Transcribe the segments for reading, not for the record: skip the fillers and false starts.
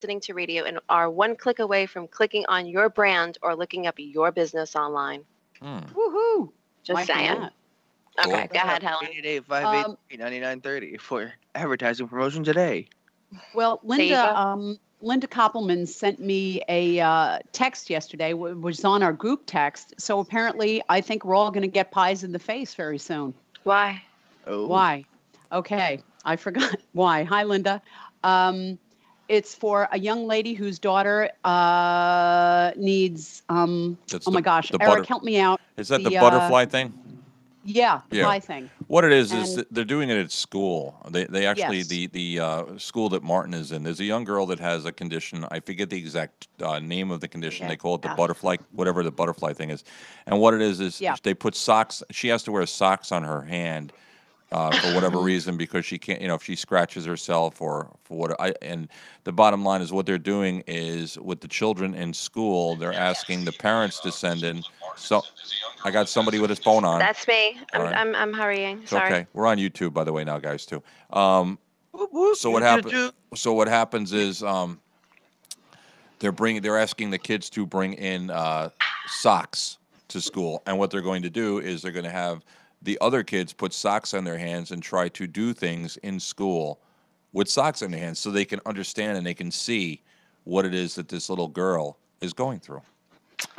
listening to radio and are one click away from clicking on your brand or looking up your business online. Woohoo! Just Might be saying. that. Okay, go ahead, Helen. 888-583-9930 for advertising promotion today. Well, There you Linda, go. Linda Koppelman sent me a text yesterday, which was on our group text. So apparently, I think we're all going to get pies in the face very soon. Why? Oh. Why? Okay, I forgot why. Hi, Linda. It's for a young lady whose daughter needs. Oh my gosh, Eric, help me out. Is that the butterfly thing? Yeah, the pie thing. What it is And that they're doing it at school. They actually Yes. the school that Martin is in. There's a young girl that has a condition. I forget the exact name of the condition. They call it the butterfly, whatever the butterfly thing is. And what it is Yeah. they put socks. She has to wear socks on her hand. For whatever reason, because she can't, if she scratches herself or for what and the bottom line is what they're doing is with the children in school, they're asking the parents to send in. So I got somebody with his phone on. That's me. All right. I'm hurrying. It's Sorry. okay. We're on YouTube, by the way, now, guys, too. So what happens? So what happens is they're asking the kids to bring in socks to school, and what they're going to do is they're going to have the other kids put socks on their hands and try to do things in school with socks on their hands so they can understand and they can see what it is that this little girl is going through.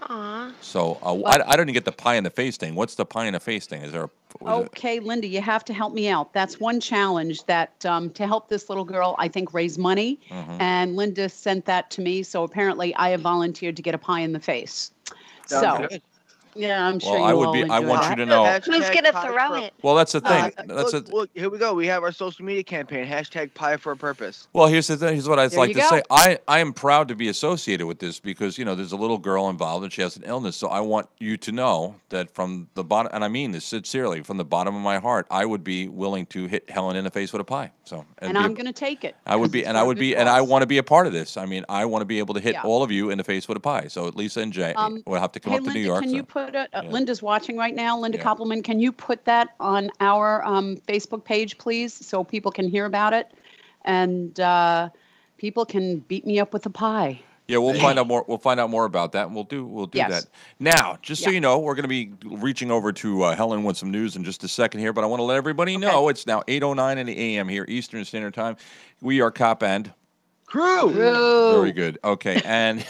Aw. So I don't get the pie in the face thing. What's the pie in the face thing? Is there Okay, Linda, you have to help me out. That's one challenge that to help this little girl, I think, raise money. And Linda sent that to me. So apparently I have volunteered to get a pie in the face. Sounds good. Yeah, I'm sure Well, you I would all be. I enjoy want that. you to know. Who's gonna throw it? Well, that's the thing. Look, here we go. We have our social media campaign. #pie for a purpose. Well, here's the thing. Here's what I'd There like you to go. say. I am proud to be associated with this because there's a little girl involved and she has an illness. So I want you to know that from the bottom, and I mean this sincerely, from the bottom of my heart, I would be willing to hit Helen in the face with a pie. So And I'm going to take it. I would be, and I would be, and I want to be a part of this. I mean, I want to be able to hit all of you in the face with a pie. So Lisa and Jay will have to come Hey, up to Linda, New York. can so- you put it? Linda's watching right now. Linda Koppelman, can you put that on our Facebook page, please, so people can hear about it, and people can beat me up with a pie. Yeah, we'll find out more. We'll find out more about that, and we'll do Yes. that. Now, just so you know, we're going to be reaching over to Helen with some news in just a second here. But I want to let everybody know it's now 8:09 in the a.m. here, Eastern Standard Time. We are KOP and Crew. Very good. Okay, and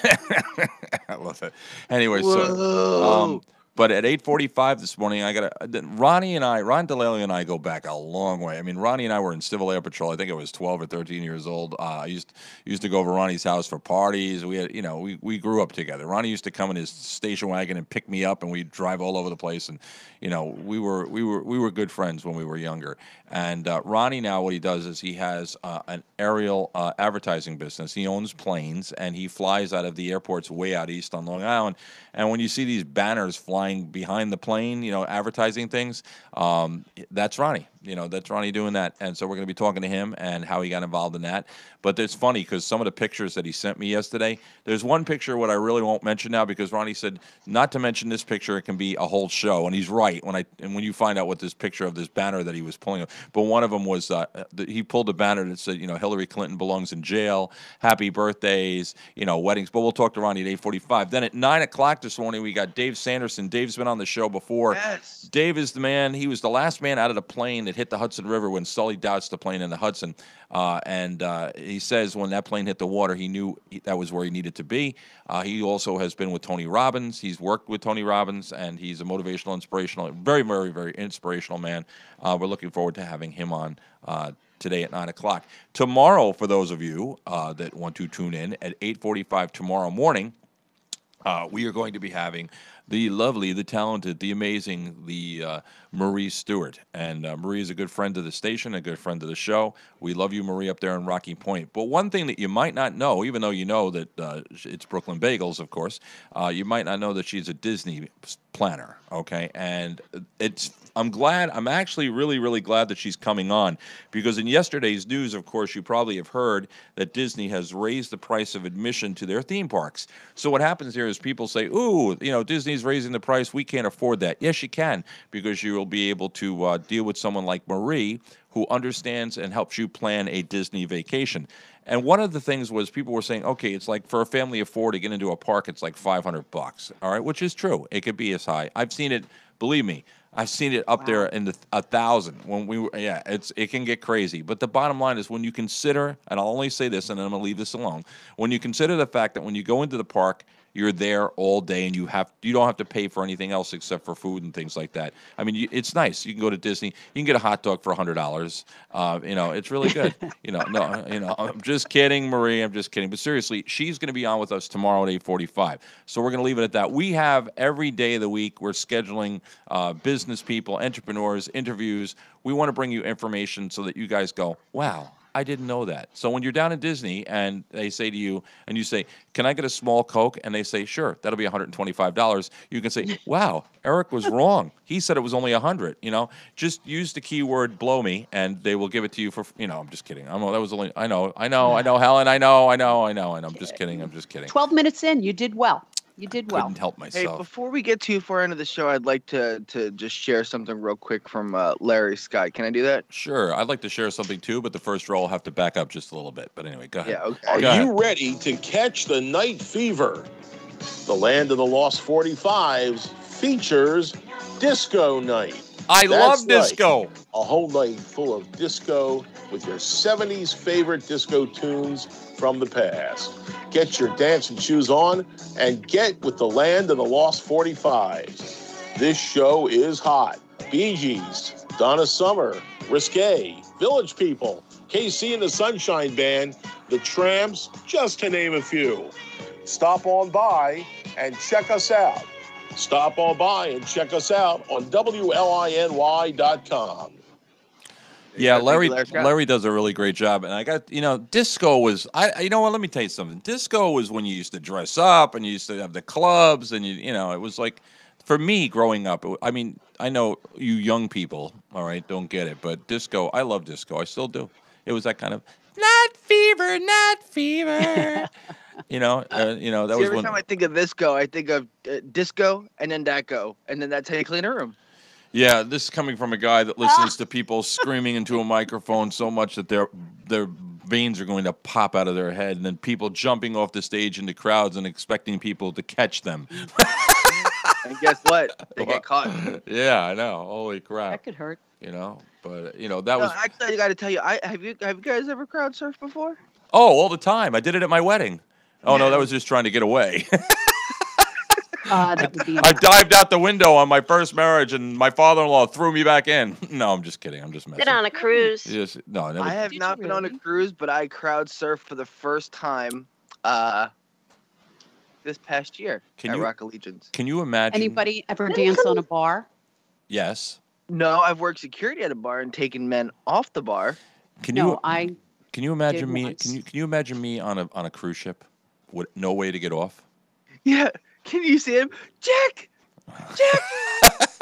I love it. Anyway, so but at 8:45 this morning, Ron Delaley and I go back a long way. I mean, Ronnie and I were in Civil Air Patrol. I think I was 12 or 13 years old. I used to go over Ronnie's house for parties. We had, we grew up together. Ronnie used to come in his station wagon and pick me up, and we'd drive all over the place. And we were good friends when we were younger. And Ronnie now, what he does is he has an aerial advertising business. He owns planes, and he flies out of the airports way out east on Long Island. And when you see these banners flying behind the plane, advertising things, that's Ronnie. That's Ronnie doing that. And so we're going to be talking to him and how he got involved in that. But it's funny because some of the pictures that he sent me yesterday, there's one picture what I really won't mention now because Ronnie said not to mention this picture. It can be a whole show. And he's right. When you find out what this picture of this banner that he was pulling up. But one of them was he pulled a banner that said, Hillary Clinton belongs in jail, happy birthdays, weddings. But we'll talk to Ronnie at 8:45. Then at 9 o'clock this morning, we got Dave Sanderson. Dave's been on the show before. Yes. Dave is the man. He was the last man out of the plane that hit the Hudson River when Sully doused the plane in the Hudson. And he says when that plane hit the water, he knew that was where he needed to be. He also has been with Tony Robbins. He's worked with Tony Robbins, and he's a motivational, inspirational, very, very, very inspirational man. We're looking forward to having him on today at 9 o'clock. Tomorrow, for those of you that want to tune in at 8:45 tomorrow morning, we are going to be having the lovely, the talented, the amazing, the Marie Stewart. And Marie is a good friend of the station, a good friend of the show. We love you, Marie, up there in Rocky Point. But one thing that you might not know, even though you know that it's Brooklyn Bagels, of course, you might not know that she's a Disney planner, okay? And it's I'm glad. I'm actually really, really glad that she's coming on, because in yesterday's news, of course, you probably have heard that Disney has raised the price of admission to their theme parks. So what happens here is people say, "Ooh, Disney's raising the price. We can't afford that." Yes, you can, because you will be able to deal with someone like Marie, who understands and helps you plan a Disney vacation. And one of the things was people were saying, okay, it's like for a family of four to get into a park, it's like $500, all right, which is true. It could be as high. I've seen it. Believe me, I've seen it up there in the 1,000. When we were, yeah, it can get crazy. But the bottom line is when you consider, and I'll only say this, and then I'm gonna leave this alone. When you consider the fact that when you go into the park, you're there all day, and you don't have to pay for anything else except for food and things like that. I mean, it's nice. You can go to Disney. You can get a hot dog for $100. It's really good. I'm just kidding, Marie. I'm just kidding. But seriously, she's going to be on with us tomorrow at 8:45. So we're going to leave it at that. We have every day of the week. We're scheduling business people, entrepreneurs, interviews. We want to bring you information so that you guys go, wow, I didn't know that. So when you're down in Disney and they say to you, and you say, can I get a small Coke? And they say, sure, that'll be $125. You can say, wow, Eric was wrong. He said it was only $100. Just use the keyword blow me and they will give it to you for, I'm just kidding. That was only, I know, Helen, I know. And I'm just kidding. 12 minutes in, you did well. You did well. Couldn't help myself. Hey, before we get too far into the show, I'd like to just share something real quick from Larry Scott. Can I do that? Sure. I'd like to share something too, but the first row will have to back up just a little bit. But anyway, go ahead. Yeah, okay. Are you ready to catch the night fever? The Land of the Lost 45s features Disco Night. I love That's disco. right. A whole night full of disco with your 70s favorite disco tunes from the past. Get your dancing shoes on and get with the Land of the Lost 45s. This show is hot. Bee Gees, Donna Summer, Risque, Village People, KC and the Sunshine Band, The Tramps, just to name a few. Stop on by and check us out. Stop on by and check us out on WLINY.com. Yeah, Larry Larry does a really great job. And I got, disco was, you know what, let me tell you something. Disco was when you used to dress up and you used to have the clubs and, it was like, for me growing up, I know you young people, all right, don't get it. But disco, I love disco. I still do. It was that kind of, not fever. That was Every when. time I think of disco, I think of disco and then that go. And then that's how you clean a room. Yeah, this is coming from a guy that listens to people screaming into a microphone so much that their veins are going to pop out of their head, and then people jumping off the stage into crowds and expecting people to catch them. And guess what? They get caught. Yeah, I know. Holy crap. That could hurt. But that was. Actually, I got to tell you, have you guys ever crowd surfed before? Oh, all the time. I did it at my wedding. Oh no, that was just trying to get away. That would be I dived out the window on my first marriage, and my father-in-law threw me back in. No, I'm just kidding. I'm just messing. Been on a cruise. Yes, no, never. I have not been on a cruise, but I crowd surfed for the first time this past year at Rock Allegiance. Can you imagine? Anybody ever dance on a bar? Yes. No, I've worked security at a bar and taken men off the bar. Can you imagine me? once. Can you imagine me on a cruise ship with no way to get off? Yeah. Can you see him? Jack!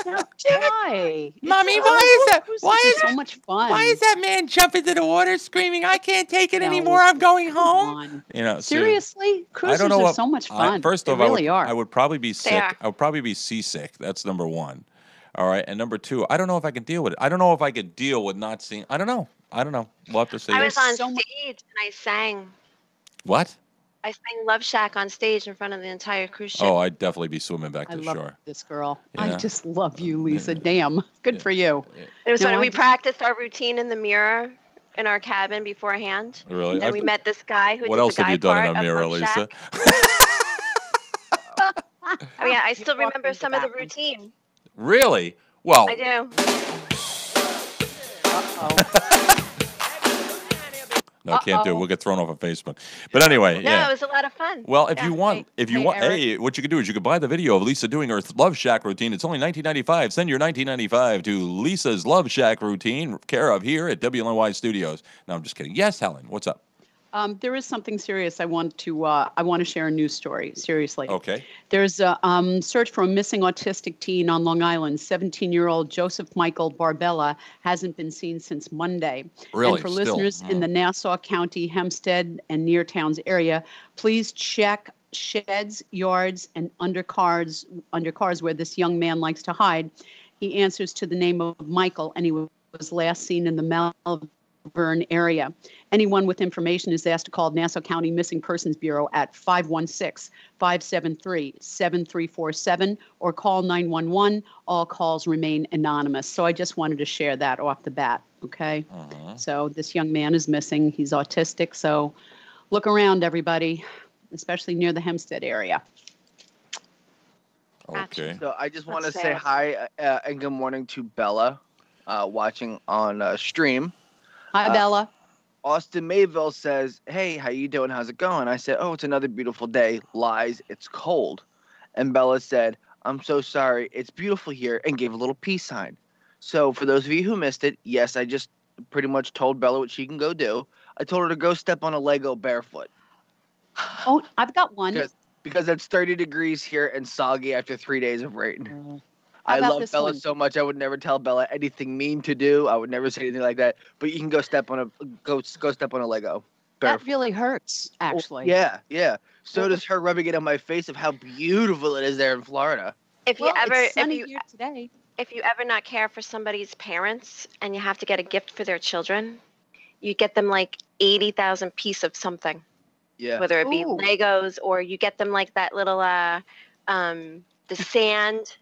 Why? Mommy, It's why is so much fun? why is that man jump into the water screaming, I can't take it No, anymore, I'm going Come home? on. Seriously? Cruises I don't know are what, so much fun. First They off, really are. I would probably be sick. are. I would probably be seasick. That's number one. All right, and number two, I don't know if I can deal with it. I don't know if I could deal with not seeing. I don't know. We'll have to see. I was on so stage much- and I sang. What? I sang Love Shack on stage in front of the entire cruise ship. Oh, I'd definitely be swimming back I to love shore. this girl. Yeah. I just love you, Lisa. Damn. Good for you. It was No, when I we just- practiced our routine in the mirror in our cabin beforehand. Really? And then we met this guy who What did else the have guy you done part in a of mirror, Love Lisa? Shack. I mean, I still walked remember into some of the that one. routine. Really? Well, I do. no, I can't do it. We'll get thrown off of Facebook. But anyway, No, yeah. it was a lot of fun. Well, if Yeah. you want, Eric. what you could do is you could buy the video of Lisa doing her Love Shack routine. It's only $19.95. Send your $19.95 to Lisa's Love Shack routine, care of here at WNY Studios. No, I'm just kidding. Yes, Helen, what's up? There is something serious I want to share a news story. Seriously. Okay. There's a search for a missing autistic teen on Long Island. 17-year-old Joseph Michael Barbella hasn't been seen since Monday. Really? And for Still? listeners in the Nassau County, Hempstead, and near towns area, please check sheds, yards, and under cars where this young man likes to hide. He answers to the name of Michael, and he was last seen in the Malvern area. Anyone with information is asked to call Nassau County Missing Persons Bureau at 516-573-7347 or call 911. All calls remain anonymous. So I just wanted to share that off the bat, okay? So this young man is missing. He's autistic, so look around, everybody, especially near the Hempstead area. Okay. So I just want to That's say sad. hi and good morning to Bella, watching on stream. Hi, Bella. Austin Mayville says, "Hey, how you doing? How's it going?" I said, "Oh, it's another beautiful day." Lies, it's cold. And Bella said, "I'm so sorry. It's beautiful here," and gave a little peace sign. So for those of you who missed it, yes, I just pretty much told Bella what she can go do. I told her to go step on a Lego barefoot. Oh, I've got one. Because it's 30 degrees here and soggy after 3 days of rain. How I about love this Bella one? so much. I would never tell Bella anything mean to do. I would never say anything like that. But you can go step on a step on a Lego. That Barefoot. really hurts, actually. Yeah, yeah. So does her rubbing it on my face of how beautiful it is there in Florida. If you Well, ever, it's if sunny you, here today. if you ever not care for somebody's parents and you have to get a gift for their children, you get them like 80,000 piece of something, Yeah. whether it be Ooh. Legos or you get them like that little the sand.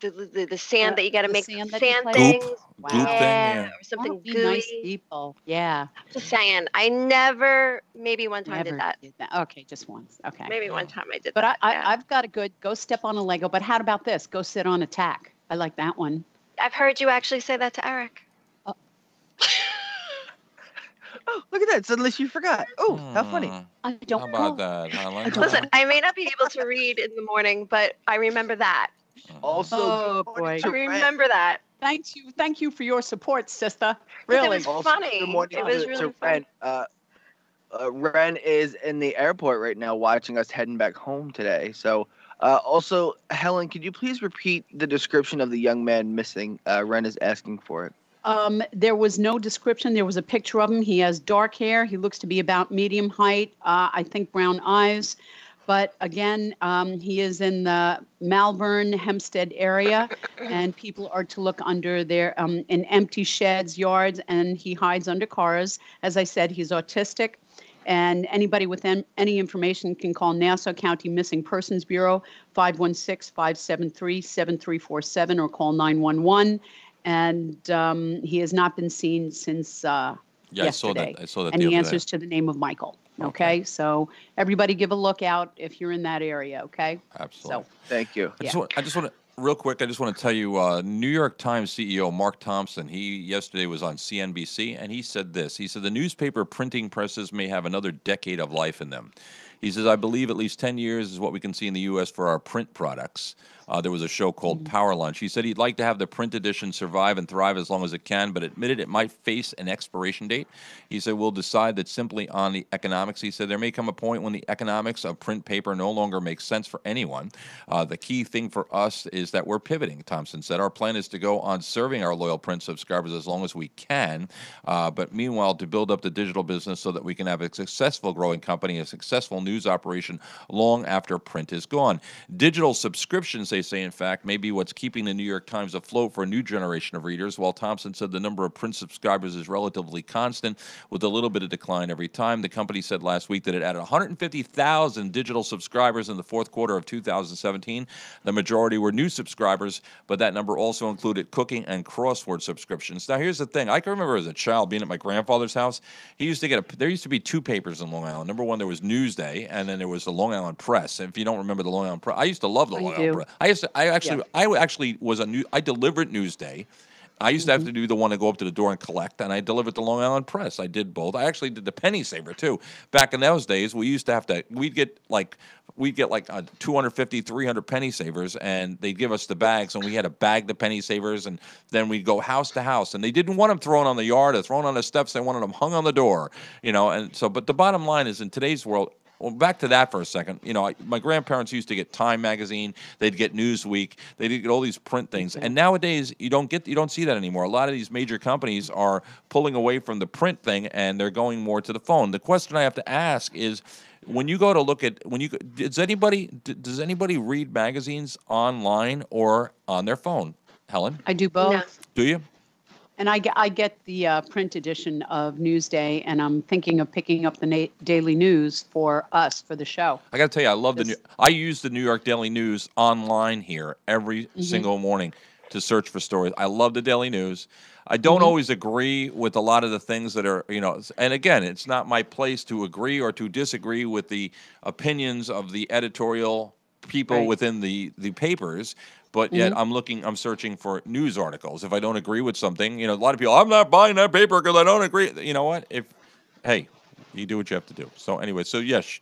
The sand that you got to the make sand that sand you play things, with? Goop Wow. thing, yeah, yeah. or something Aren't we gooey. nice people? Yeah. Just saying, I never, maybe one time Never did that. Okay, just once. Okay. Maybe one time I did But that. I've got a good go step on a Lego. But how about this? Go sit on a tack. I like that one. I've heard you actually say that to Eric. Oh, look at that. Suddenly she forgot. Oh, how funny. I don't How about know. that? Huh, I Linda? don't Listen, I may not be able to read in the morning, but I remember that. Also, Oh, good morning boy. I to Ren. remember that. Thank you for your support, sister. But it Really. was Also, funny. good morning It was to really Ren. funny. Ren is in the airport right now watching us heading back home today. So, also, Helen, could you please repeat the description of the young man missing? Ren is asking for it. There was no description. There was a picture of him. He has dark hair. He looks to be about medium height. I think brown eyes. But again, he is in the Malvern, Hempstead area, and people are to look under there in empty sheds, yards, and he hides under cars. As I said, he's autistic. And anybody with any information can call Nassau County Missing Persons Bureau, 516-573-7347, or call 911. And he has not been seen since Yeah, yesterday. I saw that And the he other day. answers to the name of Michael. Okay, so everybody give a look out if you're in that area, okay? Absolutely. So, Thank you. yeah. I just want to real quick. I just want to tell you, New York Times CEO Mark Thompson. He yesterday was on CNBC, and he said this. He said the newspaper printing presses may have another decade of life in them. He says, I believe at least 10 years is what we can see in the U.S. for our print products. There was a show called Power Lunch. He said he'd like to have the print edition survive and thrive as long as it can, but admitted it might face an expiration date. He said, we'll decide that simply on the economics. He said, there may come a point when the economics of print paper no longer makes sense for anyone. The key thing for us is that we're pivoting, Thompson said. Our plan is to go on serving our loyal print subscribers as long as we can, but meanwhile, to build up the digital business so that we can have a successful growing company, a successful news operation long after print is gone. Digital subscriptions, they say, in fact, may be what's keeping the New York Times afloat for a new generation of readers, while Thompson said the number of print subscribers is relatively constant, with a little bit of decline every time. The company said last week that it added 150,000 digital subscribers in the fourth quarter of 2017. The majority were new subscribers, but that number also included cooking and crossword subscriptions. Now, here's the thing. I can remember as a child being at my grandfather's house. He used to there used to be two papers in Long Island. Number one, there was Newsday, and then there was the Long Island Press. And if you don't remember the Long Island Press, I used to love the Long Island Press. I actually was I delivered Newsday, I used to have to do the one to go up to the door and collect, and I delivered to Long Island Press. I did both. I actually did the penny saver too. Back in those days, we used to have to. We'd get like 250, 300 penny savers, and they'd give us the bags, and we had to bag the penny savers, and then we'd go house to house, and they didn't want them thrown on the yard or thrown on the steps. They wanted them hung on the door, and so. But the bottom line is, in today's world. Well, back to that for a second. My grandparents used to get Time magazine. They'd get Newsweek. They'd get all these print things. And nowadays, you don't see that anymore. A lot of these major companies are pulling away from the print thing, and they're going more to the phone. The question I have to ask is, when you go to look at does anybody read magazines online or on their phone? Helen, I do both. No. do you? And I get the print edition of Newsday, and I'm thinking of picking up the Daily News for us for the show. I got to tell you, I love I use the New York Daily News online here every single morning to search for stories. I love the Daily News. I don't always agree with a lot of the things that are, and again, it's not my place to agree or to disagree with the opinions of the editorial people within the papers. But yet I'm searching for news articles. If I don't agree with something, a lot of people, I'm not buying that paper because I don't agree. You know what? Hey, you do what you have to do. So anyway, so yes.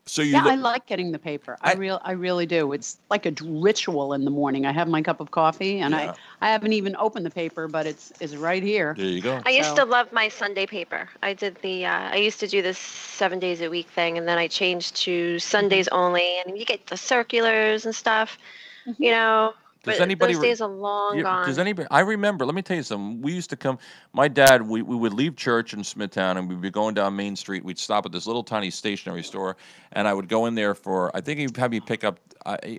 So you I like getting the paper. I really do. It's like a ritual in the morning. I have my cup of coffee, and I haven't even opened the paper, but it's right here. There you go. I used to love my Sunday paper. I used to do this 7 days a week thing, and then I changed to Sundays only, and you get the circulars and stuff. But those days are long gone. Does anybody? I remember. Let me tell you something. We used to come. My dad. We would leave church in Smithtown, and we'd be going down Main Street. We'd stop at this little tiny stationery store, and I would go in there for. I think he'd have me pick up.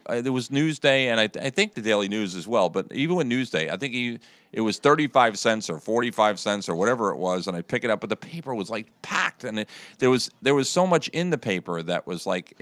There was Newsday, and I think the Daily News as well. But even with Newsday, I think it was 35 cents or 45 cents or whatever it was, and I'd pick it up. But the paper was like packed, and there was so much in the paper that was like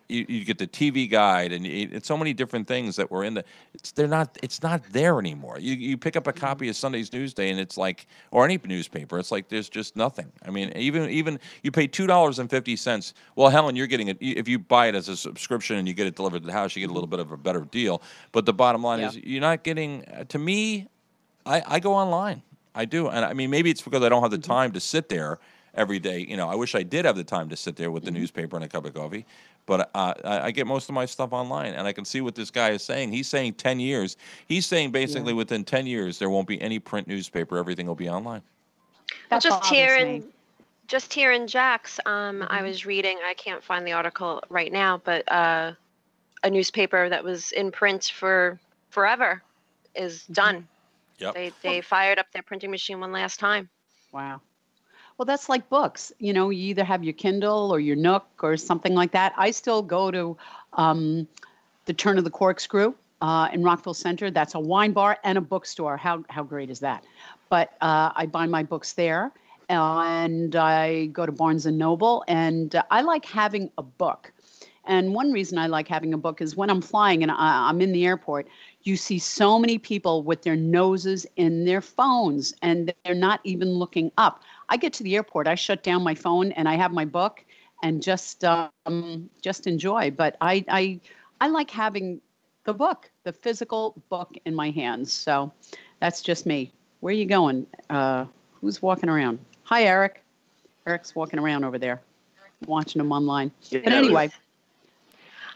You get the TV guide, and it's so many different things that were in the. It's not there anymore. You pick up a copy of Sunday's Newsday, and it's like, or any newspaper, it's like there's just nothing. I mean, even you pay $2.50. Well, Helen, you're getting it if you buy it as a subscription and you get it delivered to the house. You get a little bit of a better deal. But the bottom line is, you're not getting. To me, I go online. I do, and I mean, maybe it's because I don't have the time to sit there every day. I wish I did have the time to sit there with the newspaper and a cup of coffee. But I get most of my stuff online, and I can see what this guy is saying. He's saying 10 years. He's saying basically within 10 years there won't be any print newspaper. Everything will be online. That just here in Jack's, Mm-hmm. I was reading. I can't find the article right now, but a newspaper that was in print for forever is done. Yep. They fired up their printing machine one last time. Wow. Well, that's like books. You either have your Kindle or your Nook or something like that. I still go to the Turn of the Corkscrew in Rockville Center. That's a wine bar and a bookstore. How great is that? But I buy my books there, and I go to Barnes & Noble, and I like having a book. And one reason I like having a book is when I'm flying and I'm in the airport, you see so many people with their noses in their phones, and they're not even looking up. I get to the airport, I shut down my phone, and I have my book and just enjoy. But I like having the book, the physical book in my hands. So that's just me. Where are you going? Who's walking around? Hi, Eric. Eric's walking around over there, watching him online. But anyway.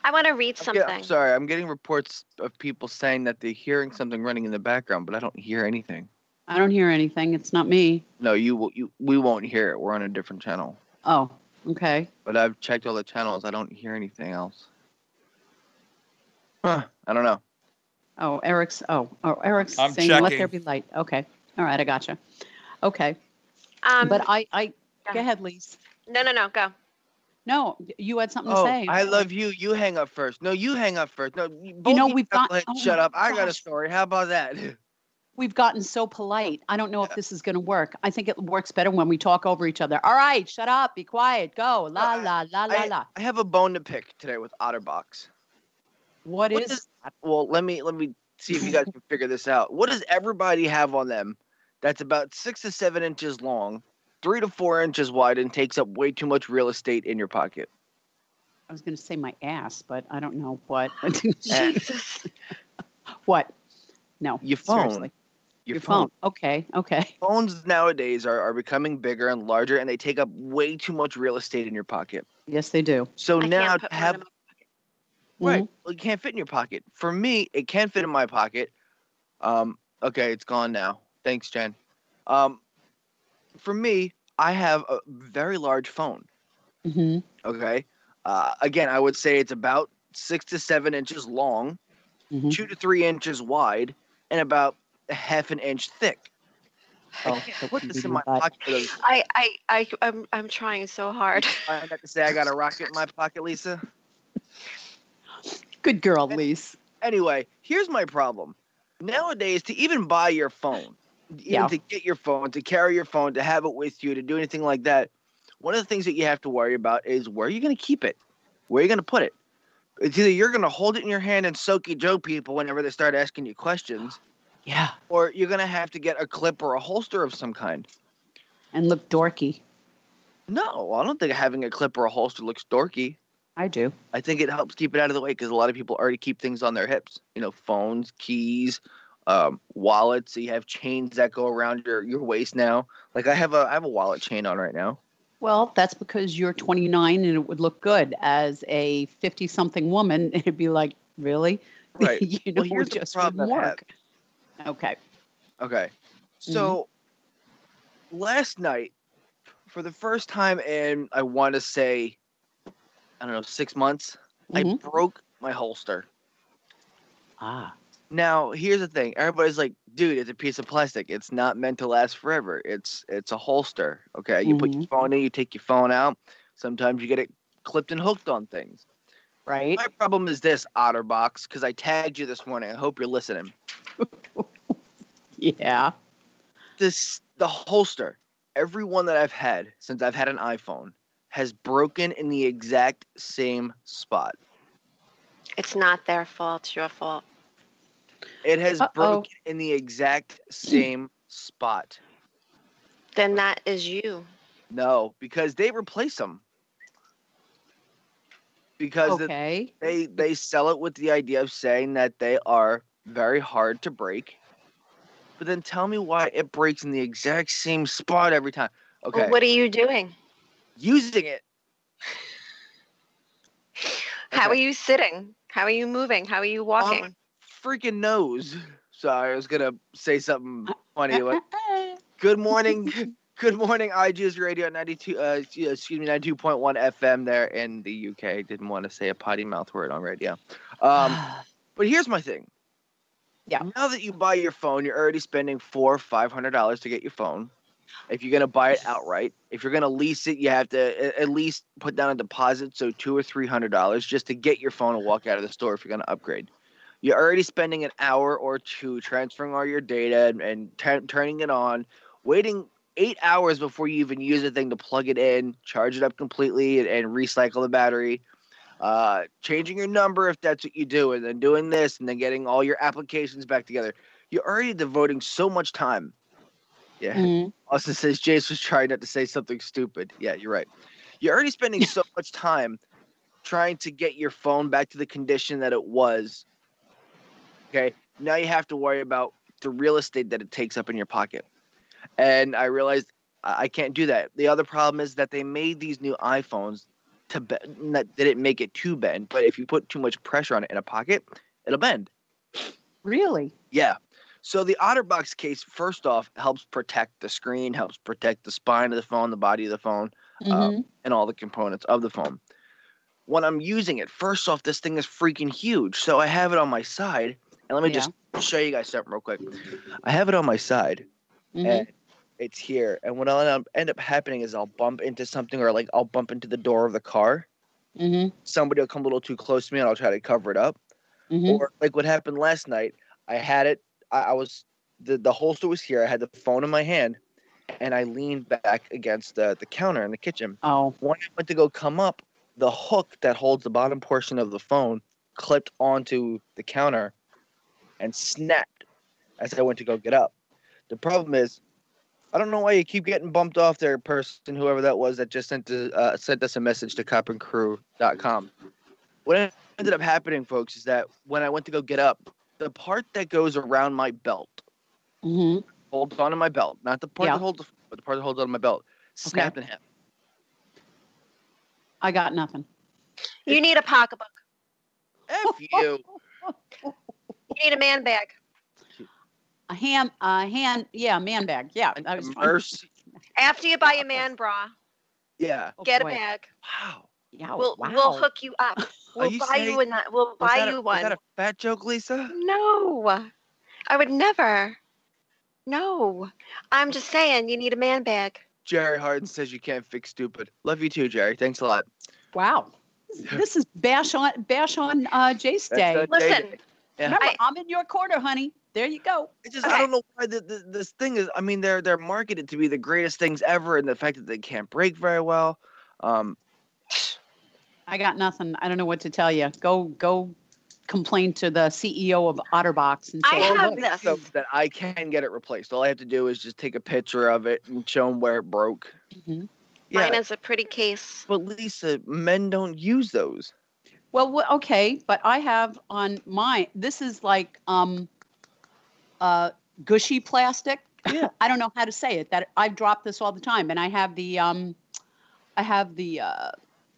I want to read something. I'm sorry, I'm getting reports of people saying that they're hearing something running in the background, but I don't hear anything. I don't hear anything. It's not me. No, we won't hear it. We're on a different channel. Oh, okay. But I've checked all the channels. I don't hear anything else. Huh? I don't know. Oh, Eric's I'm saying checking. let there be light. Okay. All right, I gotcha. Okay. But I go ahead, Lise. No, go. No, you had something to say. I love you. You hang up first. No, you hang up first. No, we've got. Shut up. I got a story. How about that? We've gotten so polite. I don't know if this is going to work. I think it works better when we talk over each other. All right, shut up. Be quiet. Go. La, la, la, la, la. I have a bone to pick today with Otterbox. What is that? Well, let me see if you guys can figure this out. What does everybody have on them that's about 6 to 7 inches long, 3 to 4 inches wide, and takes up way too much real estate in your pocket? I was going to say my ass, but I don't know what. Jesus. What? No. Your phone. Seriously. Your phone. Okay. Phones nowadays are becoming bigger and larger, and they take up way too much real estate in your pocket. Yes, they do. So I now can't to put mine have in my pocket. right, well, it can't fit in your pocket. For me, it can fit in my pocket. Okay, it's gone now. Thanks, Jen. For me, I have a very large phone. Mm-hmm. Okay. Again, I would say it's about 6 to 7 inches long, 2 to 3 inches wide, and about a half an inch thick. I Oh, can't that's put this in even my that. pocket. I'm trying so hard. I got to say I got a rocket in my pocket, Lisa. Good girl, Lise. Anyway, here's my problem. Nowadays, to even buy your phone, even to get your phone, to carry your phone, to have it with you, to do anything like that, one of the things that you have to worry about is where are you going to keep it? Where are you going to put it? It's either you're going to hold it in your hand and soaky Joe people whenever they start asking you questions, Yeah. or you're going to have to get a clip or a holster of some kind. And look dorky. No, I don't think having a clip or a holster looks dorky. I do. I think it helps keep it out of the way because a lot of people already keep things on their hips. You know, phones, keys, wallets. So you have chains that go around your waist now. Like I have a wallet chain on right now. Well, that's because you're 29 and it would look good. As a 50-something woman, it'd be like, really? Right. You know, Well, here's it the just problem wouldn't I have. work. Okay. Okay. So last night, for the first time in, I want to say, I don't know, 6 months, I broke my holster. Ah. Now, here's the thing. Everybody's like, dude, it's a piece of plastic. It's not meant to last forever. It's a holster. Okay. You put your phone in, you take your phone out. Sometimes you get it clipped and hooked on things. Right. My problem is this, Otterbox, because I tagged you this morning. I hope you're listening. Yeah. The holster, every one that I've had since I've had an iPhone, has broken in the exact same spot. It's not their fault. It's your fault. It has broken in the exact same spot. Then that is you. No, because they replace them. Because they sell it with the idea of saying that they are very hard to break. But then tell me why it breaks in the exact same spot every time. Okay. Well, what are you doing? Using it. How are you sitting? How are you moving? How are you walking? Freaking nose. Sorry, I was gonna say something funny. Good morning, good morning, IG's Radio 92. 92.1 FM there in the UK. Didn't want to say a potty mouth word on radio. But here's my thing. Yeah. Now that you buy your phone, you're already spending $400-500 to get your phone. If you're gonna buy it outright, if you're gonna lease it, you have to at least put down a deposit, so $200 or $300 just to get your phone and walk out of the store if you're gonna upgrade. You're already spending an hour or two transferring all your data and turning it on, waiting 8 hours before you even use the thing to plug it in, charge it up completely, and recycle the battery. Changing your number if that's what you do, and then doing this, and then getting all your applications back together. You're already devoting so much time. Yeah. Austin says Jace was trying not to say something stupid. Yeah, you're right. You're already spending so much time trying to get your phone back to the condition that it was. Okay. Now you have to worry about the real estate that it takes up in your pocket. And I realized I can't do that. The other problem is that they made these new iPhones to bend. They didn't make it to bend, but if you put too much pressure on it in a pocket, it'll bend. Really? Yeah. So the OtterBox case, first off, helps protect the screen, helps protect the spine of the phone, the body of the phone, and all the components of the phone. When I'm using it, first off, this thing is freaking huge. So I have it on my side. And let me just show you guys something real quick. I have it on my side, and it's here. And what will end up happening is I'll bump into something, or like I'll bump into the door of the car. Somebody will come a little too close to me, and I'll try to cover it up. Or like what happened last night, I had it. I was the holster was here. I had the phone in my hand, and I leaned back against the counter in the kitchen. Oh. When I went to go come up, the hook that holds the bottom portion of the phone clipped onto the counter and snapped as I went to go get up. The problem is, I don't know why you keep getting bumped off there, person, whoever that was that just sent us a message to copandcrew.com. What ended up happening, folks, is that when I went to go get up, the part that goes around my belt, Mm-hmm. Holds onto my belt, not the part Yeah. that holds, but the part that holds onto my belt. Snapped in half. I got nothing. You need a pocketbook. F you. You need a man bag. A man bag. Yeah. I was trying. Mercy. After you buy a man bra, Yeah. Oh, get boy. a bag. Wow. Yeah. We'll wow. hook you up. We'll you buy saying- you one. We'll buy you Was that one. a fat joke, Lisa? No, I would never. No, I'm just saying you need a man bag. Jerry Harden says you can't fix stupid. Love you too, Jerry. Thanks a lot. Wow. This is bash on Jace Day. Listen, Yeah. Remember, I'm in your corner, honey. There you go. It's just Okay. I don't know why this thing is. I mean, they're marketed to be the greatest things ever, and the fact that they can't break very well. I got nothing. I don't know what to tell you. Go complain to the CEO of OtterBox and I say, have "Look, this. So that I can get it replaced. All I have to do is just take a picture of it and show them where it broke. Mhm. Yeah, Mine is a pretty case. but Lisa, men don't use those. Well, okay, but I have on mine. This is like gushy plastic. Yeah. I don't know how to say it. That I drop this all the time, and I have the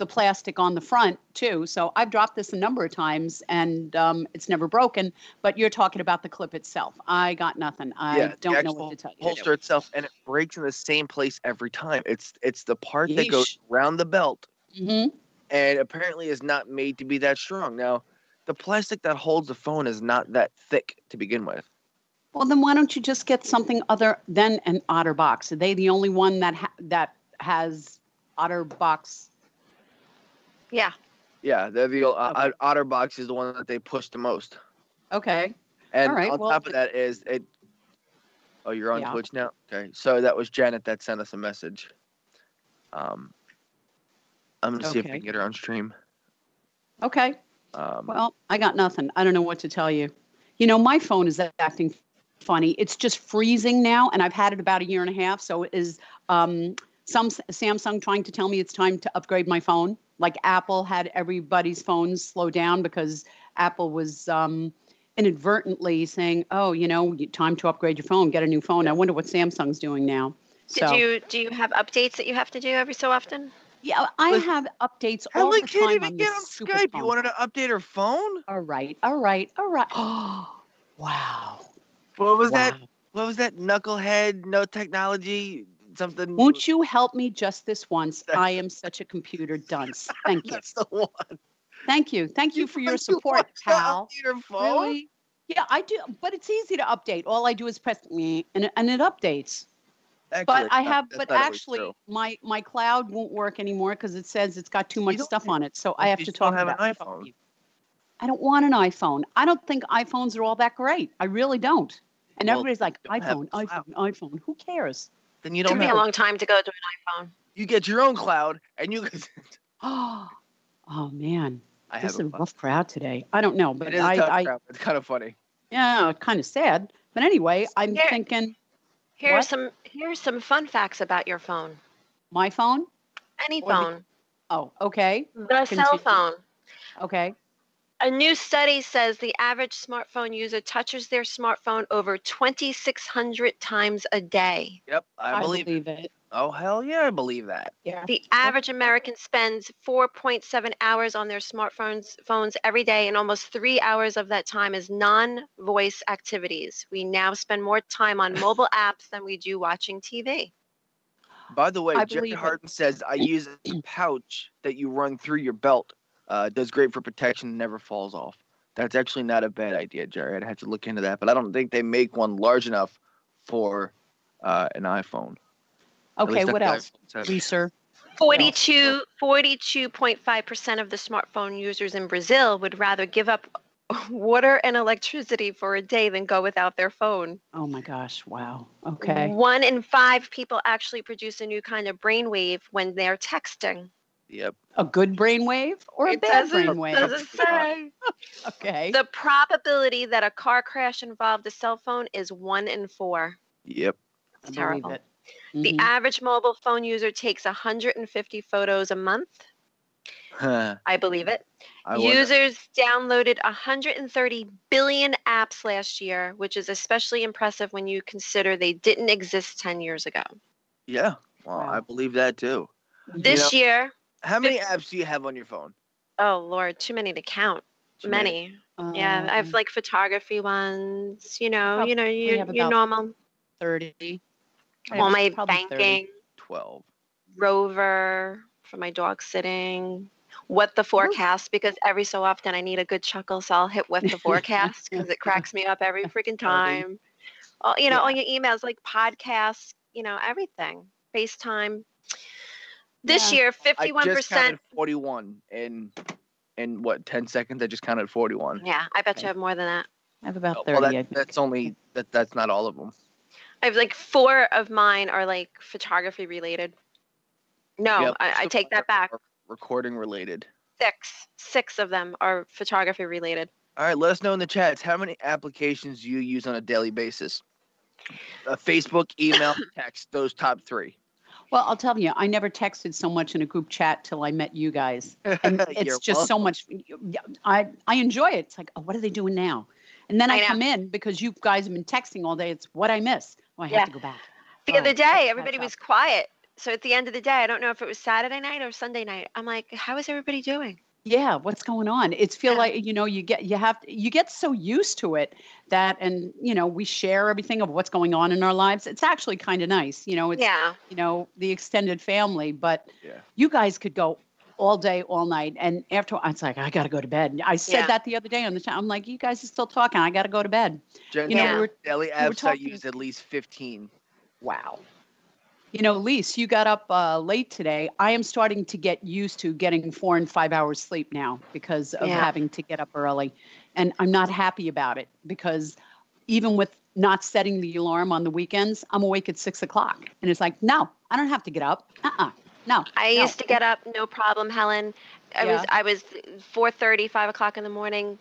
plastic on the front too. So I've dropped this a number of times, and it's never broken. But you're talking about the clip itself. I got nothing. I don't know what to tell you. Holster itself, and it breaks in the same place every time. It's the part that goes Yeesh. around the belt, Mm-hmm. and apparently is not made to be that strong. Now, the plastic that holds the phone is not that thick to begin with. Well, then why don't you just get something other than an OtterBox? Are they the only one that has OtterBox? Yeah. Yeah, the Okay. OtterBox is the one that they push the most. Okay. And All right, on well, top of that is it. Oh, you're on Yeah. Twitch now. Okay, so that was Janet that sent us a message. I'm gonna see if I Okay. can get her on stream. Okay. Um, Well, I got nothing. I don't know what to tell you. You know, my phone is acting funny. It's just freezing now, and I've had it about a year and a half. So is some Samsung trying to tell me it's time to upgrade my phone? Like Apple had everybody's phones slow down because Apple was inadvertently saying, "Oh, time to upgrade your phone, get a new phone." I wonder what Samsung's doing now. So, Do you have updates that you have to do every so often? yeah, I Listen, have updates all Helen the can't time even on get this on stupid Skype. phone. You wanted to update her phone? All right. Oh, wow. What was that? Wow. What was that? Knucklehead, no technology, something. Won't you help me just this once? I am such a computer dunce. Thank you. That's the one. Thank you. Thank you for your support, want to pal. update her phone? Really? Yeah, I do. But it's easy to update. All I do is press me and it updates. Actually, But that's I not- have, that's but not always actually, true. my cloud won't work anymore because it says it's got too much don't stuff have- on it. So but I have you to still talk have an about iPhone. it. I don't want an iPhone. I don't think iPhones are all that great. I really don't. And Well, everybody's like, you don't have iPhone, a iPhone, cloud. iPhone. Who cares? Then you It took don't me a have. long time to go to an iPhone. You get your own cloud, and you. Oh, man. I This have is a a cloud. rough crowd today. I don't know, but It is a tough crowd. It's kind of funny. yeah, kind of sad. But anyway, I'm Here- thinking Here's What? some fun facts about your phone. my phone. Any Or the- phone. Oh, okay. The cell Continue. phone. Okay. A new study says the average smartphone user touches their smartphone over 2,600 times a day. Yep, I I believe. believe it. Oh hell yeah, I believe that. Yeah. The average American spends 4.7 hours on their phones every day, and almost 3 hours of that time is non-voice activities. We now spend more time on mobile apps than we do watching TV. By the way, I Jerry believe it. Harden says I use a pouch that you run through your belt. Does great for protection, never falls off. That's actually not a bad idea, Jerry. I'd have to look into that, but I don't think they make one large enough for an iPhone. At Okay. least What that's else? what iPhone says. Research. 42.5% of the smartphone users in Brazil would rather give up water and electricity for a day than go without their phone. Oh my gosh. Wow. Okay. 1 in 5 people actually produce a new kind of brainwave when they're texting. Yep. A good brainwave or a It bad doesn't brainwave? say. Okay. The probability that a car crash involved a cell phone is 1 in 4. Yep. I It's believe terrible. it. The Mhm. average mobile phone user takes 150 photos a month. I believe it. I wonder. Users downloaded 130 billion apps last year, which is especially impressive when you consider they didn't exist 10 years ago. Yeah, well, Wow. I believe that too. This year, How many apps do you have on your phone? oh Lord, too many to count. Too Many. Yeah, I have like photography ones, you know, we your have your about normal. 30. All my Probably 30. banking, 12. Rover for my dog sitting, what the forecast, because every so often I need a good chuckle, so I'll hit what the forecast because it cracks me up every freaking time. All, Yeah. all your emails, like podcasts, everything. FaceTime. This Yeah. year, I just 51%. counted 41 in what, 10 seconds? I just counted 41. Yeah, I bet Okay. you have more than that. I have about Well, 30. I think. that's only that's not all of them. I have like 4 of mine are like photography related. No, Yep, I take that back. Recording related. 6 of them are photography related. All right, let us know in the chats how many applications you use on a daily basis. Facebook, email, text, those top 3. Well, I'll tell you, I never texted so much in a group chat till I met you guys. And it's You're just so much. I enjoy it. It's like, oh, what are they doing now? And then I I know. come in because you guys have been texting all day. It's what I miss. Oh, I have Yeah. to go back. The Oh, other I have day, to everybody catch was up. quiet. So at the end of the day, I don't know if it was Saturday night or Sunday night. I'm like, how is everybody doing? Yeah, what's going on? It's feel Yeah. like you get so used to it that, and we share everything of what's going on in our lives. It's actually kind of nice. It's Yeah. the extended family, but Yeah. you guys could go all day, all night, and after it's like I got to go to bed. I said Yeah. that the other day on the chat. I'm like, you guys are still talking. I got to go to bed. Jen, Yeah. daily we were apps I talking- use at least 15. Wow. Lise, you got up late today. I am starting to get used to getting 4 and 5 hours sleep now because of Yeah. having to get up early. And I'm not happy about it because even with not setting the alarm on the weekends, I'm awake at 6 o'clock. And it's like, no, I don't have to get up. No. I used to get up, no problem, Helen. I was 4:30, 5 o'clock in the morning.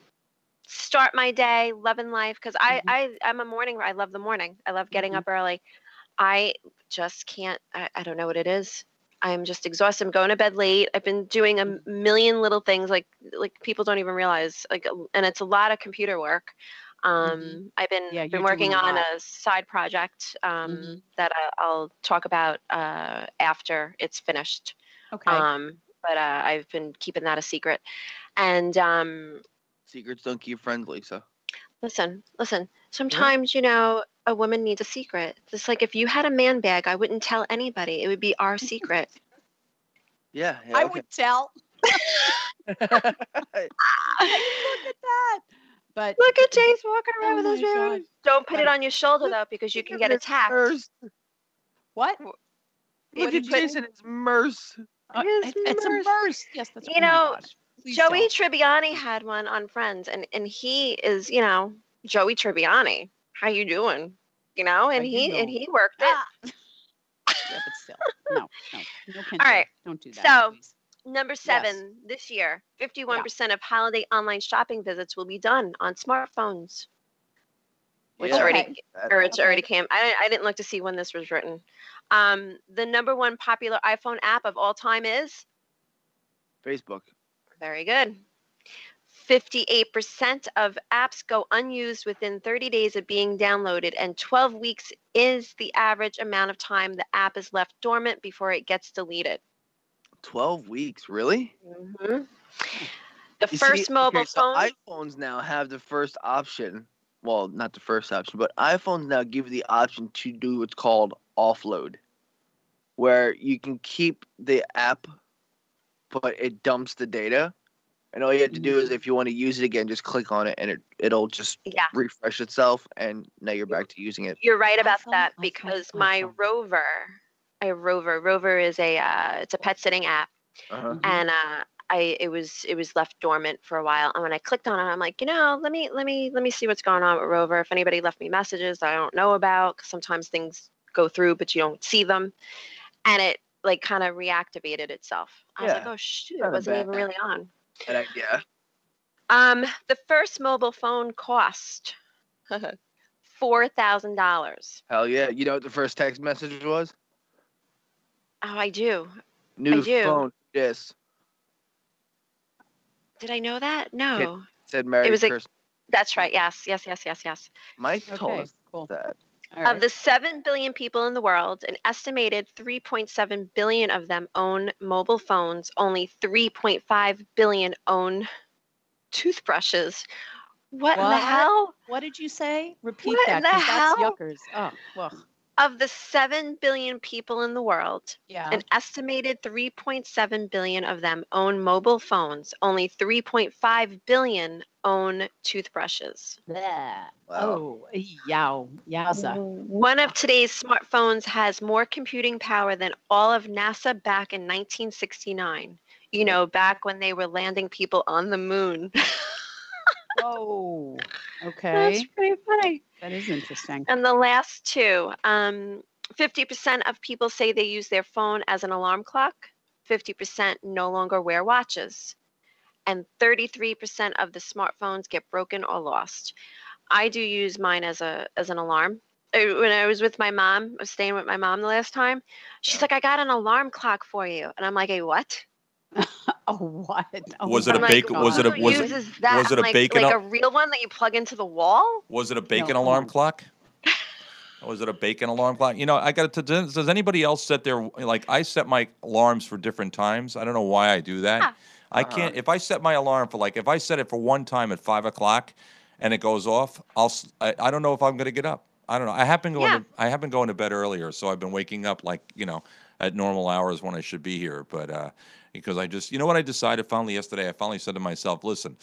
Start my day, loving life, because I'm a morning. I love the morning. I love getting up early. I just can't. I don't know what it is. I'm just exhausted. I'm going to bed late. I've been doing a million little things like people don't even realize. And it's a lot of computer work. I've been working on a side project that I'll talk about after it's finished. Okay. But I've been keeping that a secret. And Secrets don't keep friends, Lisa. listen. Sometimes a woman needs a secret. Just like if you had a man bag, I wouldn't tell anybody. It would be our secret. Yeah. I Okay. would tell. I can look at that. But Look at James walking around with Oh his my mirror. God. Don't put it on your shoulder though, because you can get attacked. what? Look you at put- Jason, his merce. It's a verse. Yes, that's You oh my know, gosh. Please Joey don't. Tribbiani had one on Friends, and he is, Joey Tribbiani. How you doing? And How you he worked it. Yeah, but still, no. All right. Don't do that. So, please. Number 7 this year, 51% of holiday online shopping visits will be done on smartphones. Which already came. I didn't look to see when this was written. The number 1 popular iPhone app of all time is Facebook. very good. 58% of apps go unused within 30 days of being downloaded, and 12 weeks is the average amount of time the app is left dormant before it gets deleted. 12 weeks, really? Mm-hmm. The first mobile phone. So iPhones now have the first option. Well, not the first option, but iPhones now give you the option to do what's called offload, where you can keep the app, but it dumps the data. And all you have to do is, if you want to use it again, just click on it, and it'll just refresh itself, and now you're back to using it. You're right about that, because my Rover, Rover is it's a pet sitting app, and it was left dormant for a while. And when I clicked on it, I'm like, let me see what's going on with Rover. If anybody left me messages that I don't know about, 'cause sometimes things go through, but you don't see them, and it kind of reactivated itself. I was like, oh shoot, it wasn't even really on. Good idea. The first mobile phone cost $4,000. Hell yeah. You know what the first text message was? Oh, I do. New phone. Yes. Did I know that? No. Said Merry It was Christmas. That's right. Yes. Mike told Okay, us cool. that. All right. Of the 7 billion people in the world, an estimated 3.7 billion of them own mobile phones. Only 3.5 billion own toothbrushes. What in the hell? What did you say? Repeat What in that, the because that's hell? yuckers. Oh, well, Of the 7 billion people in the world, yeah. an estimated 3.7 billion of them own mobile phones. Only 3.5 billion own toothbrushes. Bleh. Wow. Oh, yowza. One of today's smartphones has more computing power than all of NASA back in 1969. You know, back when they were landing people on the moon. Whoa. That's Okay. pretty funny. That is interesting. And the last two, 50% of people say they use their phone as an alarm clock. 50% no longer wear watches. And 33% of the smartphones get broken or lost. I do use mine as an alarm. When I was with my mom, I was staying with my mom the last time. She's like, "I got an alarm clock for you," and I'm like, "A what?" Oh, what? Oh, Was it a I'm like, bacon? Was it a "Who was it uses that?" was it a I'm bacon? like a real one that you plug into the wall? Was it a bacon come alarm on. clock? Was it a bacon alarm clock? You know, I got to. Does anybody else set their like? I set my alarms for different times. I don't know why I do that. Yeah. I can't. If I set my alarm for if I set it for one time at 5 o'clock, and it goes off, I don't know if I'm going to get up. I don't know. Yeah. I have been going to bed earlier, so I've been waking up at normal hours when I should be here. But because I just, what I decided finally yesterday, I finally said to myself, listen,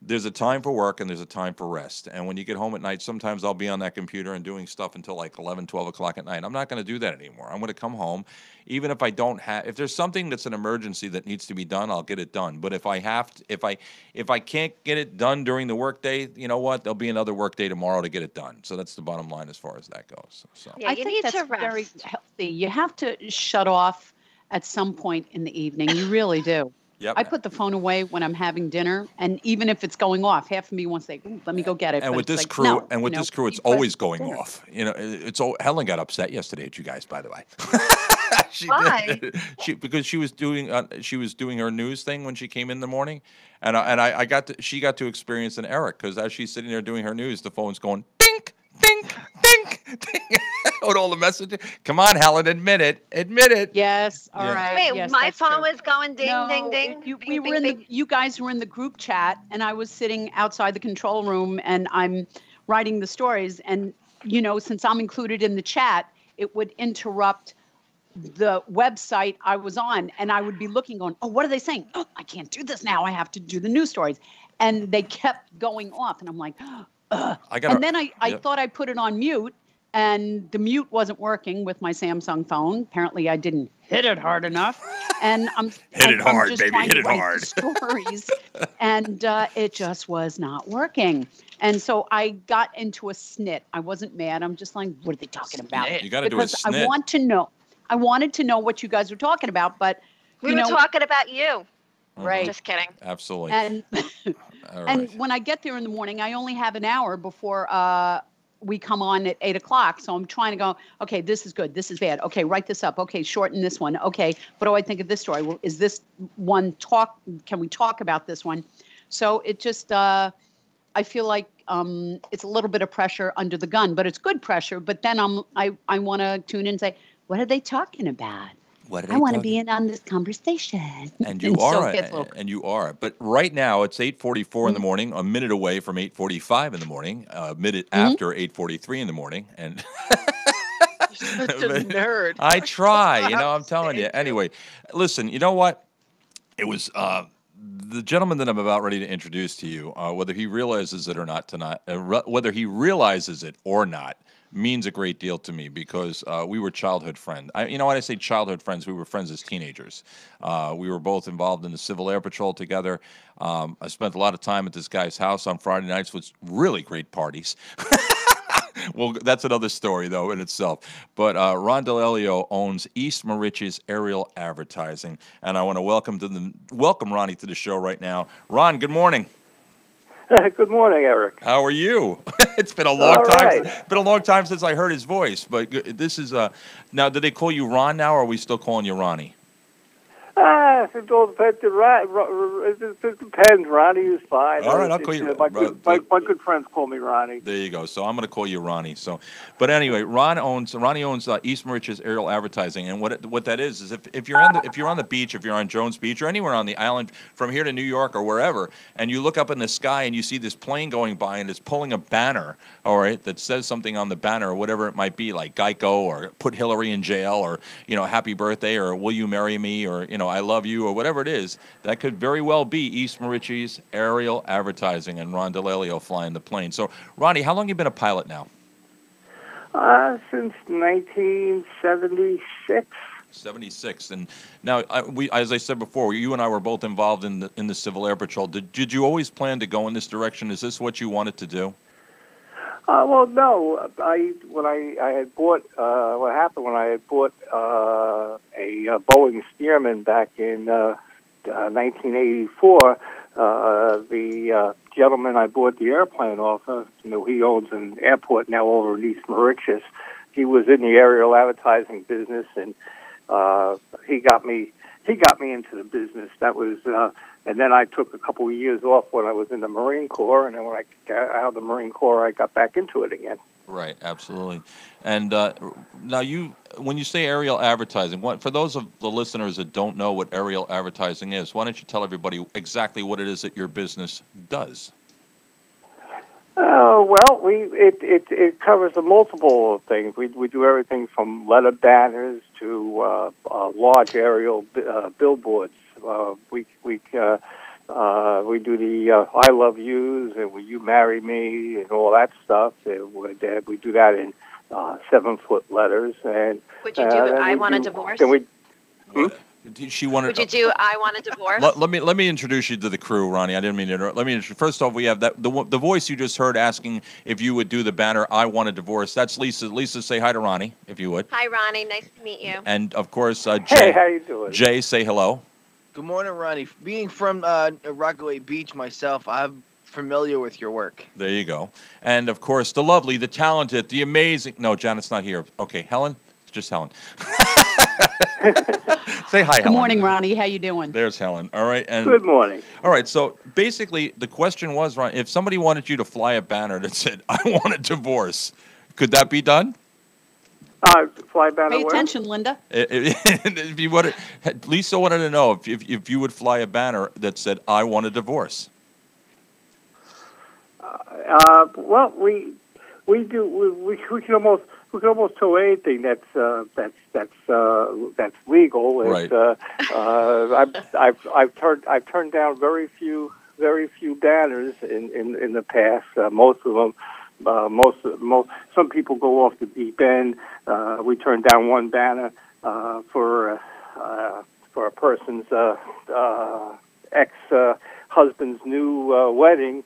there's a time for work and there's a time for rest. And when you get home at night, sometimes I'll be on that computer and doing stuff until like 11, 12 o'clock at night. I'm not going to do that anymore. I'm going to come home. Even if I don't have, if there's something that's an emergency that needs to be done, I'll get it done. But if I have to, if I can't get it done during the workday, you know what? There'll be another workday tomorrow to get it done. So that's the bottom line as far as that goes. So Yeah, you I think need that's to rest. very healthy. You have to shut off at some point in the evening. You really do. yep. I put the phone away when I'm having dinner, and even if it's going off, half of me wants to say, "Ooh, let me go get it." And but with it's this like, crew, no, it's keep always pressing going dinner. off. Helen got upset yesterday at you guys, by the way. She Why? did. Because she was doing her news thing when she came in the morning, and she got to experience an Eric because as she's sitting there doing her news, the phone's going dink, dink, dink, dink, with all the messages. Come on, Helen, admit it. Yes, all Yeah. right. Wait, yes, my that's phone true. was going ding, No, ding, ding. we were you guys were in the group chat, and I was sitting outside the control room, and I'm writing the stories, and since I'm included in the chat, it would interrupt the website I was on, and I would be looking, going, "Oh, what are they saying? Oh, I can't do this now. I have to do the news stories," and they kept going off, and I'm like, ugh. And then I thought I put it on mute, and the mute wasn't working with my Samsung phone. Apparently, I didn't hit it hard enough, and I'm hard, just baby. trying Hit to it write hard. the stories, and it just was not working. And so I got into a snit. I wasn't mad. I'm just like, what are they talking about? You got to do a Because snit. I wanted to know what you guys were talking about, but We were talking about you. right. Just kidding. Absolutely. And All right. and when I get there in the morning, I only have an hour before we come on at 8 o'clock. So I'm trying to go, okay, this is good. This is bad. Okay, write this up. Okay, shorten this one. Okay, what do I think of this story? Well, is this one can we talk about this one? So it just, I feel like it's a little bit of pressure under the gun, but it's good pressure. But then I want to tune in and say, what are they talking about? I want to be in on this conversation. And you are. But right now it's 8:44 in the morning, a minute away from 8:45 in the morning, a minute after 8:43 in the morning, and Such a nerd. I try. I'm telling you. Anyway, listen. You know what? It was the gentleman that I'm about ready to introduce to you. Whether he realizes it or not tonight, whether he realizes it or not, means a great deal to me because we were childhood friends. When I say childhood friends, we were friends as teenagers. We were both involved in the Civil Air Patrol together. I spent a lot of time at this guy's house on Friday nights with really great parties. Well, that's another story, though, in itself. But Ron DeLelio owns East Moriches Aerial Advertising, and I want to welcome Ronnie to the show right now. Ron, good morning. Good morning, Eric. How are you? It's been a long time. Right. It's been a long time since I heard his voice. But this is now. Do they call you Ron now, or are we still calling you Ronnie? It all depends. It depends. Ronnie is fine. All right, I'll call you. My good friends call me Ronnie. There you go. So I'm going to call you Ronnie. So, but anyway, Ronnie owns East Mauritius Aerial Advertising, and what that is if you're on the beach, if you're on Jones Beach or anywhere on the island from here to New York or wherever, and you look up in the sky and you see this plane going by and it's pulling a banner, all right, that says something on the banner or whatever it might be, like Geico or put Hillary in jail or happy birthday or will you marry me or I love you or whatever it is, that could very well be East Mauritius Aerial Advertising and Ron DeLelio flying the plane. So, Ronnie, how long have you been a pilot now? Since 1976. 76, and now as I said before, you and I were both involved in the Civil Air Patrol. Did you always plan to go in this direction? Is this what you wanted to do? Well, no. What happened when I had bought a Boeing Stearman back in 1984. The gentleman I bought the airplane off of, he owns an airport now over in East Mauritius. He was in the aerial advertising business, and he got me into the business. That was, and then I took a couple of years off when I was in the Marine Corps, and then when I got out of the Marine Corps, I got back into it again. Right, absolutely. And now when you say aerial advertising, for those of the listeners that don't know what aerial advertising is, why don't you tell everybody exactly what it is that your business does? Well, it covers a multiple of things. We do everything from letter banners to large aerial billboards. We do the I love yous and will you marry me and all that stuff. We do that in 7-foot letters. And would you do I want a divorce? She wanted. Would you do I want a divorce? Let me introduce you to the crew, Ronnie. I didn't mean to interrupt. Let me introduce. First off, we have the voice you just heard asking if you would do the banner I want a divorce. That's Lisa. Lisa, say hi to Ronnie if you would. Hi, Ronnie. Nice to meet you. And of course, Jay. Hey, how you doing? Jay, say hello. Good morning, Ronnie. Being from Rockaway Beach myself, I'm familiar with your work. There you go. And of course, the lovely, the talented, the amazing. No, Janet's not here. Okay, Helen. It's just Helen. Say hi, Helen. Good morning, Ronnie. How you doing? There's Helen. All right. And good morning. All right. So basically, the question was, Ron, if somebody wanted you to fly a banner that said "I want a divorce," could that be done? Fly banner. Pay attention, Linda. If you wanted, Lisa wanted to know if you would fly a banner that said "I want a divorce." Well, we can almost do anything that's legal. Right. I've turned down very few banners in the past. Most of them. Some people go off the deep end. We turned down one banner for a person's ex-husband's new wedding.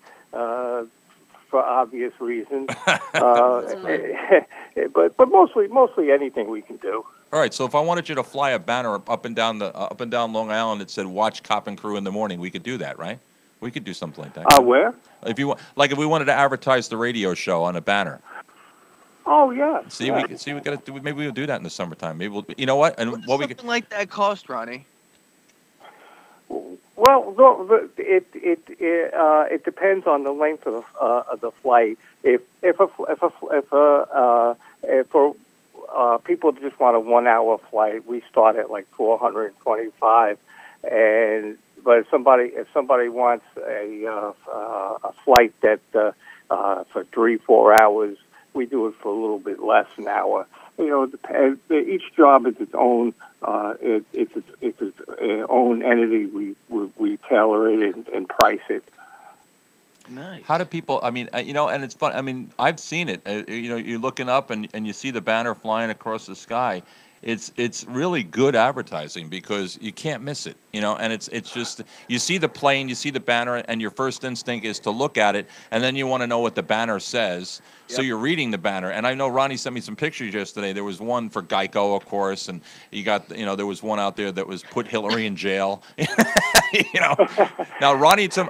For obvious reasons, but mostly anything we can do. All right, so if I wanted you to fly a banner up and down Long Island that said "Watch Cop and Crew in the morning," we could do that, right? We could do something like that. Where? If we wanted to advertise the radio show on a banner. Oh yeah. We gotta do. Maybe we'll do that in the summertime. Maybe we'll. You know what? And what something like that cost, Ronnie? Well, it depends on the length of the flight. If people just want a 1-hour flight, we start at like $425. But if somebody wants a flight that for 3-4 hours, we do it for a little bit less an hour. Each job is its own. It's its own entity. We tailor it and price it. Nice. How do people? I mean, and it's fun. I mean, I've seen it. You're looking up and you see the banner flying across the sky. It's really good advertising because you can't miss it, and it's just you see the plane, you see the banner, and your first instinct is to look at it, and then you want to know what the banner says. Yep. So you're reading the banner, and I know Ronnie sent me some pictures yesterday. There was one for Geico, of course, and you got there was one out there that was put Hillary in jail. Now Ronnie, we've done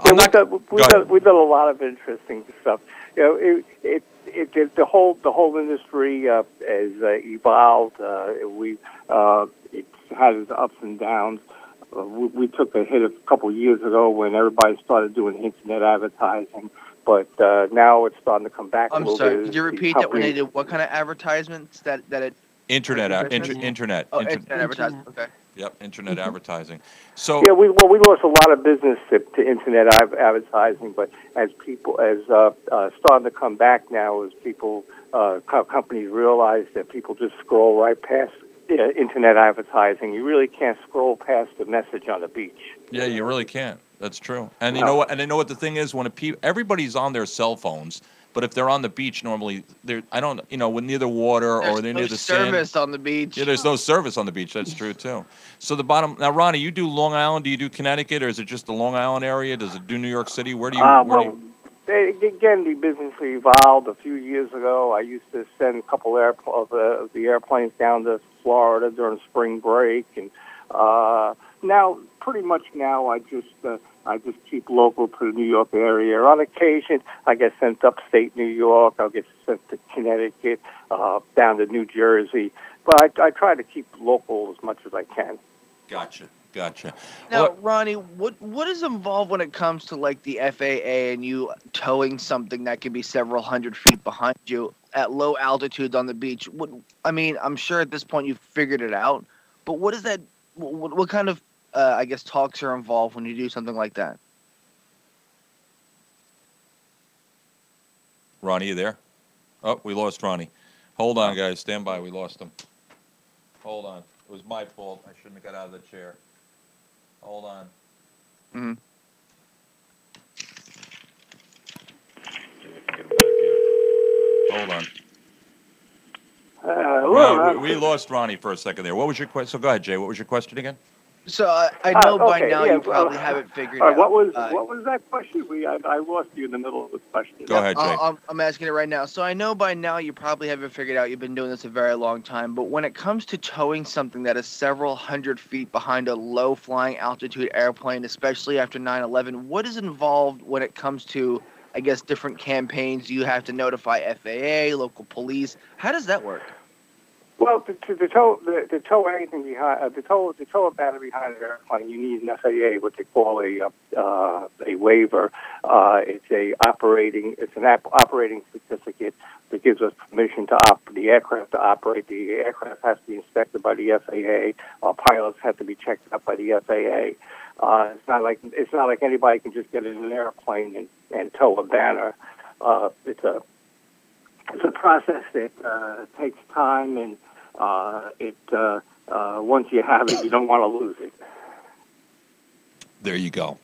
a lot of interesting stuff. The whole industry has evolved. It has its ups and downs. we took a hit a couple years ago when everybody started doing internet advertising, but now it's starting to come back a I'm little sorry. bit. Could you repeat that when they did what kind of advertisements that it? Internet, Like your business? internet. Oh, internet advertising. Okay. Yep, internet advertising. So Yeah, we lost a lot of business to internet advertising, but as starting to come back now, as people companies realize that people just scroll right past internet advertising. You really can't scroll past the message on the beach. yeah, you really can't. That's true. And you know what? And I know what the thing is when everybody's on their cell phones. But if they're on the beach, normally when near the water or they're near the sand. There's no service on the beach. Yeah, there's no service on the beach. That's true too. So now, Ronnie, you do Long Island? Do you do Connecticut, or is it just the Long Island area? Does it do New York City? Where do you? Again, the business evolved a few years ago. I used to send a couple of the airplanes down to Florida during spring break, and now pretty much I just keep local to the New York area. On occasion, I get sent upstate New York. I'll get sent to Connecticut, down to New Jersey. But I try to keep local as much as I can. Gotcha. Now, Ronnie, what is involved when it comes to like the FAA and you towing something that could be several hundred feet behind you at low altitudes on the beach? I'm sure at this point you've figured it out, but what is that? What kind of talks are involved when you do something like that? Ronnie, you there? Oh, we lost Ronnie. Hold on, guys. Stand by. We lost him. Hold on. It was my fault. I shouldn't have got out of the chair. Hold on. Mm-hmm. Hold on. We lost Ronnie for a second there. What was your question? So go ahead, Jay. What was your question again? So I know by now you probably have it figured out. What was that question? I lost you in the middle of the question. Go ahead, Jay. I'm asking it right now. So I know by now you probably have it figured out. You've been doing this a very long time. But when it comes to towing something that is several hundred feet behind a low flying altitude airplane, especially after 9/11, what is involved when it comes to, different campaigns? You have to notify FAA, local police. How does that work? Well, to tow anything behind, to tow a battery behind an airplane, you need an FAA, what they call a waiver. It's an operating certificate that gives us permission to the aircraft to operate. The aircraft has to be inspected by the FAA. Our pilots have to be checked out by the FAA. It's not like anybody can just get in an airplane and tow a banner. It's a process that takes time, and once you have it, you don't want to lose it. There you go.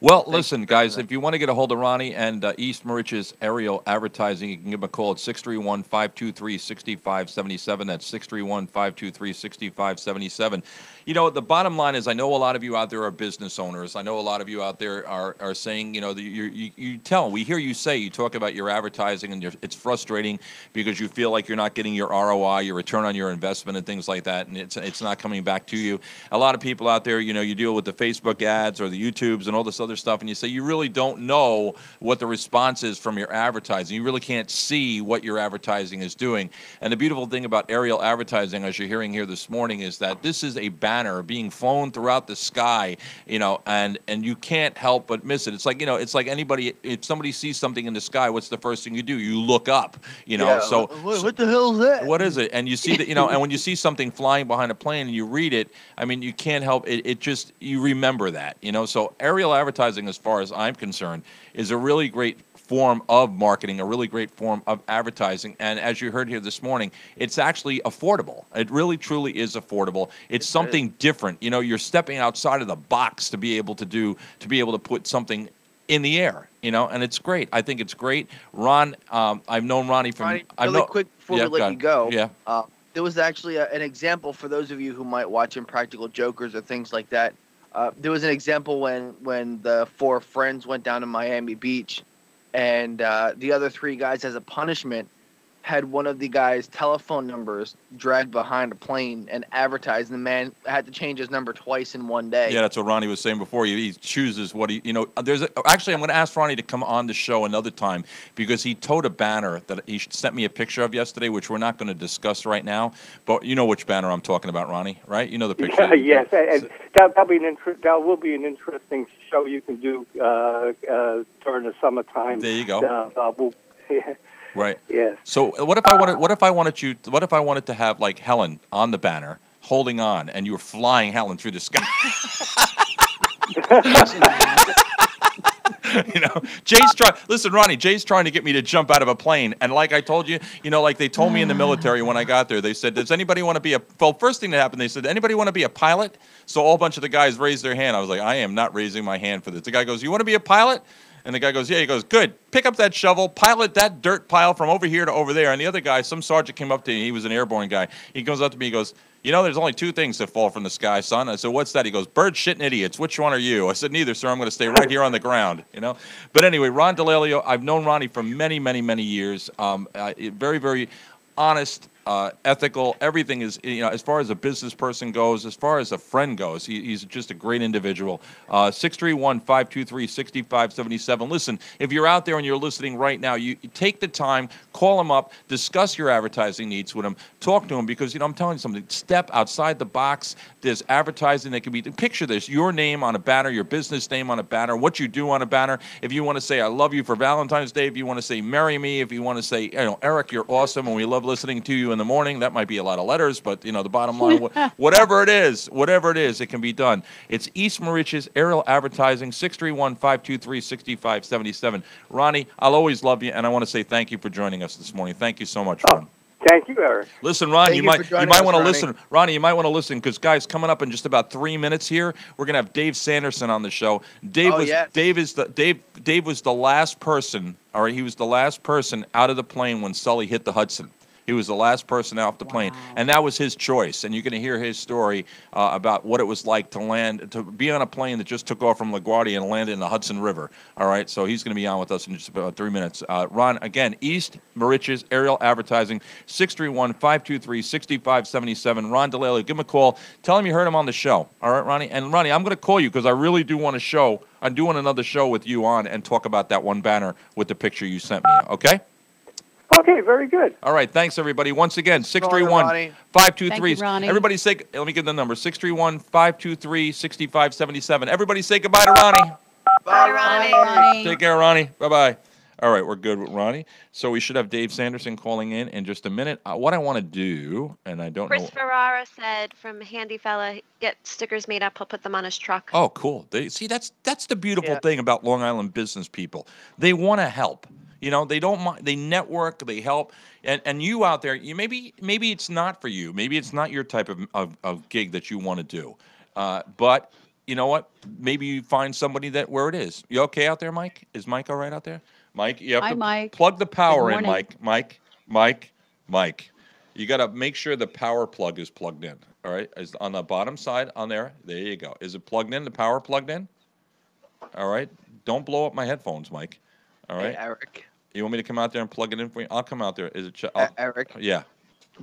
Well, listen, guys, if you want to get a hold of Ronnie and East Moriches Aerial Advertising, you can give him a call at 631-523-6577. That's 631-523-6577. You know, the bottom line is I know a lot of you out there are business owners. I know a lot of you out there are saying, you hear you say, you talk about your advertising, and it's frustrating because you feel like you're not getting your ROI, your return on your investment and things like that, and it's not coming back to you. A lot of people out there, you deal with the Facebook ads or the YouTubes and all this other stuff, and you say you really don't know what the response is from your advertising. You really can't see what your advertising is doing. And the beautiful thing about aerial advertising, as you're hearing here this morning, is that this is a banner being flown throughout the sky, and you can't help but miss it. It's like, it's like anybody, if somebody sees something in the sky, what's the first thing you do? You look up, so what the hell is that? What is it? And you see that, and when you see something flying behind a plane and you read it, I mean, you can't help it. It just, you remember that, so aerial advertising, as far as I'm concerned, is a really great form of marketing, a really great form of advertising. And as you heard here this morning, it's actually affordable. It really, truly is affordable. It's something different. You're stepping outside of the box to be able to put something in the air, and it's great. I think it's great. Ron, I've known Ronnie from... quick before we let you go. Yeah. There was actually an example for those of you who might watch Impractical Jokers or things like that. There was an example when the 4 friends went down to Miami Beach, and the other 3 guys, as a punishment, had one of the guy's telephone numbers dragged behind a plane and advertised. The man had to change his number twice in one day. Yeah, that's what Ronnie was saying before. He chooses what he, actually, I'm going to ask Ronnie to come on the show another time because he towed a banner that he sent me a picture of yesterday, which we're not going to discuss right now. But you know which banner I'm talking about, Ronnie, right? You know the picture. Yeah, yes, and that will be an interesting show you can do during the summertime. There you go. Right. Yes. So what if I wanted to have like Helen on the banner holding on and you were flying Helen through the sky? Listen, Ronnie, Jay's trying to get me to jump out of a plane. And like I told you, like they told me in the military when I got there, they said, does anybody want to be first thing that happened, they said, anybody want to be a pilot? So a whole bunch of the guys raised their hand. I was like, I am not raising my hand for this. The guy goes, you want to be a pilot? And the guy goes, yeah. He goes, good. Pick up that shovel, pilot that dirt pile from over here to over there. And the other guy, some sergeant came up to me. He was an airborne guy. He goes up to me. He goes, there's only two things that fall from the sky, son. I said, what's that? He goes, birds, shit, and idiots. Which one are you? I said, neither, sir. I'm going to stay right here on the ground, But anyway, Ron DeLelio, I've known Ronnie for many, many, many years. Very, very honest, ethical. Everything is, as far as a business person goes, as far as a friend goes, he's just a great individual. 631-523-6577. Listen, if you're out there and you're listening right now, you take the time, call him up, discuss your advertising needs with him, talk to him because, I'm telling you something, step outside the box. There's advertising that can be, picture this, your name on a banner, your business name on a banner, what you do on a banner. If you want to say, I love you for Valentine's Day, if you want to say, marry me, if you want to say, Eric, you're awesome and we love listening to you in the morning, that might be a lot of letters, but the bottom line, whatever it is, it can be done. It's East Moriches Aerial Advertising, 631-523-6577. Ronnie, I'll always love you, and I want to say thank you for joining us this morning. Thank you so much, Ron. Thank you, Eric. Listen, Ron, you might want to listen. Ronnie, you might want to listen because, guys, coming up in just about 3 minutes here, we're gonna have Dave Sanderson on the show. Dave was the last person. All right, he was the last person out of the plane when Sully hit the Hudson. He was the last person off the plane, and that was his choice. And you're going to hear his story about what it was like to be on a plane that just took off from LaGuardia and landed in the Hudson River. All right, so he's going to be on with us in just about 3 minutes. Ron, again, East Moriches Aerial Advertising, 631-523-6577. Ron DeLelio, give him a call. Tell him you heard him on the show. All right, Ronnie? And Ronnie, I'm going to call you because I really do want a show. I'm doing another show with you on and talk about that one banner with the picture you sent me, okay? Okay, very good. All right, thanks, everybody. Once again, 631-523. Everybody say, let me give the number, 631-523-6577. Everybody say goodbye to Ronnie. Bye, Ronnie. Take care, Ronnie. Bye-bye. All right, we're good with Ronnie. So we should have Dave Sanderson calling in just a minute. What I want to do, and I don't know. Chris Ferrara said from Handy Fella, get stickers made up. He'll put them on his truck. Oh, cool. That's the beautiful thing about Long Island business people. They want to help. They don't mind. They network. They help. And you out there, maybe it's not for you. Maybe it's not your type of gig that you want to do. But you know what? Maybe you find somebody where it is. You okay out there, Mike? Is Mike all right out there? Mike, you have to Mike. Plug the power in, Mike. Mike. You got to make sure the power plug is plugged in. All right? Is on the bottom side on there. There you go. Is it plugged in? The power plugged in? All right. Don't blow up my headphones, Mike. All right. Hey, Eric. You want me to come out there and plug it in for you? I'll come out there. Is it Eric? Yeah.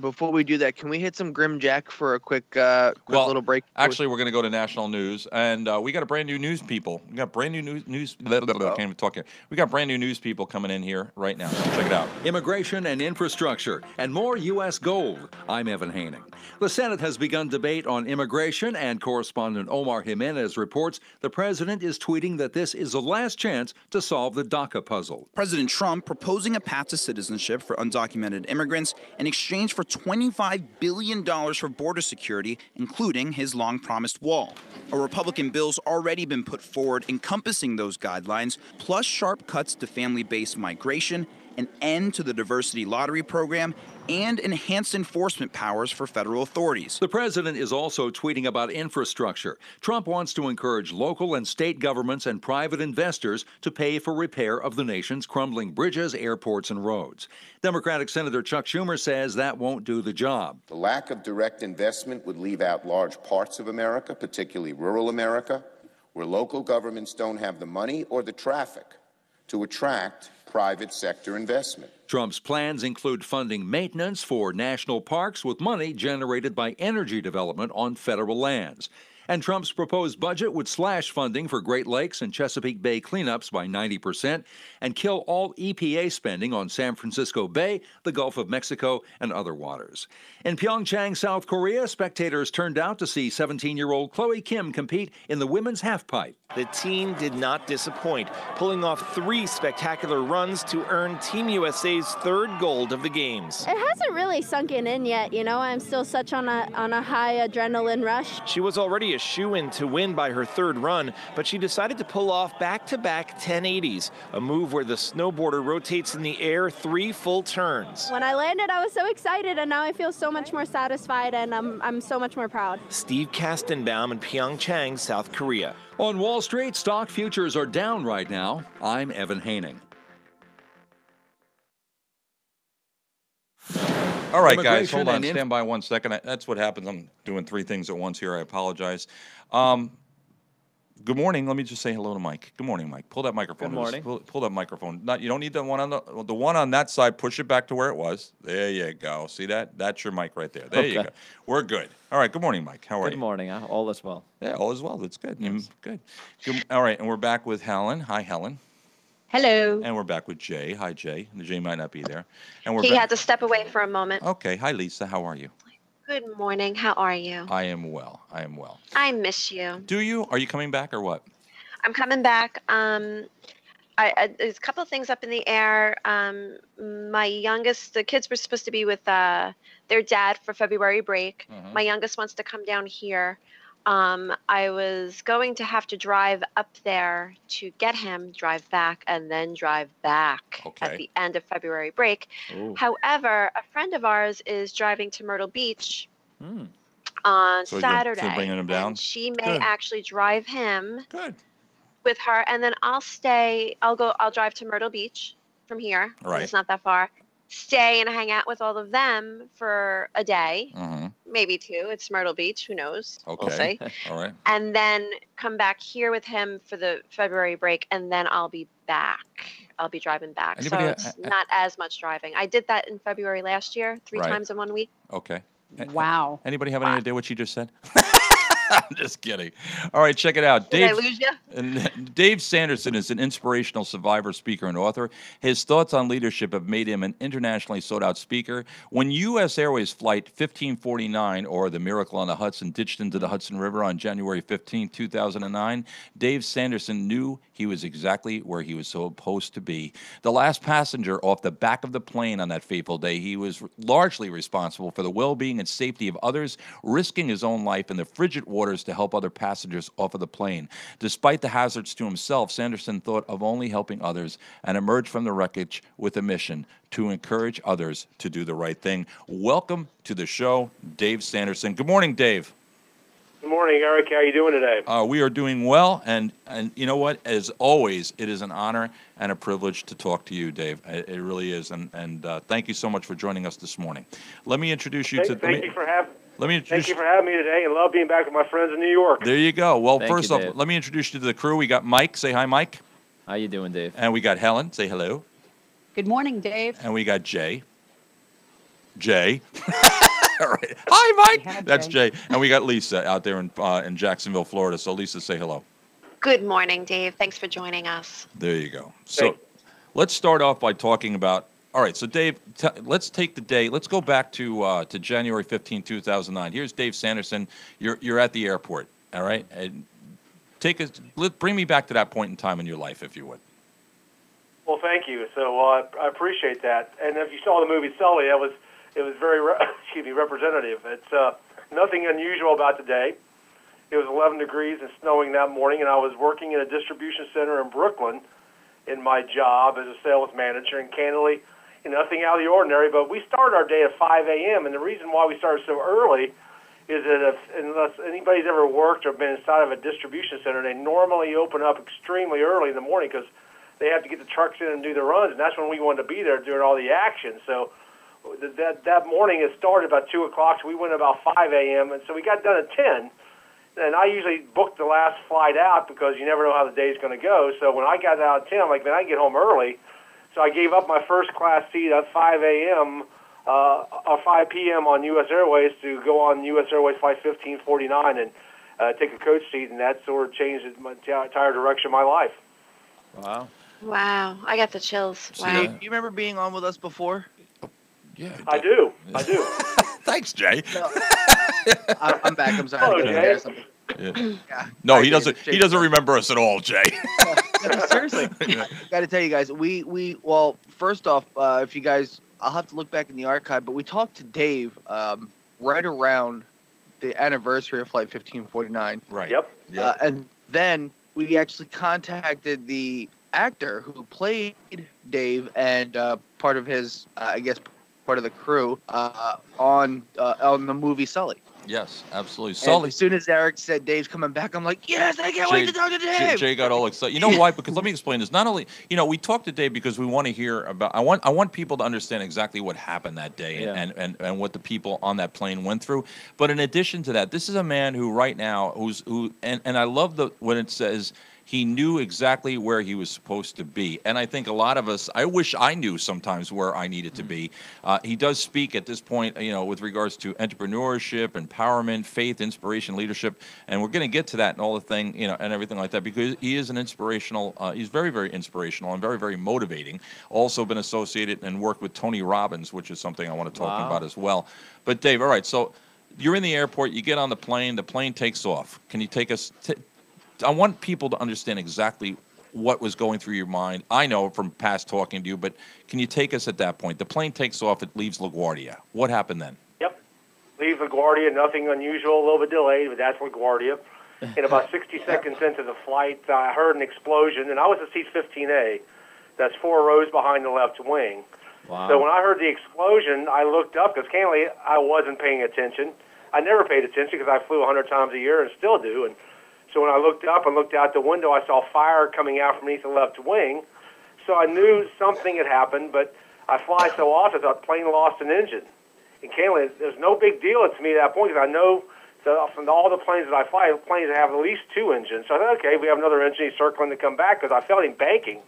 Before we do that, can we hit some Grim Jack for a quick little break? Actually, we're going to go to national news, and we got a brand new news people. We got brand new news. I can't even talk here. We got brand new news people coming in here right now. Check it out. Immigration and infrastructure, and more U.S. gold. I'm Evan Haining. The Senate has begun debate on immigration, and correspondent Omar Jimenez reports the president is tweeting that this is the last chance to solve the DACA puzzle. President Trump proposing a path to citizenship for undocumented immigrants in exchange for $25 billion for border security, including his long-promised wall. A Republican bill's already been put forward encompassing those guidelines, plus sharp cuts to family-based migration, an end to the diversity lottery program, and enhanced enforcement powers for federal authorities. The president is also tweeting about infrastructure. Trump wants to encourage local and state governments and private investors to pay for repair of the nation's crumbling bridges, airports, and roads. Democratic Senator Chuck Schumer says that won't do the job. The lack of direct investment would leave out large parts of America, particularly rural America, where local governments don't have the money or the traffic to attract private sector investment. Trump's plans include funding maintenance for national parks with money generated by energy development on federal lands. And Trump's proposed budget would slash funding for Great Lakes and Chesapeake Bay cleanups by 90% and kill all EPA spending on San Francisco Bay, the Gulf of Mexico, and other waters. In Pyeongchang, South Korea, spectators turned out to see 17-year-old Chloe Kim compete in the women's halfpipe. The team did not disappoint, pulling off 3 spectacular runs to earn Team USA's 3rd gold of the Games. It hasn't really sunken in yet, you know. I'm still such on a high adrenaline rush. She was already a shoo-in to win by her 3rd run, but she decided to pull off back-to-back 1080s, a move where the snowboarder rotates in the air 3 full turns. When I landed, I was so excited, and now I feel so much more satisfied, and I'm so much more proud. Steve Kastenbaum in Pyeongchang, South Korea. On Wall Street, stock futures are down right now. I'm Evan Haining. All right, guys, hold on. Stand by 1 second. That's what happens. I'm doing 3 things at once here. I apologize. Good morning. Let me just say hello to Mike. Good morning, Mike. Pull that microphone. Good morning. Pull that microphone. You don't need the one on the one on that side. Push it back to where it was. There you go. See that? That's your mic right there. There you go. We're good. All right. Good morning, Mike. How are you? Good morning. All is well. Yeah, all is well. That's good. Good. All right, and we're back with Helen. Hi, Helen. Hello. And we're back with Jay. Hi, Jay. Jay might not be there. And we're He had to step away for a moment. Okay. Hi, Lisa. How are you? Good morning. How are you? I am well. I miss you. Do you? Are you coming back or what? I'm coming back. There's a couple of things up in the air. My youngest, the kids were supposed to be with their dad for February break. My youngest wants to come down here. I was going to have to drive up there to get him, drive back, and then drive back at the end of February break. Ooh. However, a friend of ours is driving to Myrtle Beach on Saturday. So bringing him down? And she may actually drive him. Good. With her, and then I'll stay. I'll drive to Myrtle Beach from here. Right. It's not that far. Stay and hang out with all of them for a day, maybe 2. It's Myrtle Beach. Who knows? Okay. We'll see. All right. And then come back here with him for the February break, and then I'll be back. I'll be driving back. Anybody so it's not as much driving. I did that in February last year, 3 times in 1 week. Okay. Wow. Anybody have any idea what she just said? I'm just kidding. All right, check it out. Did I lose you? And Dave Sanderson is an inspirational survivor, speaker, and author. His thoughts on leadership have made him an internationally sought-out speaker. When U.S. Airways Flight 1549, or the Miracle on the Hudson, ditched into the Hudson River on January 15, 2009, Dave Sanderson knew he was exactly where he was supposed to be. The last passenger off the back of the plane on that fateful day, he was largely responsible for the well-being and safety of others, risking his own life in the frigid waters to help other passengers off of the plane. Despite the hazards to himself, Sanderson thought of only helping others and emerged from the wreckage with a mission to encourage others to do the right thing. Welcome to the show, Dave Sanderson. Good morning, Dave. Good morning, Eric. How are you doing today? We are doing well, and you know what? As always, it is an honor and a privilege to talk to you, Dave. It really is, and thank you so much for joining us this morning. Let me introduce you to. Thank you for having. Thank you for having me today, and love being back with my friends in New York. There you go. Well, Thank first you, off, Dave. let me introduce you to the crew. We got Mike. Say hi, Mike. How you doing, Dave? And we got Helen. Say hello. Good morning, Dave. And we got Jay. All right. Hi, Mike. That's Jay. And we got Lisa out there in Jacksonville, Florida. So, Lisa, say hello. Good morning, Dave. Thanks for joining us. There you go. So, let's start off by talking about. All right. So, Dave, let's take the day. Let's go back to January 15, 2009. Here's Dave Sanderson. You're at the airport. All right. And bring me back to that point in time in your life, if you would. Well, thank you. So I appreciate that. And if you saw the movie Sully, it was very representative. It's nothing unusual about the day. It was 11 degrees and snowing that morning, and I was working in a distribution center in Brooklyn in my job as a sales manager, and candidly, nothing out of the ordinary. But we started our day at 5 a.m., and the reason why we started so early is that unless anybody's ever worked or been inside of a distribution center, they normally open up extremely early in the morning because they have to get the trucks in and do the runs, and that's when we wanted to be there during all the action. So that morning it started about 2 o'clock, so we went about 5 a.m., and so we got done at 10. And I usually book the last flight out because you never know how the day's going to go. So when I got out at 10, I'm like, man, I can get home early. So I gave up my first class seat at 5 a.m. Or 5 p.m. on U.S. Airways to go on U.S. Airways Flight 1549 and take a coach seat, and that sort of changed my entire direction of my life. Wow. Wow, I got the chills. Wow. Jay, do you remember being on with us before? Yeah. I do. Thanks, Jay. No, I'm back. I'm sorry. Hello, I Jay. something. Yeah. Yeah. No, Hi, he doesn't. David. He doesn't remember us at all, Jay. No, seriously, I got to tell you guys, well, first off, if you guys, I'll have to look back in the archive, but we talked to Dave right around the anniversary of Flight 1549. Right. Yep. And then we actually contacted the actor who played Dave and part of his, I guess, part of the crew on the movie Sully. Yes, absolutely. And Sully. as soon as Eric said Dave's coming back, I'm like, yes, I can't wait to talk to Dave. Jay got all excited. You know why? Because let me explain this. Not only, we talked to Dave because we want to hear about. I want people to understand exactly what happened that day and what the people on that plane went through. But in addition to that, this is a man who right now and I love when it says he knew exactly where he was supposed to be. And I think a lot of us, I wish I knew sometimes where I needed to be. He does speak at this point, with regards to entrepreneurship, empowerment, faith, inspiration, leadership. And we're going to get to that and all the thing, and everything like that, because he is an inspirational, he's very, very inspirational and very, very motivating. Also been associated and worked with Tony Robbins, which is something I want to talk about as well. But Dave, all right, so you're in the airport, you get on the plane takes off. Can you take us I want people to understand exactly what was going through your mind. I know from past talking to you, but can you take us at that point? The plane takes off, it leaves LaGuardia. What happened then? Yep. Leaves LaGuardia, nothing unusual, a little bit delayed, but that's LaGuardia. And about 60 seconds into the flight, I heard an explosion, and I was at seat 15A. That's 4 rows behind the left wing. Wow. So when I heard the explosion, I looked up, because candidly, I wasn't paying attention. I never paid attention because I flew 100 times a year and still do, and so when I looked up and looked out the window, I saw fire coming out from beneath the left wing. So I knew something had happened, but I fly so often, I thought the plane lost an engine. And candidly, there's no big deal to me at that point because I know that from all the planes that I fly, planes that have at least 2 engines. So I thought, okay, we have another engine. He's circling to come back because I felt him banking.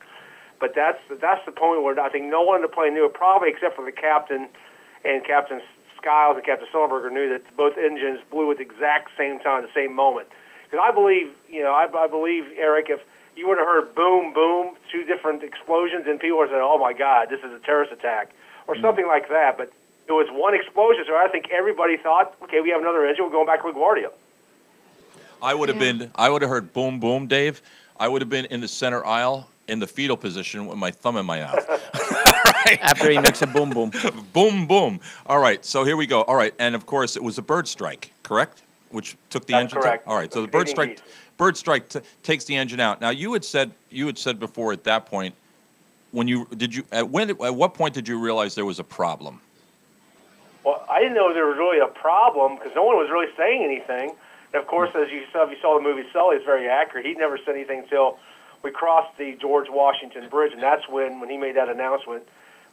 But that's the point where I think no one in the plane knew it, probably except for the captain and Captain Skiles and Captain Sullenberger knew that both engines blew at the exact same time, the same moment. Because I believe, I believe, Eric, if you would have heard boom, boom, 2 different explosions, and people would have said, oh, my God, this is a terrorist attack, or something like that. But it was one explosion, so I think everybody thought, okay, we have another engine, we're going back to LaGuardia. I would have heard boom, boom, Dave. I would have been in the center aisle in the fetal position with my thumb in my mouth. Right. After he makes a boom, boom. Boom, boom. All right, so here we go. All right, and of course, it was a bird strike, correct? Which took the engine. Correct. All right. So the bird strike takes the engine out. Now you had said before at that point, at what point did you realize there was a problem? Well, I didn't know there was really a problem because no one was really saying anything. And of course, as you saw the movie Sully, it's very accurate. He never said anything until we crossed the George Washington Bridge, and that's when he made that announcement.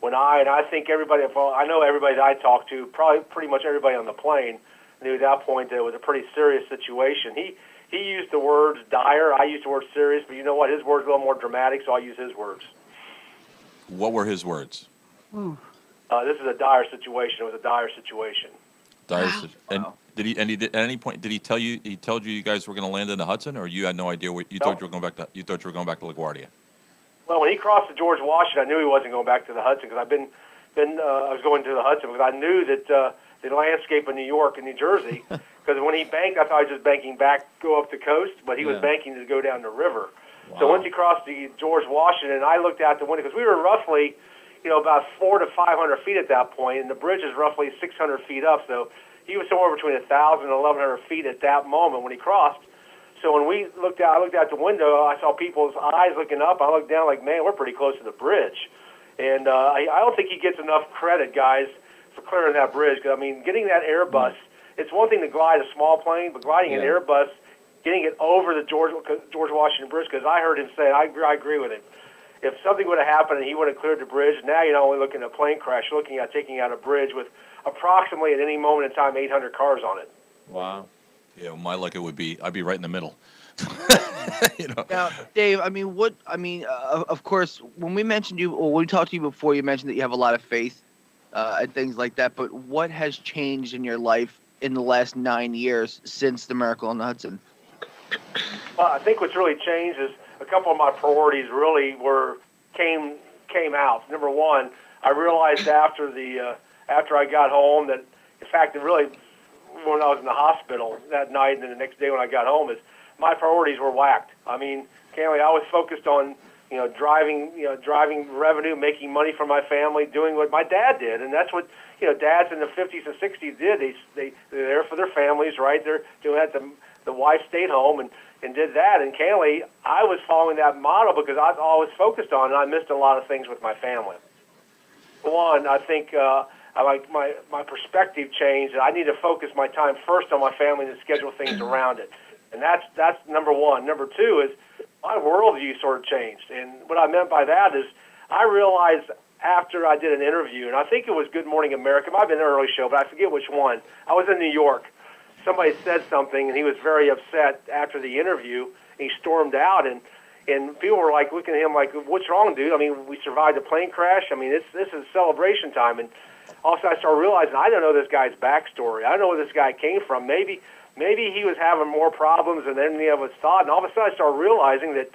I think everybody, I know everybody that I talked to, probably pretty much everybody on the plane, knew at that point that it was a pretty serious situation. He used the words dire. I used the word serious, but you know what? His words were a little more dramatic, so I use his words. What were his words? This is a dire situation. It was a dire situation. And did he? And at any point did he tell you? He told you guys were going to land in the Hudson, or you had no idea? You thought you were going back to? You thought you were going back to LaGuardia? Well, when he crossed the George Washington, I knew he wasn't going back to the Hudson because I was going to the Hudson because I knew that. The landscape of New York and New Jersey, because when he banked, I thought he was just banking back, go up the coast, but he was banking to go down the river. Wow. So once he crossed the George Washington, I looked out the window, because we were roughly, about 400 to 500 feet at that point, and the bridge is roughly 600 feet up, so he was somewhere between 1,000 and 1,100 feet at that moment when he crossed. So when I looked out the window, I saw people's eyes looking up. I looked down like, man, we're pretty close to the bridge. And I don't think he gets enough credit, guys, for clearing that bridge. Because, getting that Airbus, it's one thing to glide a small plane, but gliding an Airbus, getting it over the George Washington Bridge, because I heard him say, I agree with him. If something would have happened and he would have cleared the bridge, now you're not only looking at a plane crash, you're looking at taking out a bridge with approximately at any moment in time 800 cars on it. Wow. Yeah, my luck it would be, I'd be right in the middle. Now, Dave, of course, when we mentioned you, or when we talked to you before, you mentioned that you have a lot of faith and things like that. But what has changed in your life in the last 9 years since the Miracle on the Hudson? Well, I think what's really changed is a couple of my priorities really came out. Number one, I realized after I got home that, in fact, when I was in the hospital that night and then the next day when I got home, is my priorities were whacked. I mean, candidly, I was focused on driving revenue, making money for my family, doing what my dad did, and that's what dads in the 50s and 60s did. They're there for their families, right? They're doing that. The wife stayed home and did that, and candidly, I was following that model because I was always focused on it, and I missed a lot of things with my family. One, I think my perspective changed, and I need to focus my time first on my family and schedule things around it. And that's number one. Number two is my worldview sort of changed. And what I meant by that is I realized after I did an interview, and I think it was Good Morning America, it might have been an early show, but I forget which one. I was in New York. Somebody said something, and he was very upset after the interview, and he stormed out, and people were like looking at him like, what's wrong, dude? I mean, we survived a plane crash. I mean, this is celebration time. And also I started realizing I don't know this guy's backstory. I don't know where this guy came from. Maybe he was having more problems than any of us thought. And all of a sudden I started realizing that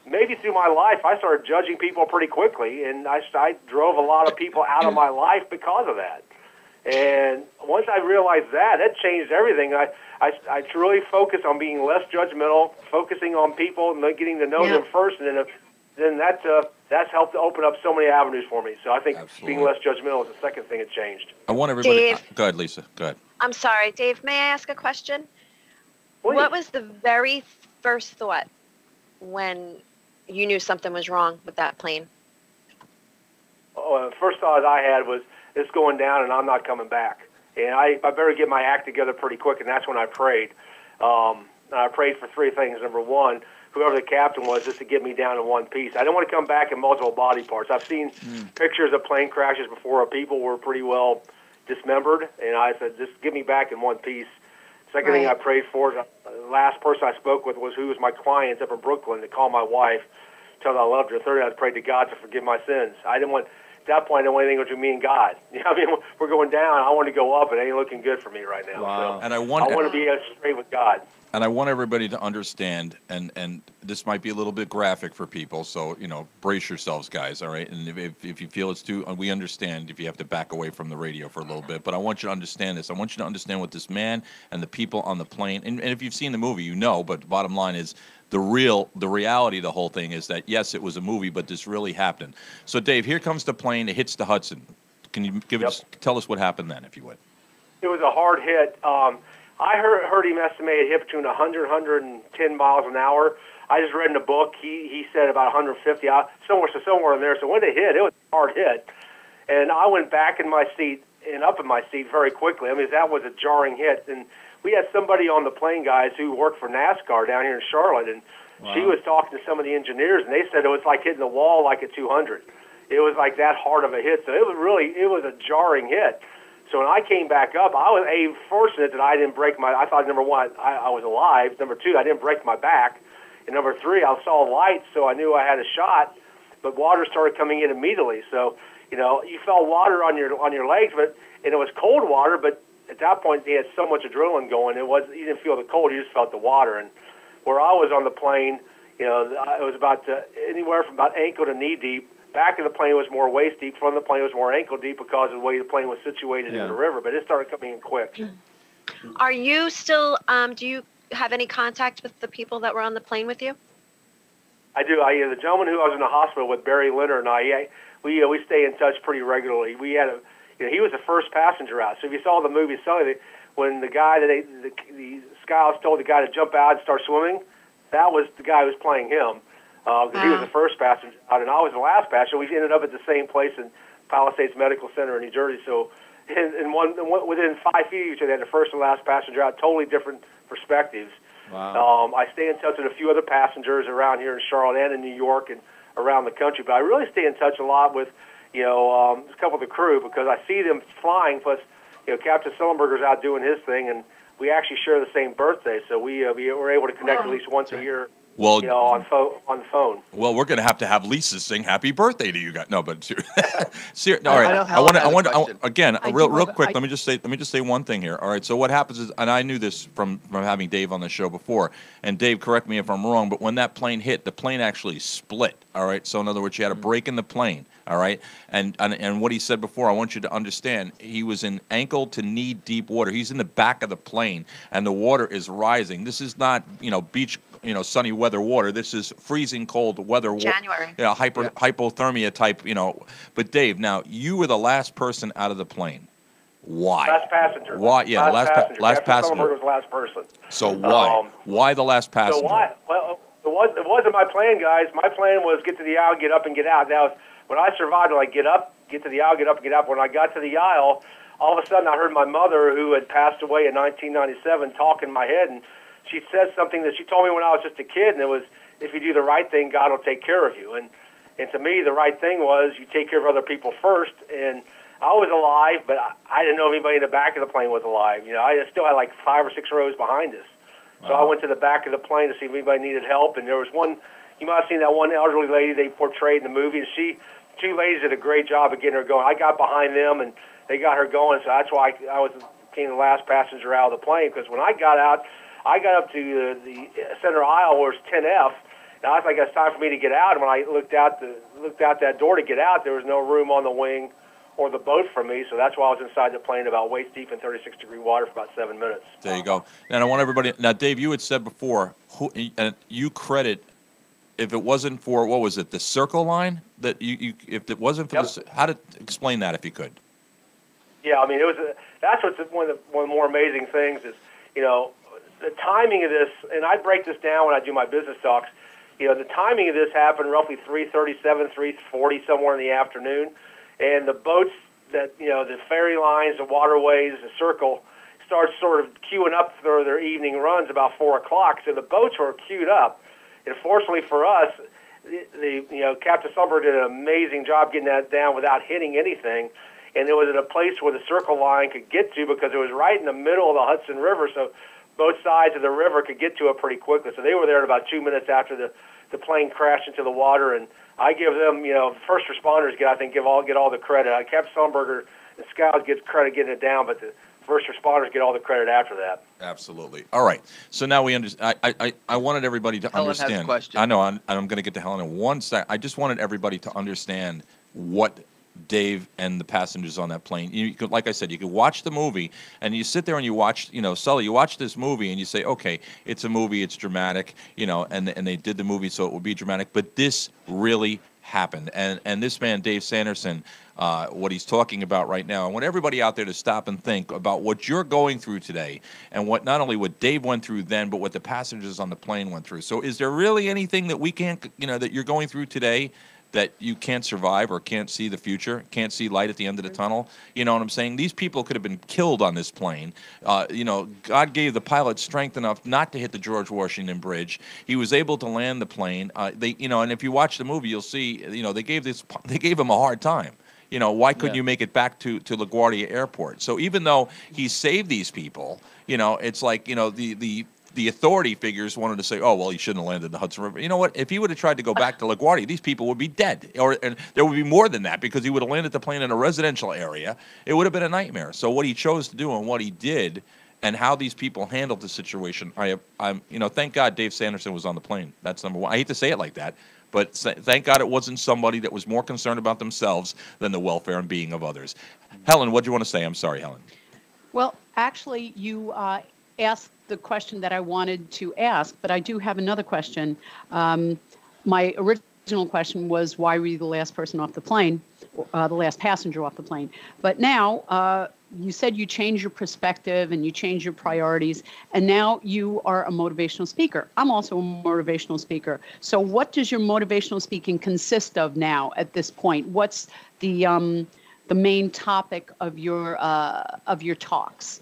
maybe through my life I started judging people pretty quickly, and I drove a lot of people out of my life because of that. And once I realized that changed everything. I truly focus on being less judgmental, focusing on people and getting to know them first, and then that's helped to open up so many avenues for me. So I think being less judgmental is the second thing that changed. I want everybody. Dave. Go ahead, Lisa. Go ahead. I'm sorry, Dave. May I ask a question? Please. What was the very first thought when you knew something was wrong with that plane? First thought I had was, it's going down and I'm not coming back. And I better get my act together pretty quick, and that's when I prayed. I prayed for three things. Number one, whoever the captain was, just to get me down in one piece. I didn't want to come back in multiple body parts. I've seen pictures of plane crashes before where people were pretty well dismembered, and I said, just get me back in one piece. Second thing I prayed for, the last person I spoke with was who was my client up in Brooklyn to call my wife, tell her I loved her. Third, I prayed to God to forgive my sins. I didn't want... At that point, I didn't want anything between me and God. You know, I mean, we're going down. I want to go up. It ain't looking good for me right now. Wow. So And I I want to be straight with God. And I want everybody to understand, and this might be a little bit graphic for people, so, brace yourselves, guys, all right? And if you feel it's too, we understand if you have to back away from the radio for a little bit, but I want you to understand this. I want you to understand what this man and the people on the plane, and if you've seen the movie, but the bottom line is, the reality of the whole thing is that, yes, it was a movie, but this really happened. So, Dave, here comes the plane. It hits the Hudson. Can you tell us what happened then, if you would? It was a hard hit. I heard him estimated hit between 100, 110 miles an hour. I just read in a book, he said about 150, somewhere in there. So when it hit, it was a hard hit. And I went back in my seat and up in my seat very quickly. I mean, that was a jarring hit. And we had somebody on the plane, guys, who worked for NASCAR down here in Charlotte, and she was talking to some of the engineers, and they said it was like hitting the wall like a 200. It was like that hard of a hit. So it was a jarring hit. So when I came back up, I was fortunate that I didn't break I thought, number one, I was alive. Number two, I didn't break my back. And number three, I saw lights, so I knew I had a shot, but water started coming in immediately. So, you felt water on your legs, and it was cold water, but at that point, they had so much adrenaline going. You didn't feel the cold; you just felt the water. And where I was on the plane, it was about anywhere from about ankle to knee deep. Back of the plane was more waist deep. Front of the plane was more ankle deep because of the way the plane was situated in the river. But it started coming in quick. Are you still? Do you have any contact with the people that were on the plane with you? I do. The gentleman who I was in the hospital with, Barry Leonard, and we stay in touch pretty regularly. We had he was the first passenger out. So if you saw the movie, when the guy the scouts told the guy to jump out and start swimming, that was the guy who was playing him. Because he was the first passenger out, and I was the last passenger. We ended up at the same place in Palisades Medical Center in New Jersey. So within 5 feet of each other, they had the first and last passenger out, totally different perspectives. Wow. I stay in touch with a few other passengers around here in Charlotte and in New York and around the country, but I really stay in touch a lot with a couple of the crew because I see them flying, plus Captain Sullenberger's out doing his thing, and we actually share the same birthday, so we were able to connect at least once a year. Well, on the phone. Well, we're going to have Lisa sing "Happy Birthday" to you guys. No, but all I right. know Helen has a question. Again, I real do have- quick. I- Let me just say one thing here. All right. So what happens is, and I knew this from having Dave on the show before. And Dave, correct me if I'm wrong, but when that plane hit, the plane actually split. All right. So in other words, you had a break in the plane. All right. And what he said before, I want you to understand, he was in ankle to knee deep water. He's in the back of the plane, and the water is rising. This is not beach. Sunny weather water. This is freezing cold weather. January. Hypothermia type. But Dave, now you were the last person out of the plane. Why? Last passenger. Why? Yeah, last passenger. Captain Sullenberger was the last person. So why? Why the last passenger? So why? Well, it wasn't my plan, guys. My plan was get to the aisle, get up, and get out. Now, when I survived, like get to the aisle, get up, and get out. When I got to the aisle, all of a sudden I heard my mother, who had passed away in 1997, talk in my head, and she said something that she told me when I was just a kid, and it was, if you do the right thing, God will take care of you. And to me, the right thing was you take care of other people first. And I was alive, but I didn't know if anybody in the back of the plane was alive. I still had like 5 or 6 rows behind us. So I went to the back of the plane to see if anybody needed help. And there was one, you might have seen that one elderly lady they portrayed in the movie. And two ladies did a great job of getting her going. I got behind them, and they got her going. So that's why I became the last passenger out of the plane, because when I got out, I got up to the center aisle where it's 10F, and I was like, it's time for me to get out. And when I looked out that door to get out, there was no room on the wing or the boat for me, so that's why I was inside the plane about waist deep in 36-degree water for about 7 minutes. There you go. And I want everybody. Now, Dave, you had said before, you credit, if it wasn't for, what was it, the Circle Line? That if it wasn't for how to explain that, if you could. Yeah, I mean, that's what's one of the more amazing things is, the timing of this, and I break this down when I do my business talks. The timing of this happened roughly 3:37, 3:40, somewhere in the afternoon, and the boats that the ferry lines, the waterways, the Circle, starts sort of queuing up for their evening runs about 4 o'clock. So the boats were queued up, and fortunately for us, Captain Sullenberger did an amazing job getting that down without hitting anything. And it was at a place where the Circle Line could get to, because it was right in the middle of the Hudson River, so both sides of the river could get to it pretty quickly. So they were there in about 2 minutes after the plane crashed into the water. And I give them, first responders get all the credit. Captain Sullenberger and Scouts get credit getting it down, but the first responders get all the credit after that. Absolutely. All right. So now we understand. I wanted everybody to Helen understand. has a question. I know. I'm going to get to Helen in 1 sec. I just wanted everybody to understand what Dave and the passengers on that plane. You could, like I said, you could watch the movie, and you sit there and you watch, Sully, you watch this movie and you say, okay, it's a movie, it's dramatic, and they did the movie so it would be dramatic, but this really happened. And this man, Dave Sanderson, what he's talking about right now, I want everybody out there to stop and think about what you're going through today, and what not only what Dave went through then, but what the passengers on the plane went through. So is there really anything that we can't, that you're going through today that you can't survive or can't see the future, can't see light at the end of the tunnel? You know what I'm saying? These people could have been killed on this plane. God gave the pilot strength enough not to hit the George Washington Bridge. He was able to land the plane. And if you watch the movie, you'll see, they gave him a hard time. Why couldn't you make it back to LaGuardia Airport? So even though he saved these people, it's like, the authority figures wanted to say, oh, well, he shouldn't have landed in the Hudson River. You know what? If he would have tried to go back to LaGuardia, these people would be dead. And there would be more than that, because he would have landed the plane in a residential area. It would have been a nightmare. So what he chose to do and what he did and how these people handled the situation, thank God Dave Sanderson was on the plane. That's number one. I hate to say it like that, but thank God it wasn't somebody that was more concerned about themselves than the welfare and being of others. Helen, what do you want to say? I'm sorry, Helen. Well, actually, you asked the question that I wanted to ask, but I do have another question. My original question was, why were you the last person off the plane, the last passenger off the plane? But now you said you changed your perspective and you changed your priorities, and now you are a motivational speaker. I'm also a motivational speaker. So what does your motivational speaking consist of now at this point? What's the main topic of your talks?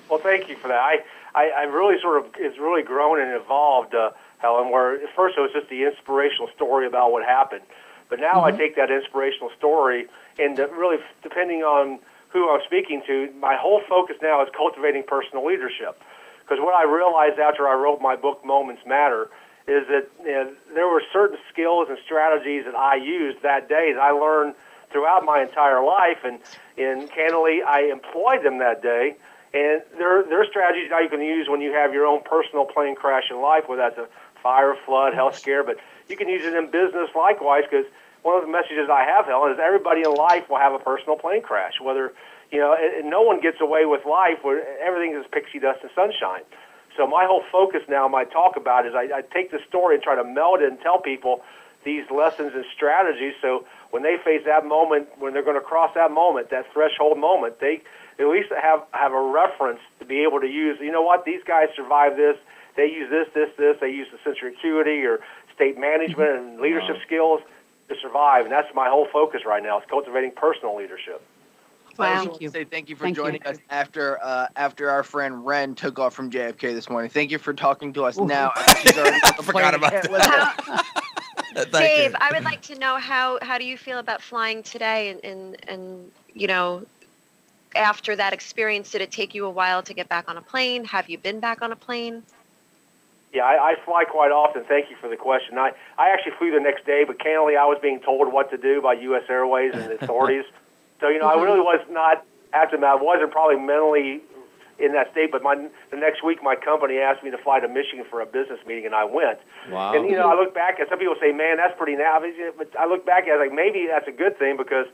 Well, thank you for that. I really it's really grown and evolved, Helen, where at first it was just the inspirational story about what happened. But now I take that inspirational story and really, depending on who I'm speaking to, my whole focus now is cultivating personal leadership. Because what I realized after I wrote my book, Moments Matter, is that there were certain skills and strategies that I used that day that I learned throughout my entire life, and candidly, I employed them that day. And there are strategies now you can use when you have your own personal plane crash in life, whether that's a fire, flood, health scare, but you can use it in business likewise, because one of the messages I have, Helen, is everybody in life will have a personal plane crash, whether, and no one gets away with life where everything is pixie dust and sunshine. So my whole focus now, my talk about is I take the story and try to meld it and tell people these lessons and strategies, so when they face that moment, when they're going to cross that moment, that threshold moment, they at least have a reference to be able to use. You know what? These guys survived this. They use this. They use the sensory acuity or state management and leadership skills to survive. And that's my whole focus right now, is cultivating personal leadership. Wow. I just want to say thank you for joining us after our friend Ren took off from JFK this morning. Thank you for talking to us now. I forgot about that. Dave, I would like to know how do you feel about flying today, and after that experience, did it take you a while to get back on a plane? Have you been back on a plane? Yeah, I fly quite often. Thank you for the question. I actually flew the next day, but candidly, I was being told what to do by U.S. Airways and the authorities. So, I really was not, after that, I wasn't probably mentally in that state, but the next week my company asked me to fly to Michigan for a business meeting, and I went. Wow. And, I look back, and some people say, man, that's pretty nappy, but I look back at it like maybe that's a good thing, because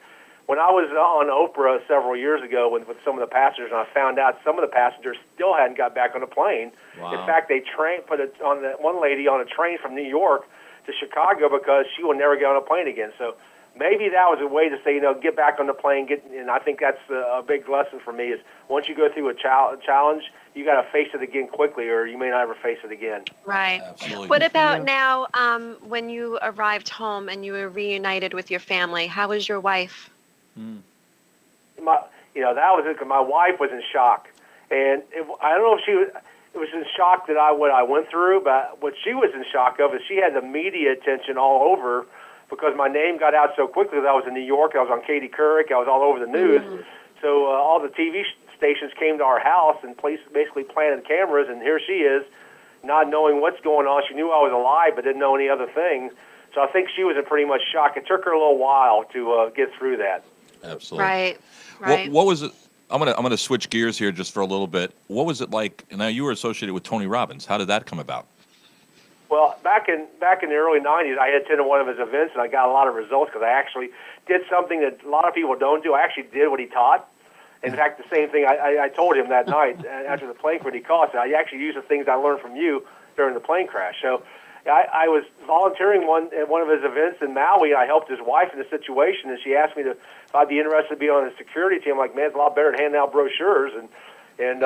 when I was on Oprah several years ago with some of the passengers, and I found out some of the passengers still hadn't got back on a plane. Wow. In fact, they put it on one lady on a train from New York to Chicago because she will never get on a plane again. So maybe that was a way to say, get back on the plane. And I think that's a big lesson for me, is once you go through a challenge, you got to face it again quickly, or you may not ever face it again. Right. Absolutely. What about now, when you arrived home and you were reunited with your family? How was your wife? That was it, because my wife was in shock. And I don't know if she was in shock that what I went through, but what she was in shock of is she had the media attention all over, because my name got out so quickly. That I was in New York, I was on Katie Couric, I was all over the news. So all the TV stations came to our house and basically planted cameras, and here she is, not knowing what's going on. She knew I was alive, but didn't know any other thing. So I think she was in pretty much shock. It took her a little while to get through that. Absolutely. Right. What was it? I'm gonna switch gears here just for a little bit. What was it like? Now, you were associated with Tony Robbins. How did that come about? Well, back in the early '90s, I attended one of his events, and I got a lot of results because I actually did something that a lot of people don't do. I actually did what he taught. In fact, the same thing I told him that night after the plane crash. He called. I said, I actually used the things I learned from you during the plane crash. So I was volunteering at one of his events in Maui. I helped his wife in the situation, and she asked me if I'd be interested to be on the security team. I'm like, man, it's a lot better than handing out brochures. And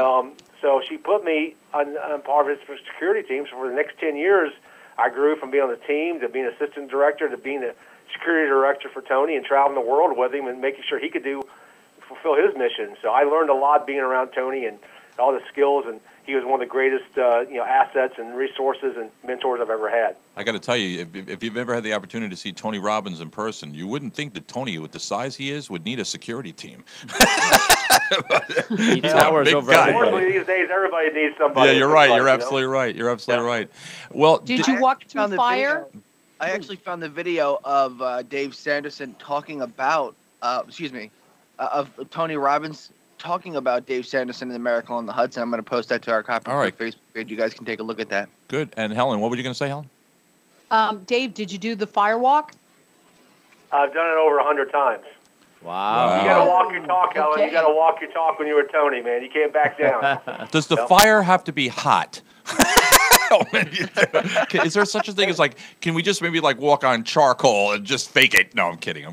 so she put me on part of his security team. So for the next 10 years, I grew from being on the team to being assistant director to being the security director for Tony and traveling the world with him and making sure he could fulfill his mission. So I learned a lot being around Tony and all the skills, and he was one of the greatest assets and resources and mentors I've ever had. I got to tell you, if you've ever had the opportunity to see Tony Robbins in person, you wouldn't think that Tony, with the size he is, would need a security team. He towers over everybody. Unfortunately, these days, everybody needs somebody. Yeah, you're right. You're absolutely right. You're absolutely right. Well, did you walk through fire? I actually found the video of Dave Sanderson talking about, of Tony Robbins talking about Dave Sanderson and the Miracle on the Hudson. I'm going to post that to our copy Facebook page. You guys can take a look at that. Good. And Helen, what were you going to say, Helen? Dave, did you do the fire walk? I've done it over 100 times. Wow. You got to walk your talk, Helen. Okay. You got to walk your talk when you were Tony, man. You can't back down. Does the fire have to be hot? Is there such a thing as can we just maybe walk on charcoal and just fake it? No, I'm kidding.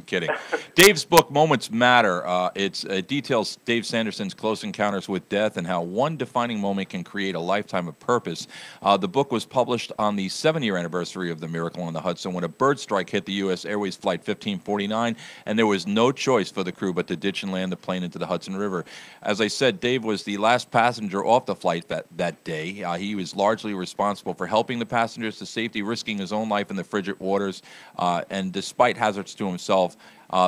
Dave's book, Moments Matter, it details Dave Sanderson's close encounters with death and how one defining moment can create a lifetime of purpose. The book was published on the 7-year anniversary of the Miracle on the Hudson, when a bird strike hit the U.S. Airways Flight 1549, and there was no choice for the crew but to ditch and land the plane into the Hudson River. As I said, Dave was the last passenger off the flight that day. He was largely responsible responsible for helping the passengers to safety, risking his own life in the frigid waters, and despite hazards to himself,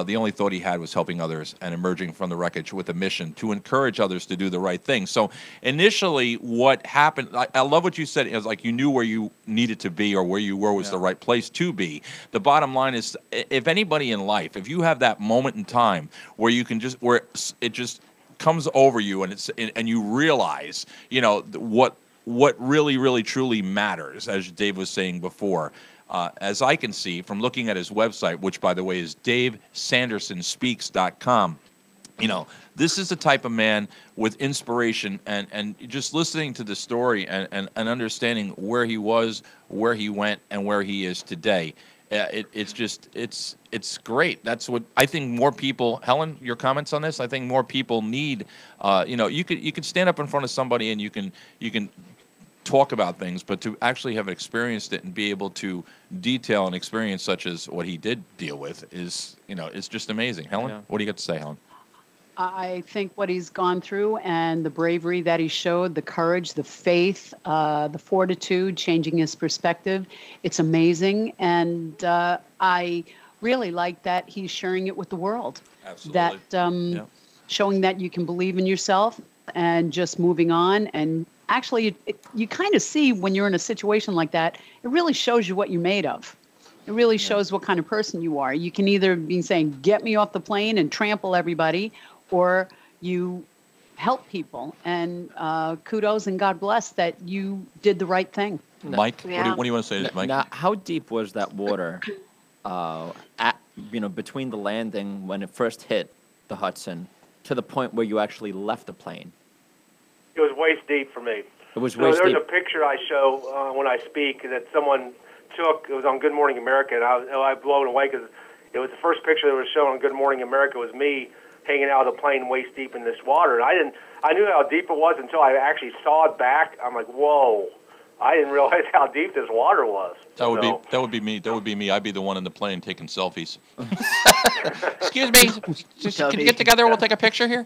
the only thought he had was helping others and emerging from the wreckage with a mission to encourage others to do the right thing. So initially what happened, I love what you said, it was like you knew where you needed to be or where you were was the right place to be. The bottom line is, if anybody in life, if you have that moment in time where you can just, where it just comes over you and you realize, you know, what really, really, truly matters, as Dave was saying before. As I can see from looking at his website, which, by the way, is davesandersonspeaks.com, you know, this is the type of man with inspiration and just listening to the story and understanding where he was, where he went, and where he is today. It's great. That's what I think more people. Helen, your comments on this? I think more people need. You know, you could stand up in front of somebody and you can talk about things, but to actually have experienced it and be able to detail an experience such as what he did deal with is, you know, it's just amazing. Helen, what do you got to say, Helen? I think what he's gone through and the bravery that he showed, the courage, the faith, the fortitude, changing his perspective, it's amazing. And I really like that he's sharing it with the world. Absolutely. That showing that you can believe in yourself and just moving on. And actually, you kind of see when you're in a situation like that, it really shows you what you're made of. It really shows what kind of person you are. You can either be saying, get me off the plane and trample everybody, or you help people. And kudos and God bless that you did the right thing. Mike, what do you want to say to this, Mike? Now, how deep was that water, between the landing when it first hit the Hudson to the point where you actually left the plane? It was waist deep for me. It was waist deep. deep. There's a picture I show when I speak that someone took. It was on Good Morning America, and I was blown away because it was the first picture that was shown on Good Morning America was me hanging out of the plane waist deep in this water. And I knew how deep it was until I actually saw it back. I'm like, whoa. I didn't realize how deep this water was. That would be me. That would be me. I'd be the one in the plane taking selfies. Excuse me. Can you get together? We'll take a picture here.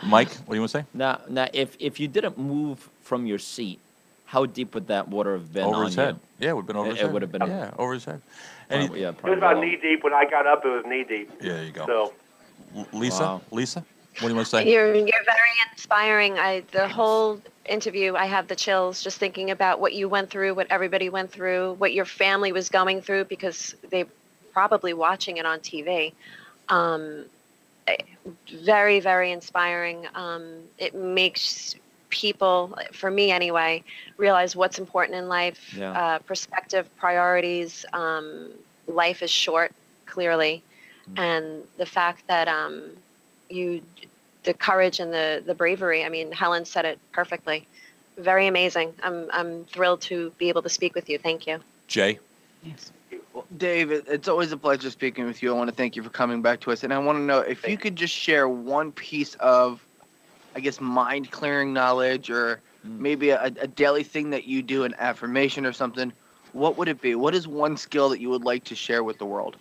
Mike, what do you want to say? Now, if you didn't move from your seat, how deep would that water have been Over on his you? head. Yeah, it would have been over his head. It would have been. Yeah, over his head. It was about knee deep. When I got up, it was knee deep. Yeah, there you go. So, Lisa, what do you want to say? You're very inspiring. The whole interview, I have the chills just thinking about what you went through, what everybody went through, what your family was going through, because they're probably watching it on TV. Very, very inspiring. It makes people, for me anyway, realize what's important in life, perspective, priorities. Life is short, clearly. And the fact that the courage and the bravery, I mean, Helen said it perfectly. Very amazing. I'm thrilled to be able to speak with you. Thank you. Jay? Yes. Well, Dave, it's always a pleasure speaking with you. I want to thank you for coming back to us. And I want to know if you could just share one piece of, I guess, mind-clearing knowledge or maybe a daily thing that you do, an affirmation or something. What would it be? What is one skill that you would like to share with the world?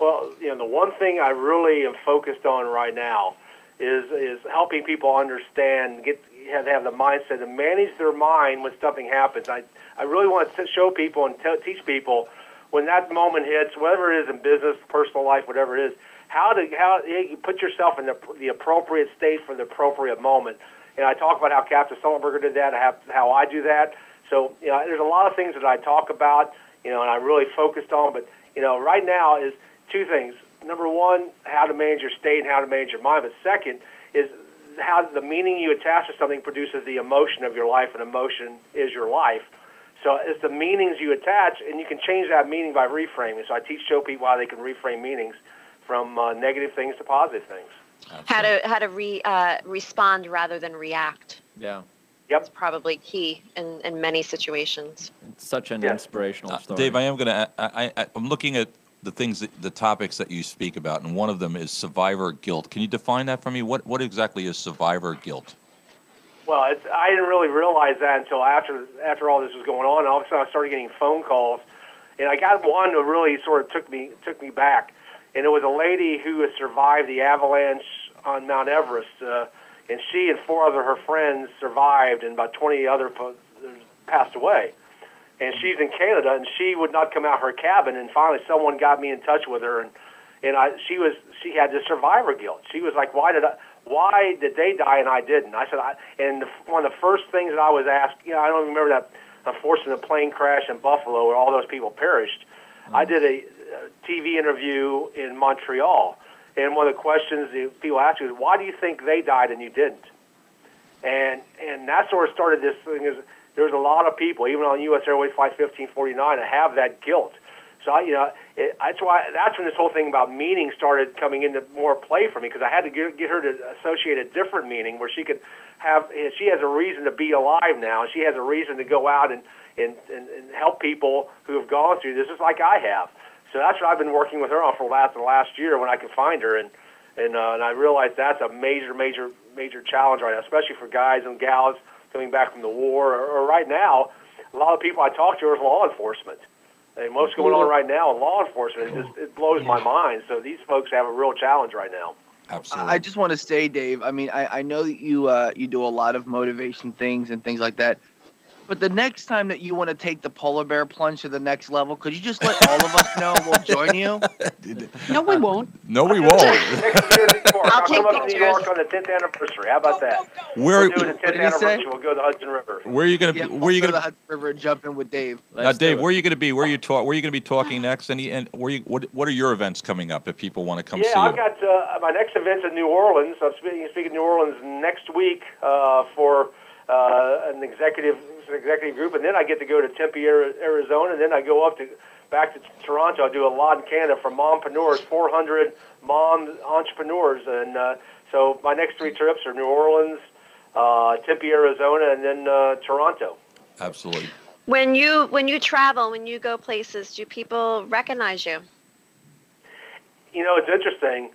well, the one thing I really am focused on right now is helping people understand, have the mindset to manage their mind when something happens. I really want to show people and teach people when that moment hits, whatever it is in business, personal life, whatever it is, how you put yourself in the appropriate state for the appropriate moment. And I talk about how Captain Sullenberger did that, how I do that. So there's a lot of things that I talk about, and I'm really focused on. But right now is two things. Number one, how to manage your state and how to manage your mind. But second is how the meaning you attach to something produces the emotion of your life, and emotion is your life. So it's the meanings you attach, and you can change that meaning by reframing. So I show people how they can reframe meanings from negative things to positive things. Absolutely. How to respond rather than react. Yeah. Yep. It's probably key in many situations. It's such an inspirational story. Dave, I am going to. I'm looking at the topics that you speak about, and one of them is survivor guilt. Can you define that for me? What exactly is survivor guilt? Well, I didn't really realize that until after all this was going on. All of a sudden, I started getting phone calls, and I got one that really sort of took me back. And it was a lady who had survived the avalanche on Mount Everest. and she and 4 other her friends survived, and about 20 other passed away. And she's in Canada, and she would not come out her cabin. And finally, someone got me in touch with her, and she had this survivor guilt. She was like, why did they die and I didn't? I said, one of the first things that I was asked, I don't even remember that unfortunate plane crash in Buffalo where all those people perished. I did a TV interview in Montreal, and one of the questions people asked me was, why do you think they died and you didn't? And that sort of started this thing. There's a lot of people, even on U.S. Airways Flight 1549, that have that guilt. So that's when this whole thing about meaning started coming into more play for me, because I had to get her to associate a different meaning where she could have. She has a reason to be alive now. She has a reason to go out and help people who have gone through this, just like I have. So that's what I've been working with her on for the last year when I could find her, and I realized that's a major challenge right now, especially for guys and gals coming back from the war, or right now, a lot of people I talk to are law enforcement. And what's going on right now in law enforcement, it blows my mind. So these folks have a real challenge right now. Absolutely. I just want to say, Dave, I mean, I know that you do a lot of motivation things and things like that. But the next time that you want to take the polar bear plunge to the next level, could you just let all of us know? We'll join you. No, we won't. No, we won't. I'll come up to New York on the 10th anniversary. How about that? We'll do the 10th anniversary. We'll go to the Hudson River. Where are you going to? Where are you going to the Hudson River and jump in with Dave? Now, Dave, where are you going to be? Where are you going to be talking next? And what are your events coming up if people want to come see you? Yeah, I've got my next event's in New Orleans. I'm speaking in New Orleans next week for an executive group, and then I get to go to Tempe, Arizona, and then I go back to Toronto. I do a lot in Canada for mompreneurs, 400 mom entrepreneurs, and so my next 3 trips are New Orleans, Tempe, Arizona, and then Toronto. Absolutely. When you travel, when you go places, do people recognize you? It's interesting.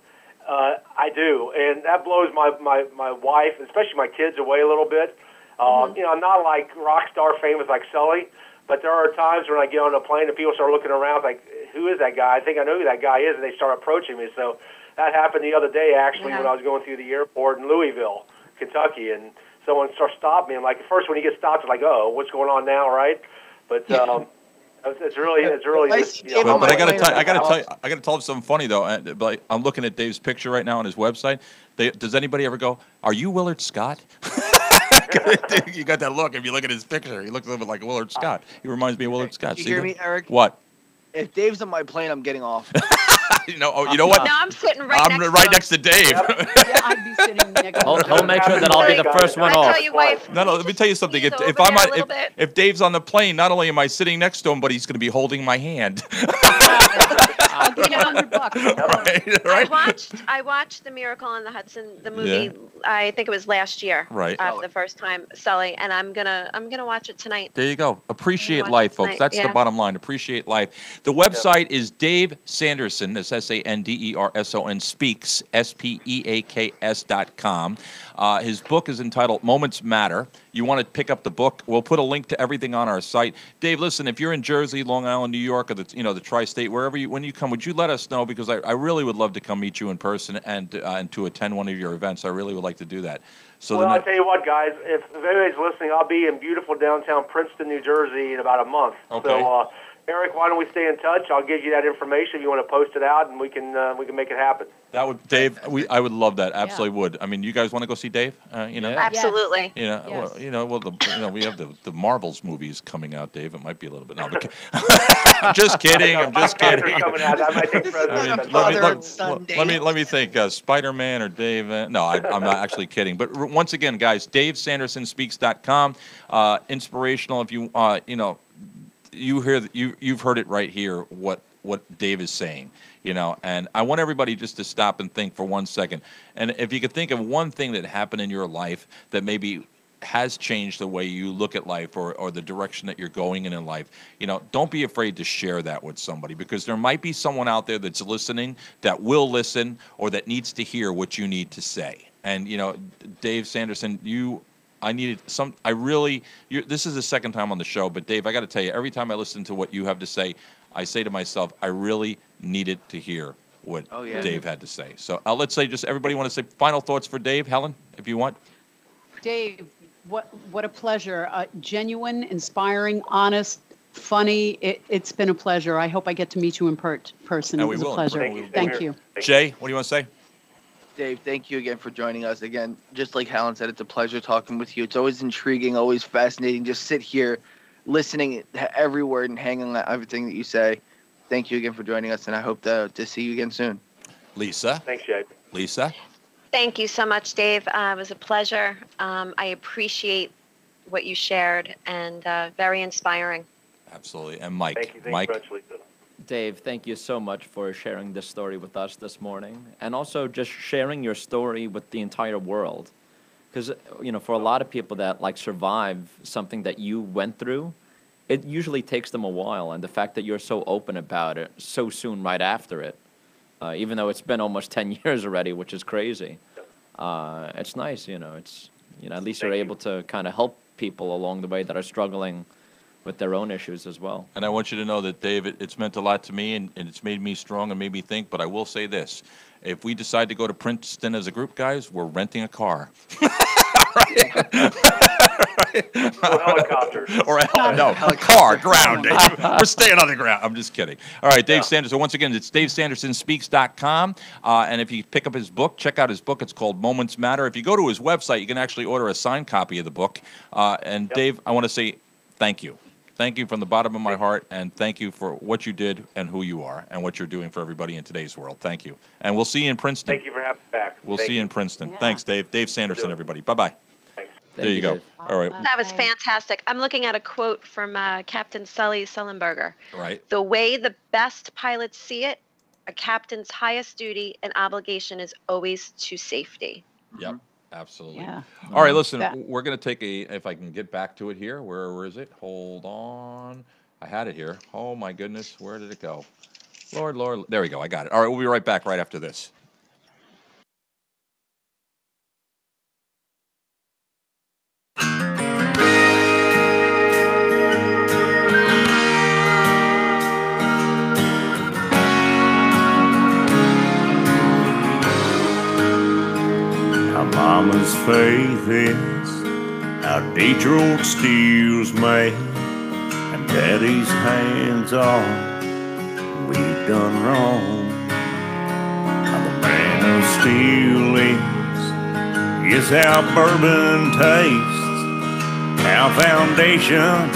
I do, and that blows my wife, especially my kids, away a little bit. I'm not like rock star famous like Sully, but there are times when I get on a plane and people start looking around like, who is that guy? I think I know who that guy is, and they start approaching me. So that happened the other day, actually, when I was going through the airport in Louisville, Kentucky, and someone started stopping me. I'm like, at first when you get stopped, it's like, oh, what's going on now, right? But it's really. But I gotta tell you something funny though. But I'm looking at Dave's picture right now on his website. Does anybody ever go, "Are you Willard Scott?" You got that look. If you look at his picture, he looks a little bit like Willard Scott. He reminds me of Willard Scott. You hear me, Eric? What? If Dave's on my plane, I'm getting off. You know what? No, I'm sitting right next to Dave. Yeah, I'd be sitting next to He'll make sure that I'll be the first one off. No, let me tell you something. If Dave's on the plane, not only am I sitting next to him, but he's going to be holding my hand. I'll give you $100. Right. I watched The Miracle on the Hudson, the movie. Yeah. I think it was last year. Right. The first time, Sully, and I'm gonna watch it tonight. There you go. Appreciate life, folks. That's the bottom line. Appreciate life. The website is Dave Sanderson. That's SANDERSON Speaks SPEAKS.com. His book is entitled Moments Matter. You want to pick up the book? We'll put a link to everything on our site. Dave, listen, if you're in Jersey, Long Island, New York, or the tri-state, wherever when you come, would you let us know? Because I really would love to come meet you in person and to attend one of your events. I really would like to do that. So well, I'll tell you what, guys. If anybody's listening, I'll be in beautiful downtown Princeton, New Jersey, in about a month. Okay. So, Eric, why don't we stay in touch? I'll give you that information if you want to post it out, and we can make it happen. That would, Dave. I would love that. Absolutely would. I mean, you guys want to go see Dave? Absolutely. We have the Marvels movies coming out, Dave. It might be a little bit. No, I'm just kidding. I'm just kidding. Coming out. I might take let me think. Spider-Man or Dave? No, I'm not actually kidding. But once again, guys, DaveSandersonSpeaks.com. Inspirational. If you you've heard it right here. What Dave is saying. And I want everybody just to stop and think for 1 second. And if you could think of one thing that happened in your life that maybe has changed the way you look at life or the direction that you're going in life, don't be afraid to share that with somebody, because there might be someone out there that's listening, that will listen, or that needs to hear what you need to say. And, Dave Sanderson, this is the second time on the show, but Dave, I got to tell you, every time I listen to what you have to say, I say to myself, I really needed to hear what Oh, yeah. Dave had to say. So let's say just everybody want to say final thoughts for Dave. Helen, if you want. Dave, what a pleasure. Genuine, inspiring, honest, funny. It's been a pleasure. I hope I get to meet you in person. And It we was a will. pleasure. Thank you. Jay, what do you want to say? Dave, thank you again for joining us. Again, just like Helen said, it's a pleasure talking with you. It's always intriguing, always fascinating. Just sit here listening to every word and hanging on everything that you say. Thank you again for joining us, and I hope to see you again soon. Lisa? Thanks, Jay. Lisa? Thank you so much, Dave. It was a pleasure. I appreciate what you shared, and very inspiring. Absolutely. And Mike? Thank you Mike? very much, Lisa. Dave, thank you so much for sharing this story with us this morning, and also just sharing your story with the entire world. Because, you know, for a lot of people that, like, survive something that you went through, it usually takes them a while, and the fact that you're so open about it so soon right after it, even though it's been almost 10 years already, which is crazy, it's nice, you know, at least you're able to kind of help people along the way that are struggling with their own issues as well. And I want you to know that, Dave, it's meant a lot to me, and it's made me strong and made me think, but I will say this. If we decide to go to Princeton as a group, guys, we're renting a car. Or helicopters. Or a car, ground. Dave. We're staying on the ground. I'm just kidding. All right, Dave Sanderson. Once again, it's DaveSandersonSpeaks.com. And if you pick up his book, check out his book. It's called Moments Matter. If you go to his website, you can actually order a signed copy of the book. Dave, I want to say thank you. Thank you from the bottom of my heart, and thank you for what you did and who you are and what you're doing for everybody in today's world. Thank you. And we'll see you in Princeton. Thank you for having me back. We'll see you in Princeton. Yeah. Thanks, Dave. Dave Sanderson, everybody. Bye-bye. There you go. All right. That was fantastic. I'm looking at a quote from Captain Sully Sullenberger. Right. The way the best pilots see it, a captain's highest duty and obligation is always to safety. Yep. Absolutely. Yeah. All right, listen, we're going to take if I can get back to it here. Where is it? Hold on. I had it here. Oh, my goodness. Where did it go? Lord. There we go. I got it. All right, we'll be right back right after this. Mama's faith is how Detroit steel's made, and Daddy's hands are we've done wrong. How the brand of steel is how bourbon tastes, how foundation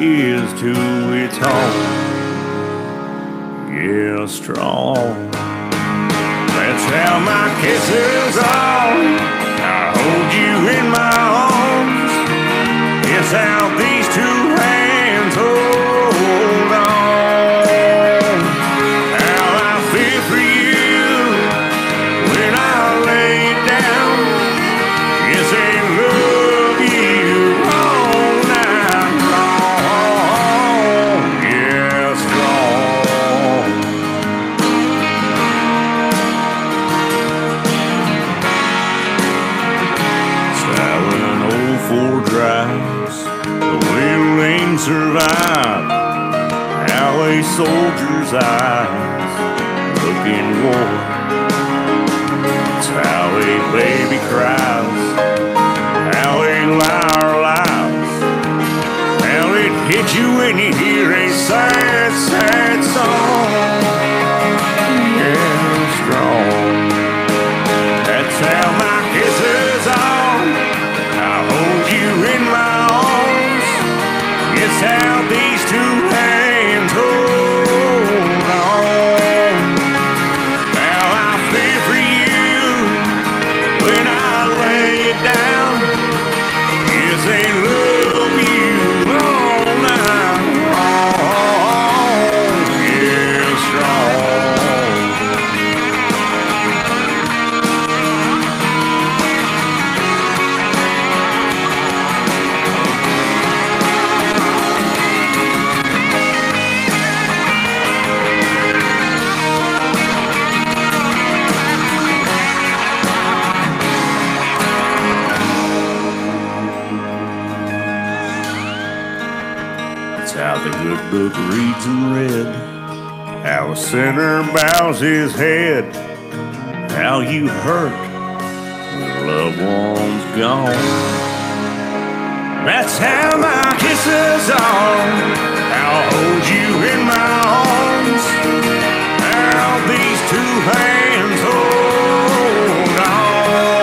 is to its home. Yeah, strong. That's how my kisses are. I hold you in my arms. It's how these two hands hold on. How I feel for you when I lay down. Yes, they love you all night long. Yeah, strong. Four drives, the little lane survived. How a soldier's eyes look in war. It's how a baby cries, how a liar lies, how it hits you when you hear a sad, sad song. Yeah, strong. That's how my kisses are. You in my arms, it's how these two hands hold on. How I feel for you when I lay it down. Yes, they love you all night long. Yeah, strong. How the good book reads in red, How a sinner bows his head, how you hurt when loved one's gone. That's how my kisses are, how I'll hold you in my arms, how these two hands hold on.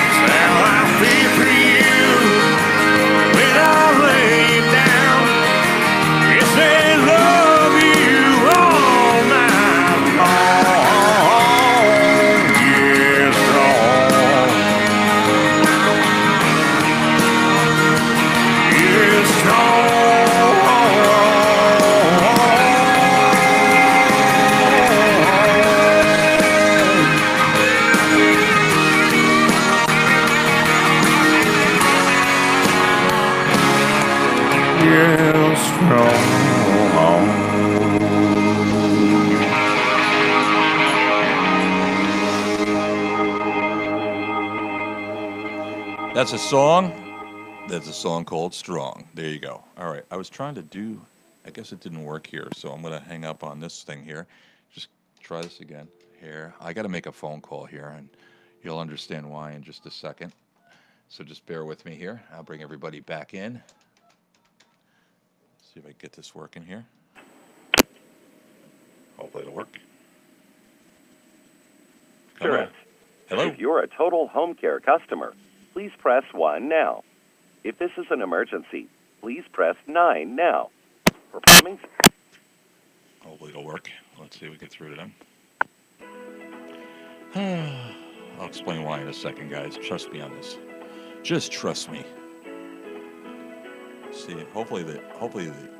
It's how I feel for you when I lay down. Yes, they love you all night long. Yes, strong. Yes, That's a song. That's a song called Strong. There you go. All right. I was trying to do, I guess it didn't work here, so I'm going to hang up on this thing here. Just try this again here. I got to make a phone call here, and you'll understand why in just a second. So just bear with me here. I'll bring everybody back in. See if I can get this working here. Hopefully it'll work. Sure. Hello? If you're a Total Home Care customer, please press 1 now. If this is an emergency, please press 9 now. For plumbing... Hopefully it'll work. Let's see if we get through to them. I'll explain why in a second, guys. Trust me on this. Just trust me. See, hopefully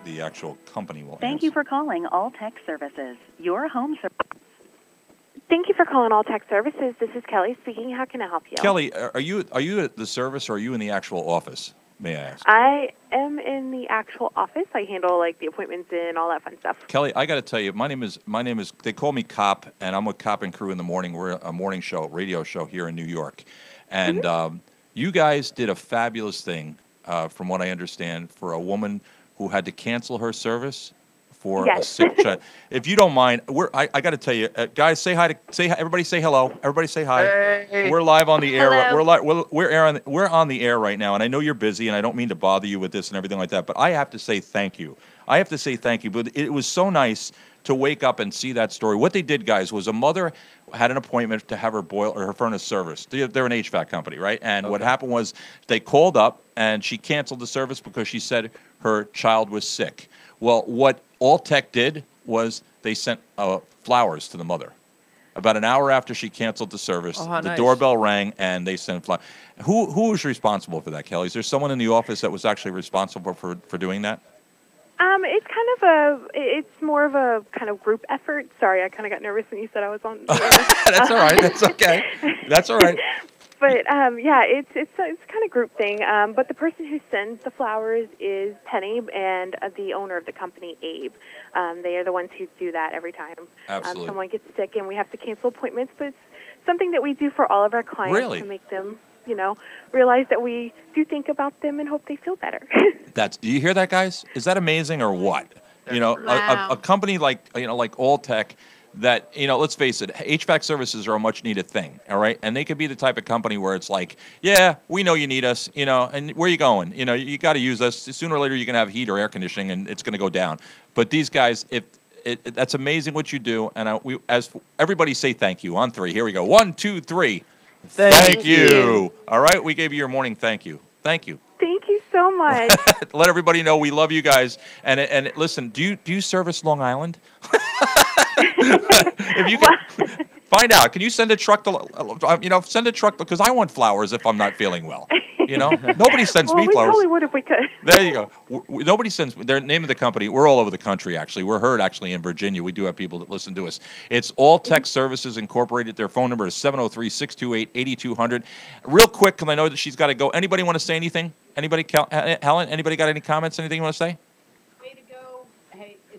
the actual company will Thank you for calling All Tech Services. Your home service. Thank you for calling All Tech Services. This is Kelly speaking. How can I help you? Kelly, are you at the service or are you in the actual office? May I ask? I am in the actual office. I handle like the appointments and all that fun stuff. Kelly, I got to tell you, my name is. They call me KOP, and I'm with KOP and Crew in the morning. We're a morning show, radio show here in New York, and you guys did a fabulous thing, from what I understand, for a woman who had to cancel her service for a sick child. If you don't mind, I got to tell you, guys, say hi. Everybody say hello. Everybody say hi. Hey. We're live on the air. Hello. We're on the air right now, and I know you're busy, and I don't mean to bother you with this and everything like that, but I have to say thank you. But it was so nice to wake up and see that story. What they did, guys, was a mother had an appointment to have her her furnace serviced. They're an HVAC company, right? And what happened was they called up, and she canceled the service because she said her child was sick. Well, what All Tech did was they sent flowers to the mother. About an hour after she canceled the service, the doorbell rang, and they sent flowers. Who was responsible for that, Kelly? Is there someone in the office that was actually responsible for doing that? It's more of a kind of group effort. Sorry, I kind of got nervous when you said I was on. That's all right. That's okay. That's all right. But yeah, it's kind of group thing. But the person who sends the flowers is Penny, and the owner of the company, Abe. They are the ones who do that every time. Absolutely. Someone gets sick and we have to cancel appointments. But it's something that we do for all of our clients to make them, realize that we do think about them and hope they feel better. Do you hear that, guys? Is that amazing or what? Wow. A company like All Tech. That, let's face it, HVAC services are a much needed thing, all right? And they could be the type of company where it's like, yeah, we know you need us, and where are you going? You got to use us. Sooner or later, you're going to have heat or air conditioning, and it's going to go down. But these guys, that's amazing what you do. And as everybody say thank you on 3. Here we go. 1, 2, 3. Thank you. All right, we gave you your morning thank you. Thank you. Thank you so much. Let everybody know we love you guys. And listen, do you service Long Island? If you can find out, can you send a truck to, send a truck because I want flowers if I'm not feeling well. Nobody sends me flowers. We probably would if we could. There you go. Nobody sends. Their name of the company. We're all over the country. Actually, we're heard actually in Virginia. We do have people that listen to us. It's All Tech Services Incorporated. Their phone number is 703-628-8200. Real quick, because I know that she's got to go. Anybody want to say anything? Anybody, Helen? Anybody got any comments? Anything you want to say?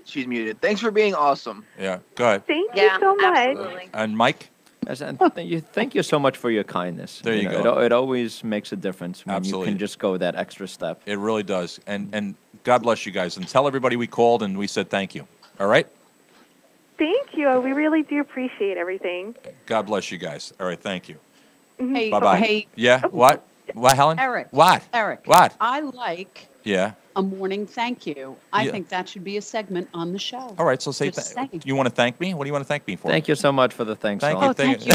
She's muted. Thanks for being awesome. Yeah, go ahead. Thank you so much. Absolutely. And Mike? Yes, and thank you so much for your kindness. There you go. It always makes a difference when Absolutely. you can just go that extra step. It really does. And God bless you guys. And tell everybody we called and we said thank you. All right? Thank you. We really do appreciate everything. God bless you guys. All right, thank you. Hey, Bye-bye. hey. Yeah, what? What, Helen? Eric. What? Eric. What? I like Yeah. a morning thank you. I Yeah. think that should be a segment on the show. All right, so say, Just saying. you want to thank me? What do you want to thank me for? Thank you so much for the thanks. Thank Sean. you. Thank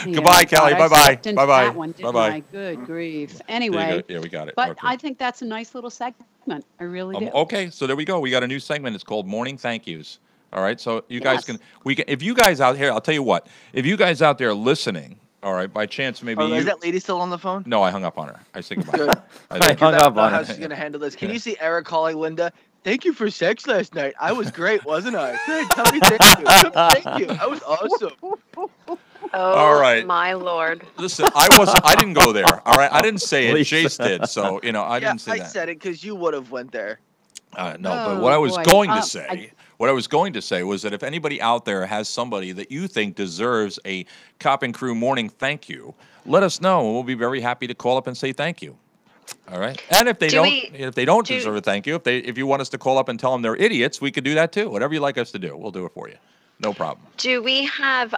you. Goodbye, Kelly. I Bye-bye. slipped into Bye-bye. that one, didn't Bye-bye. I? Good grief. There Anyway. you go. Yeah, we got it. But Okay. I think that's a nice little segment. I really do. Okay, so there we go. We got a new segment. It's called Morning Thank Yous. All right, so you guys Yes. can, if you guys out here, I'll tell you what, if you guys out there listening, all right, by chance maybe Is you. that lady still on the phone? No, I hung up on her. I said goodbye. Good. I Hung up on How her. she's gonna handle this? Can you see Eric calling Linda? Thank you for sex last night. I was great, wasn't I? Good. Tell me thank you. Thank you. I was awesome. Oh, All right. my Lord. Listen, I didn't go there. All right, I didn't say it. Jace did. So I didn't say I that. said it because you would have went there. No, but what I was going to say, was that if anybody out there has somebody that you think deserves a Cop and Crew morning thank you, let us know, and we'll be very happy to call up and say thank you. All right, and if they don't deserve a thank you, if you want us to call up and tell them they're idiots, we could do that too. Whatever you like us to do, we'll do it for you. No problem. Do we have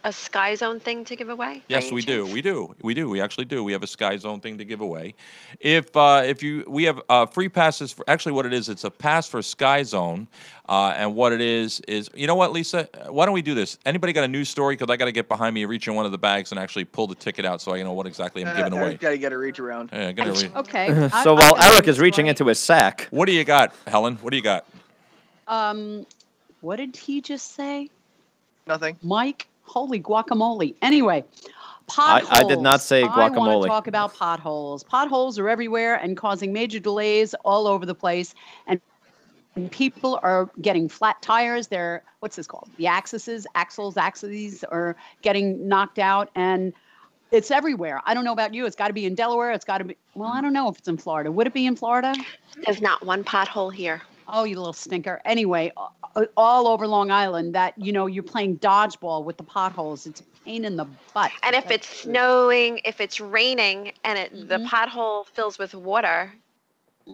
a Sky Zone thing to give away? Yes, we do. We actually do. We have a Sky Zone thing to give away. We have free passes for. Actually, what it is, it's a pass for Sky Zone, and what it is, you know what, Lisa? Why don't we do this? Anybody got a news story? Because I got to get behind me, reach in one of the bags, and actually pull the ticket out so I know what exactly I'm giving away. Got to get a reach around. Yeah, gotta reach. Okay. So while Eric is reaching into his sack, what do you got, Helen? What do you got? What did he just say? Nothing. Mike? Holy guacamole. Anyway, potholes. I did not say I want guacamole. to talk about potholes. Potholes are everywhere and causing major delays all over the place. And people are getting flat tires. They're, what's this called? The axes are getting knocked out. And it's everywhere. I don't know about you. It's got to be in Delaware. It's got to be, well, I don't know if it's in Florida. Would it be in Florida? There's not one pothole here. Oh, you little stinker. Anyway, all over Long Island that, you're playing dodgeball with the potholes. It's a pain in the butt. And if it's snowing, if it's raining, and the pothole fills with water,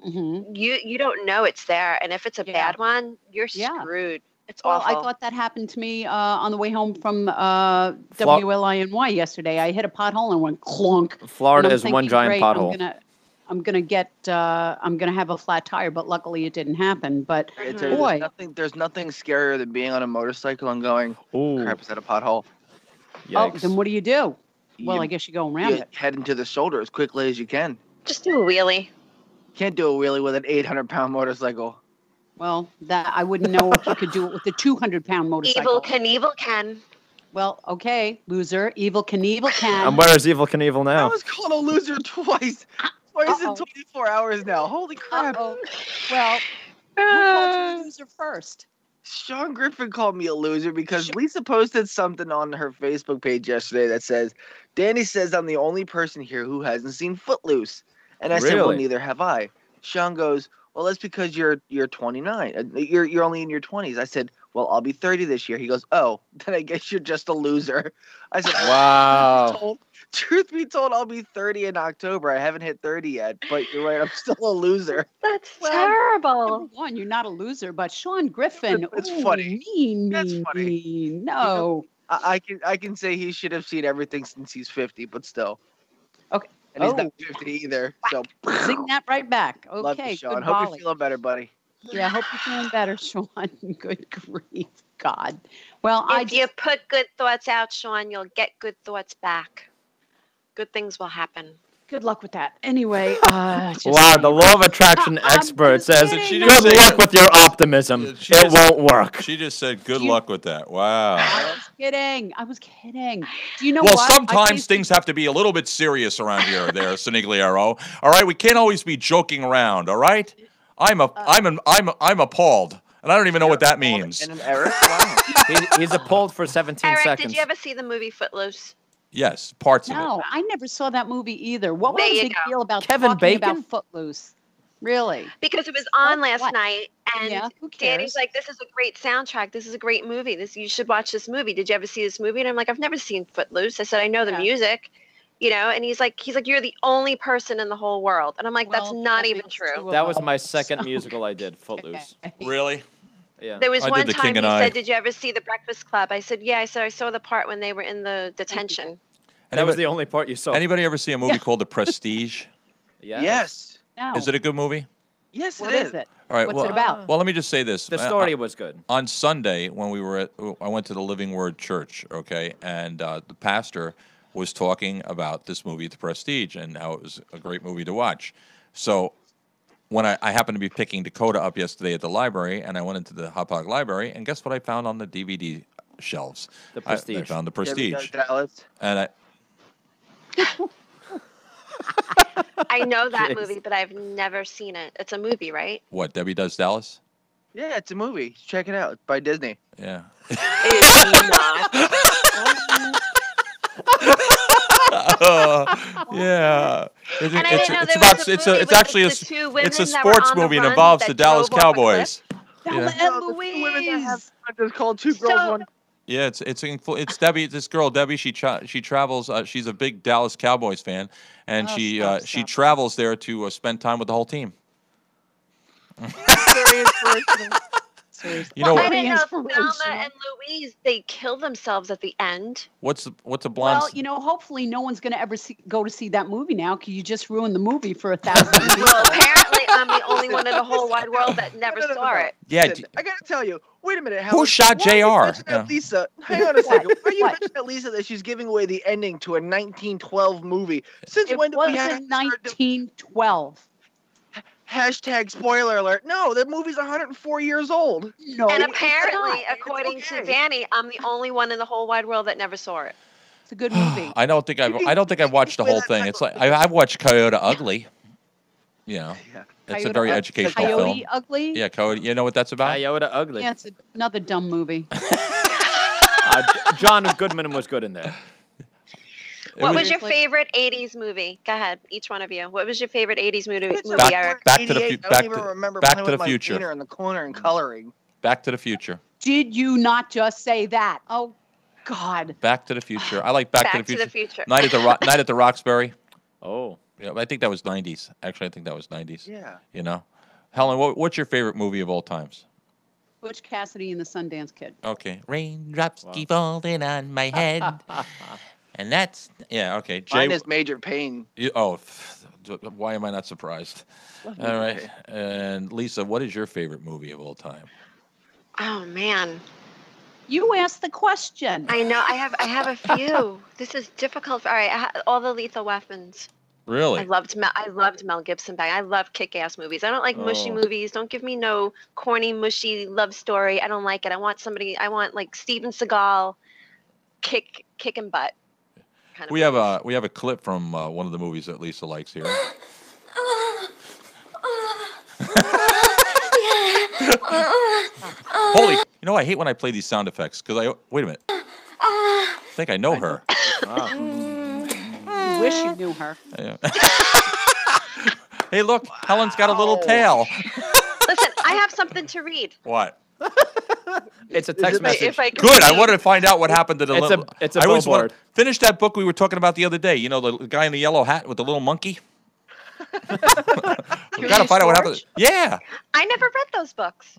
you don't know it's there. And if it's a bad one, you're screwed. It's awful. I thought that happened to me on the way home from WLINY yesterday. I hit a pothole and went clunk. Florida is one giant pothole. I'm gonna have a flat tire, but luckily it didn't happen. But boy, there's nothing scarier than being on a motorcycle and going, crap, is that a pothole? Oh, then what do you do? Well, I guess you go around it. Head into the shoulder as quickly as you can. Just do a wheelie. Can't do a wheelie with an 800-pound motorcycle. Well, that I wouldn't know if you could do it with a 200-pound motorcycle. Evil Knievel can. Well, okay, loser. Evil Knievel can. And where is Evil Knievel now? I was called a loser twice. Twice in 24 hours now. Holy crap. Well, who called you a loser first? Sean Griffin called me a loser because Lisa posted something on her Facebook page yesterday that says, Danny says I'm the only person here who hasn't seen Footloose. And I said, well, neither have I. Sean goes, well, that's because you're 29. You're only in your 20s. I said, well, I'll be 30 this year. He goes, oh, then I guess you're just a loser. I said, wow. Truth be told, I'll be 30 in October. I haven't hit 30 yet, but you're right. I'm still a loser. That's terrible. Number one, you're not a loser, but Sean Griffin. It's funny. Mean. No. I can say he should have seen everything since he's 50, but still. Okay. And he's not 50 either. So zing that right back. Okay. Love you, Sean. Good Hope volley. you're feeling better, buddy. Yeah, I hope you're feeling better, Sean. Good grief, God. Well, if you put good thoughts out, Sean, you'll get good thoughts back. Good things will happen. Good luck with that. Anyway, wow, the law of attraction expert says, good luck with your optimism. It won't work. She just said, good luck with that. Wow. I was kidding. Do you know what? Well, sometimes things have to be a little bit serious around here, there, Sinigliero. All right, we can't always be joking around. All right, I'm appalled, and I don't even know what that means. And Eric, wow. he's appalled for 17 seconds. Eric, did you ever see the movie Footloose? Yes, parts of it. No, I never saw that movie either. What was the big deal about Kevin talking Bacon? about Footloose? Really? Because it was on last night, and who cares? Danny's like, "This is a great soundtrack. This is a great movie. You should watch this movie. Did you ever see this movie?" And I'm like, "I've never seen Footloose." I said, "I know the music." And he's like, "You're the only person in the whole world." And I'm like, "That's not even true." That was my second musical I did, Footloose. Really? Yeah. There was I one did The time King he and I. said, "Did you ever see The Breakfast Club?" I said, "Yeah." I said, "I saw the part when they were in the detention." That was the only part you saw. Anybody ever see a movie called The Prestige? Yes. No. Is it a good movie? Yes, What is it? All right. What's well, it about? Well, let me just say this. The story was good. On Sunday, when I went to the Living Word Church, okay, and the pastor was talking about this movie, The Prestige, and how it was a great movie to watch. So when I happened to be picking Dakota up yesterday at the library, and I went into the Hot Dog library, and guess what I found on the DVD shelves? The Prestige. I found The Debbie Prestige. Does Dallas. And I, I know that Jeez. movie, but I've never seen it. It's a movie, right? what, Debbie Does Dallas? Yeah, it's a movie. Check it out. It's by Disney. Yeah. It's not. Yeah. And I didn't know it's there about was a it's movie it's with actually the two women it's a that were sports on the movie and run involves that the Dallas drove off a Cowboys. Thelma Yeah. and Louise. It's called Two Girls, One. Yeah, it's Debbie. This girl Debbie. She travels. She's a big Dallas Cowboys fan, and she travels there to spend time with the whole team. Very inspirational. You know I what? didn't know Thelma and Louise, they kill themselves at the end. What's a blonde? Well, you know, hopefully no one's going to ever go to see that movie now because you just ruined the movie for 1,000 people. Well, apparently I'm the only one in the whole wide world that never saw it. Yeah. Listen, I gotta tell you. Wait a minute. Who Helen, shot why are you JR? mentioning that Lisa, hang on a second. Why are you mentioning that Lisa that she's giving away the ending to a 1912 movie? Since It when did we have wasn't 1912. hashtag spoiler alert? No, the movie's 104 years old. No, And it's apparently, not. according to Danny, I'm the only one in the whole wide world that never saw it. It's a good movie. I don't think I've watched the whole thing. It's like I've watched Coyote Ugly. You know, it's a very educational film. Coyote Ugly? Yeah, Coyote. You know what that's about? Coyote Ugly. Yeah, it's another dumb movie. John Goodman was good in there. What was your favorite 80s movie? Go ahead, each one of you. What was your favorite 80s movie, Eric? Back to the I don't even remember Back playing to with the my Future. painter in the corner and coloring. Back to the Future. Did you not just say that? Oh, God. Back to the Future. I like Back to the Future. Night at the Roxbury. Oh. Yeah, I think that was 90s. Actually, I think that was 90s. Yeah. You know, Helen, what's your favorite movie of all times? Butch Cassidy and the Sundance Kid. Okay. Raindrops keep falling on my head. And that's, yeah, okay. Mine is Major Payne. Why am I not surprised? All right. And Lisa, what is your favorite movie of all time? Oh, man. You asked the question. I know. I have a few. This is difficult. All right. All the Lethal Weapons. Really? I loved Mel Gibson back. I love kick-ass movies. I don't like mushy movies. Don't give me no corny, mushy love story. I don't like it. I want like Steven Seagal kicking butt. We have a clip from one of the movies that Lisa likes here. Holy, you know, I hate when I play these sound effects because wait a minute. I think I know her. You wish you knew her. Yeah. Hey, look, Helen's got a little tail. Listen, I have something to read. What? It's a text message. If I Good. I wanted to find out what happened to the little. It's a I always billboard. finish that book we were talking about the other day. You know, the guy in the yellow hat with the little monkey. We gotta find out what happened. Yeah. I never read those books.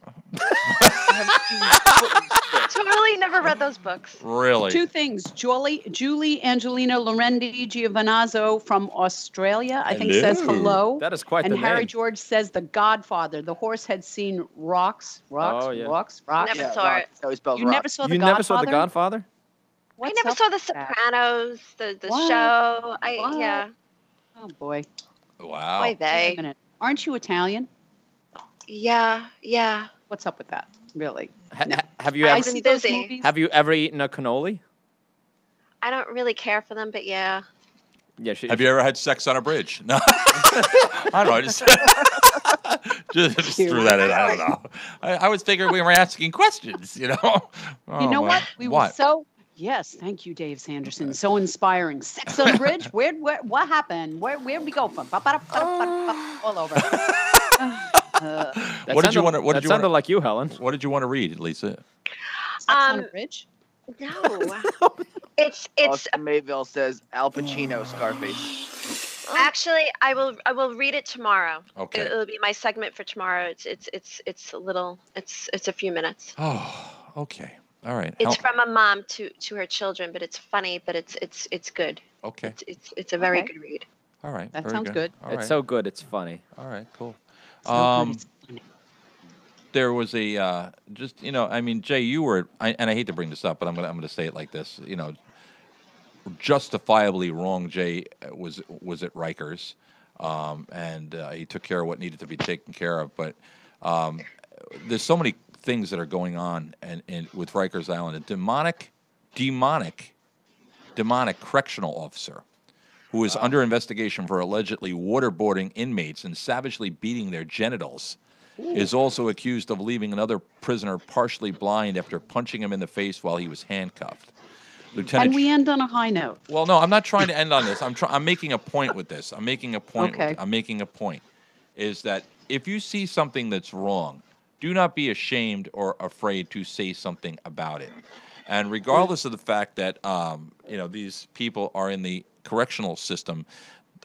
Totally never read those books. Really? Two things. Julie Angelina Lorendi Giovinazzo from Australia, I think, says hello. That is quite and the Harry name. George says The Godfather. The horse had seen rocks. Oh, yeah. Never saw it. How he spells You rock. never saw The You Godfather? never saw The Godfather? I never saw The Sopranos, the What? show. What? Yeah. Oh, boy. Wow. Boy, Wait a they. minute. Aren't you Italian? Yeah. What's up with that? Really? Have you I've ever been those busy. movies. have you ever eaten a cannoli? I don't really care for them, but yeah. Yeah. Have you ever had sex on a bridge? No. I don't know. I just threw that in. I don't know. I was figuring we were asking questions, you know. You know Oh, what? my- We were so. Yes, thank you, Dave Sanderson. So inspiring. Sex on a bridge? Where what happened? Where'd we go from? All over. What did you want to? That sounded like you, Helen. What did you want to read, Lisa? Sex on a bridge? No. It's Austin Mayville says Al Pacino, Scarface. Actually, I will read it tomorrow. Okay. It'll be my segment for tomorrow. It's a little. It's a few minutes. Oh, okay. All right. It's from a mom to her children, but it's funny, but it's good. Okay. It's a very Okay. good read. All right. That very sounds good. All It's right. so good, it's funny. All right. Cool. So good, it's funny. There was a just I mean, Jay, you were and I hate to bring this up, but I'm gonna say it like this. Justifiably wrong. Jay was at Rikers, and he took care of what needed to be taken care of. But there's so many things that are going on and with Rikers Island. A demonic correctional officer who is under investigation for allegedly waterboarding inmates and savagely beating their genitals is also accused of leaving another prisoner partially blind after punching him in the face while he was handcuffed. And we end on a high note. Well, no, I'm not trying to end on this. I'm making a point with this. I'm making a point. Okay. I'm making a point. Is that if you see something that's wrong, do not be ashamed or afraid to say something about it. And regardless of the fact that these people are in the correctional system,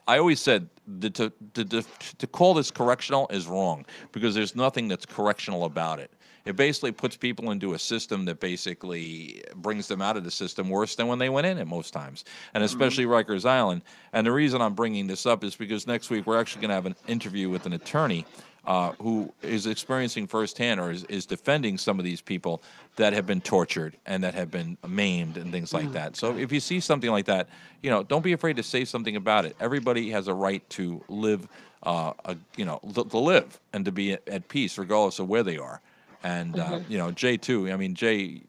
I always said that to call this correctional is wrong because there's nothing that's correctional about it. It basically puts people into a system that basically brings them out of the system worse than when they went in it most times, and especially Rikers Island. And the reason I'm bringing this up is because next week we're actually going to have an interview with an attorney who is experiencing firsthand or is defending some of these people that have been tortured and that have been maimed and things like that. So if you see something like that, don't be afraid to say something about it. Everybody has a right to live, to live and to be at peace regardless of where they are. And, Jay, too. I mean, Jay,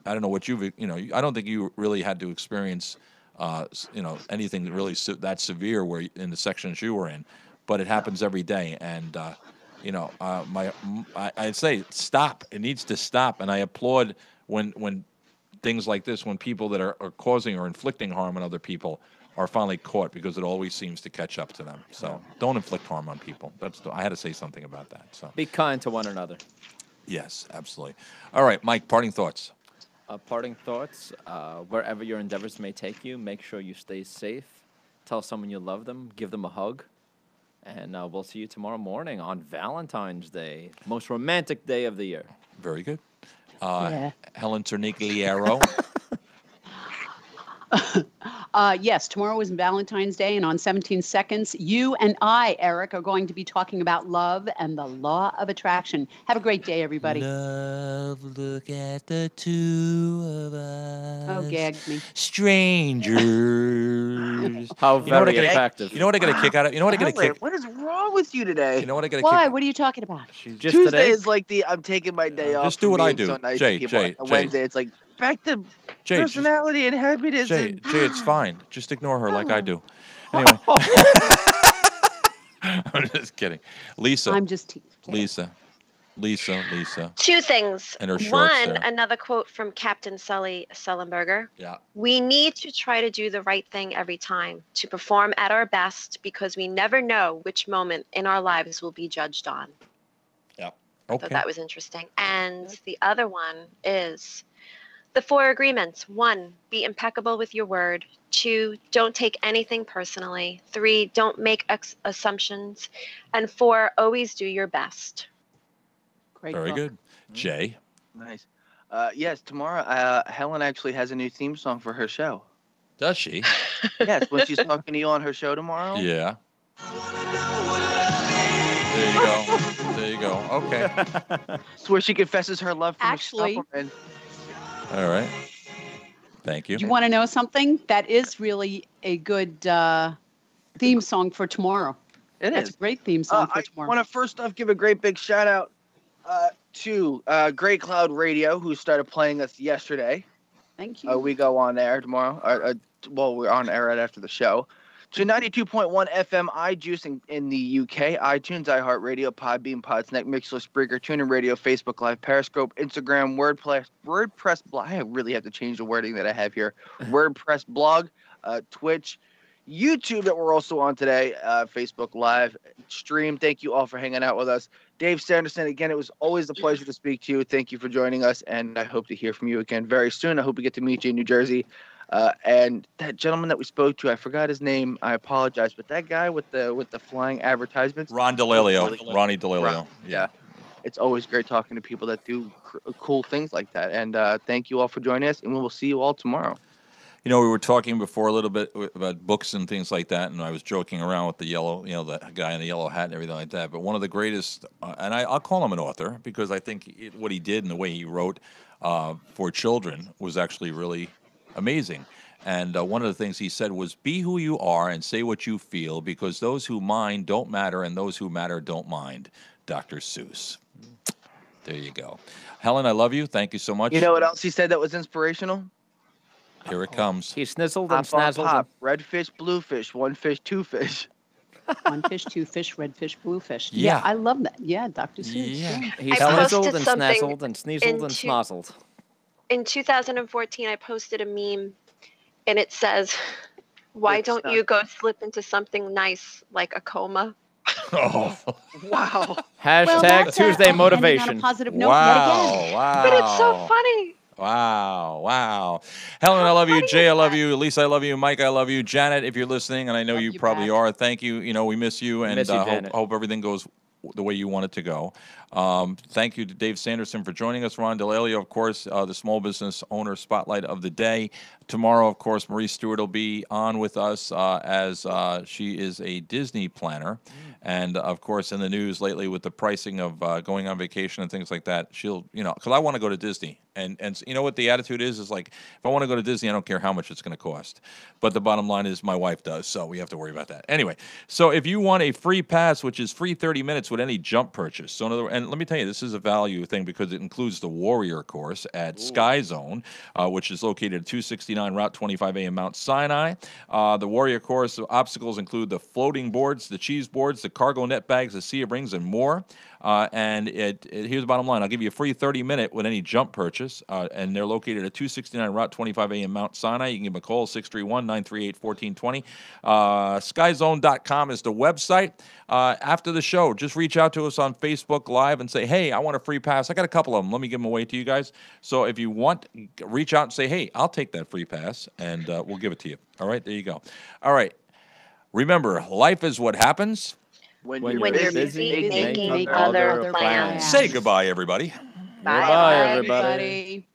I don't know what I don't think you really had to experience, anything really that severe where in the sections you were in. But it happens every day. And, I'd say stop. It needs to stop. And I applaud when things like this, when people that are causing or inflicting harm on other people are finally caught, because it always seems to catch up to them. So don't inflict harm on people. I had to say something about that. So be kind to one another. Yes, absolutely. All right, Mike, parting thoughts. Parting thoughts, wherever your endeavors may take you, make sure you stay safe. Tell someone you love them. Give them a hug. And we'll see you tomorrow morning on Valentine's Day, most romantic day of the year. Very good. Helen Tornigliero. Yes, tomorrow is Valentine's Day, and on 17 Seconds, you and I, Eric, are going to be talking about love and the law of attraction. Have a great day, everybody. Love, look at the two of us. Oh, gagged me. Strangers. How very attractive. You know what I get a kick out of? You know what I get a kick? What is wrong with you today? You know what I get a Why? kick? What are you talking about? Tuesday is like I'm taking my day off. Just do what I do. So nice Jay, to keep on Wednesday, it's like back to personality and happiness. Jay, it's fine. Just ignore her like I do. Anyway. I'm just kidding. Lisa. I'm just teasing. Lisa. Two things. And her shorts One, there. another quote from Captain Sully Sullenberger. Yeah. We need to try to do the right thing every time, to perform at our best, because we never know which moment in our lives will be judged on. Yeah. I Okay. thought that was interesting. And the other one is the 4 agreements. 1, be impeccable with your word. 2, don't take anything personally. 3, don't make assumptions. And 4, always do your best. Great Very book. good. Jay. Nice. Yes, tomorrow Helen actually has a new theme song for her show. Does she? Yes, when she's talking to you on her show tomorrow. Yeah. There you go. Okay. It's where she confesses her love for Actually, Superman. All right. Thank you. You want to know something? That is really a good theme song for tomorrow. That's a great theme song for tomorrow. I want to first off give a great big shout out to Great Cloud Radio, who started playing us yesterday. Thank you. We go on air tomorrow. We're on air right after the show. To 92.1 FM iJuice in the UK, iTunes, iHeartRadio, Podbean, Podsnet, Mixler, Spreaker, TuneIn Radio, Facebook Live, Periscope, Instagram, WordPress blog. I really have to change the wording that I have here. WordPress blog, Twitch, YouTube that we're also on today, Facebook Live stream. Thank you all for hanging out with us. Dave Sanderson, again, it was always a pleasure to speak to you. Thank you for joining us, and I hope to hear from you again very soon. I hope we get to meet you in New Jersey. And that gentleman that we spoke to, I forgot his name. I apologize, but that guy with the flying advertisements, Ronnie DeLilio. Yeah. It's always great talking to people that do cool things like that. And thank you all for joining us, and we will see you all tomorrow. You know, we were talking before a little bit about books and things like that, and I was joking around with the yellow, you know, the guy in the yellow hat and everything like that. But one of the greatest, and I'll call him an author because I think what he did and the way he wrote for children was actually really amazing. And one of the things he said was, be who you are and say what you feel, because those who mind don't matter and those who matter don't mind. Dr. Seuss. There you go. Helen, I love you. Thank you so much. You know what else he said that was inspirational? Here it comes. He snizzled Pop and snazzled. pop. Red fish, blue fish, one fish, two fish. One fish, two fish, red fish, blue fish. Yeah. I love that. Yeah, Dr. Seuss. Yeah. He I snizzled posted and something snazzled and sneezled and snozzled. In 2014, I posted a meme, and it says, "Why It's don't not- you go slip into something nice like a coma?" Oh. Wow. Hashtag Tuesday motivation. On a positive note yet again. Wow. But it's so funny. Wow. Helen, I love you. Jay, I love you. Lisa, I love you. Mike, I love you. Janet, if you're listening, and I know you probably are, thank you. You know, we miss you, and Miss you, Janet. hope everything goes the way you want it to go. Thank you to Dave Sanderson for joining us. Ron DeLilio, of course, the small business owner spotlight of the day. Tomorrow, of course, Marie Stewart will be on with us as she is a Disney planner. And, of course, in the news lately with the pricing of going on vacation and things like that, she'll, you know, because I want to go to Disney. And you know what the attitude is like, if I want to go to Disney, I don't care how much it's going to cost. But the bottom line is my wife does, so we have to worry about that. Anyway, so if you want a free pass, which is free 30 minutes with any jump purchase. So in other, and let me tell you, this is a value thing because it includes the Warrior course at Sky Zone, which is located at 269 Route 25A in Mount Sinai. The Warrior course obstacles include the floating boards, the cheese boards, the cargo net bags, the sea of rings, and more. And here's the bottom line. I'll give you a free 30-minute with any jump purchase, and they're located at 269 Route 25A in Mount Sinai. You can give them a call, 631-938-1420. Skyzone.com is the website. After the show, just reach out to us on Facebook Live and say, hey, I want a free pass. I got a couple of them. Let me give them away to you guys. So if you want, reach out and say, hey, I'll take that free pass, and we'll give it to you. All right, there you go. All right. Remember, life is what happens when you're busy making other plans. Say goodbye, everybody. Bye, everybody.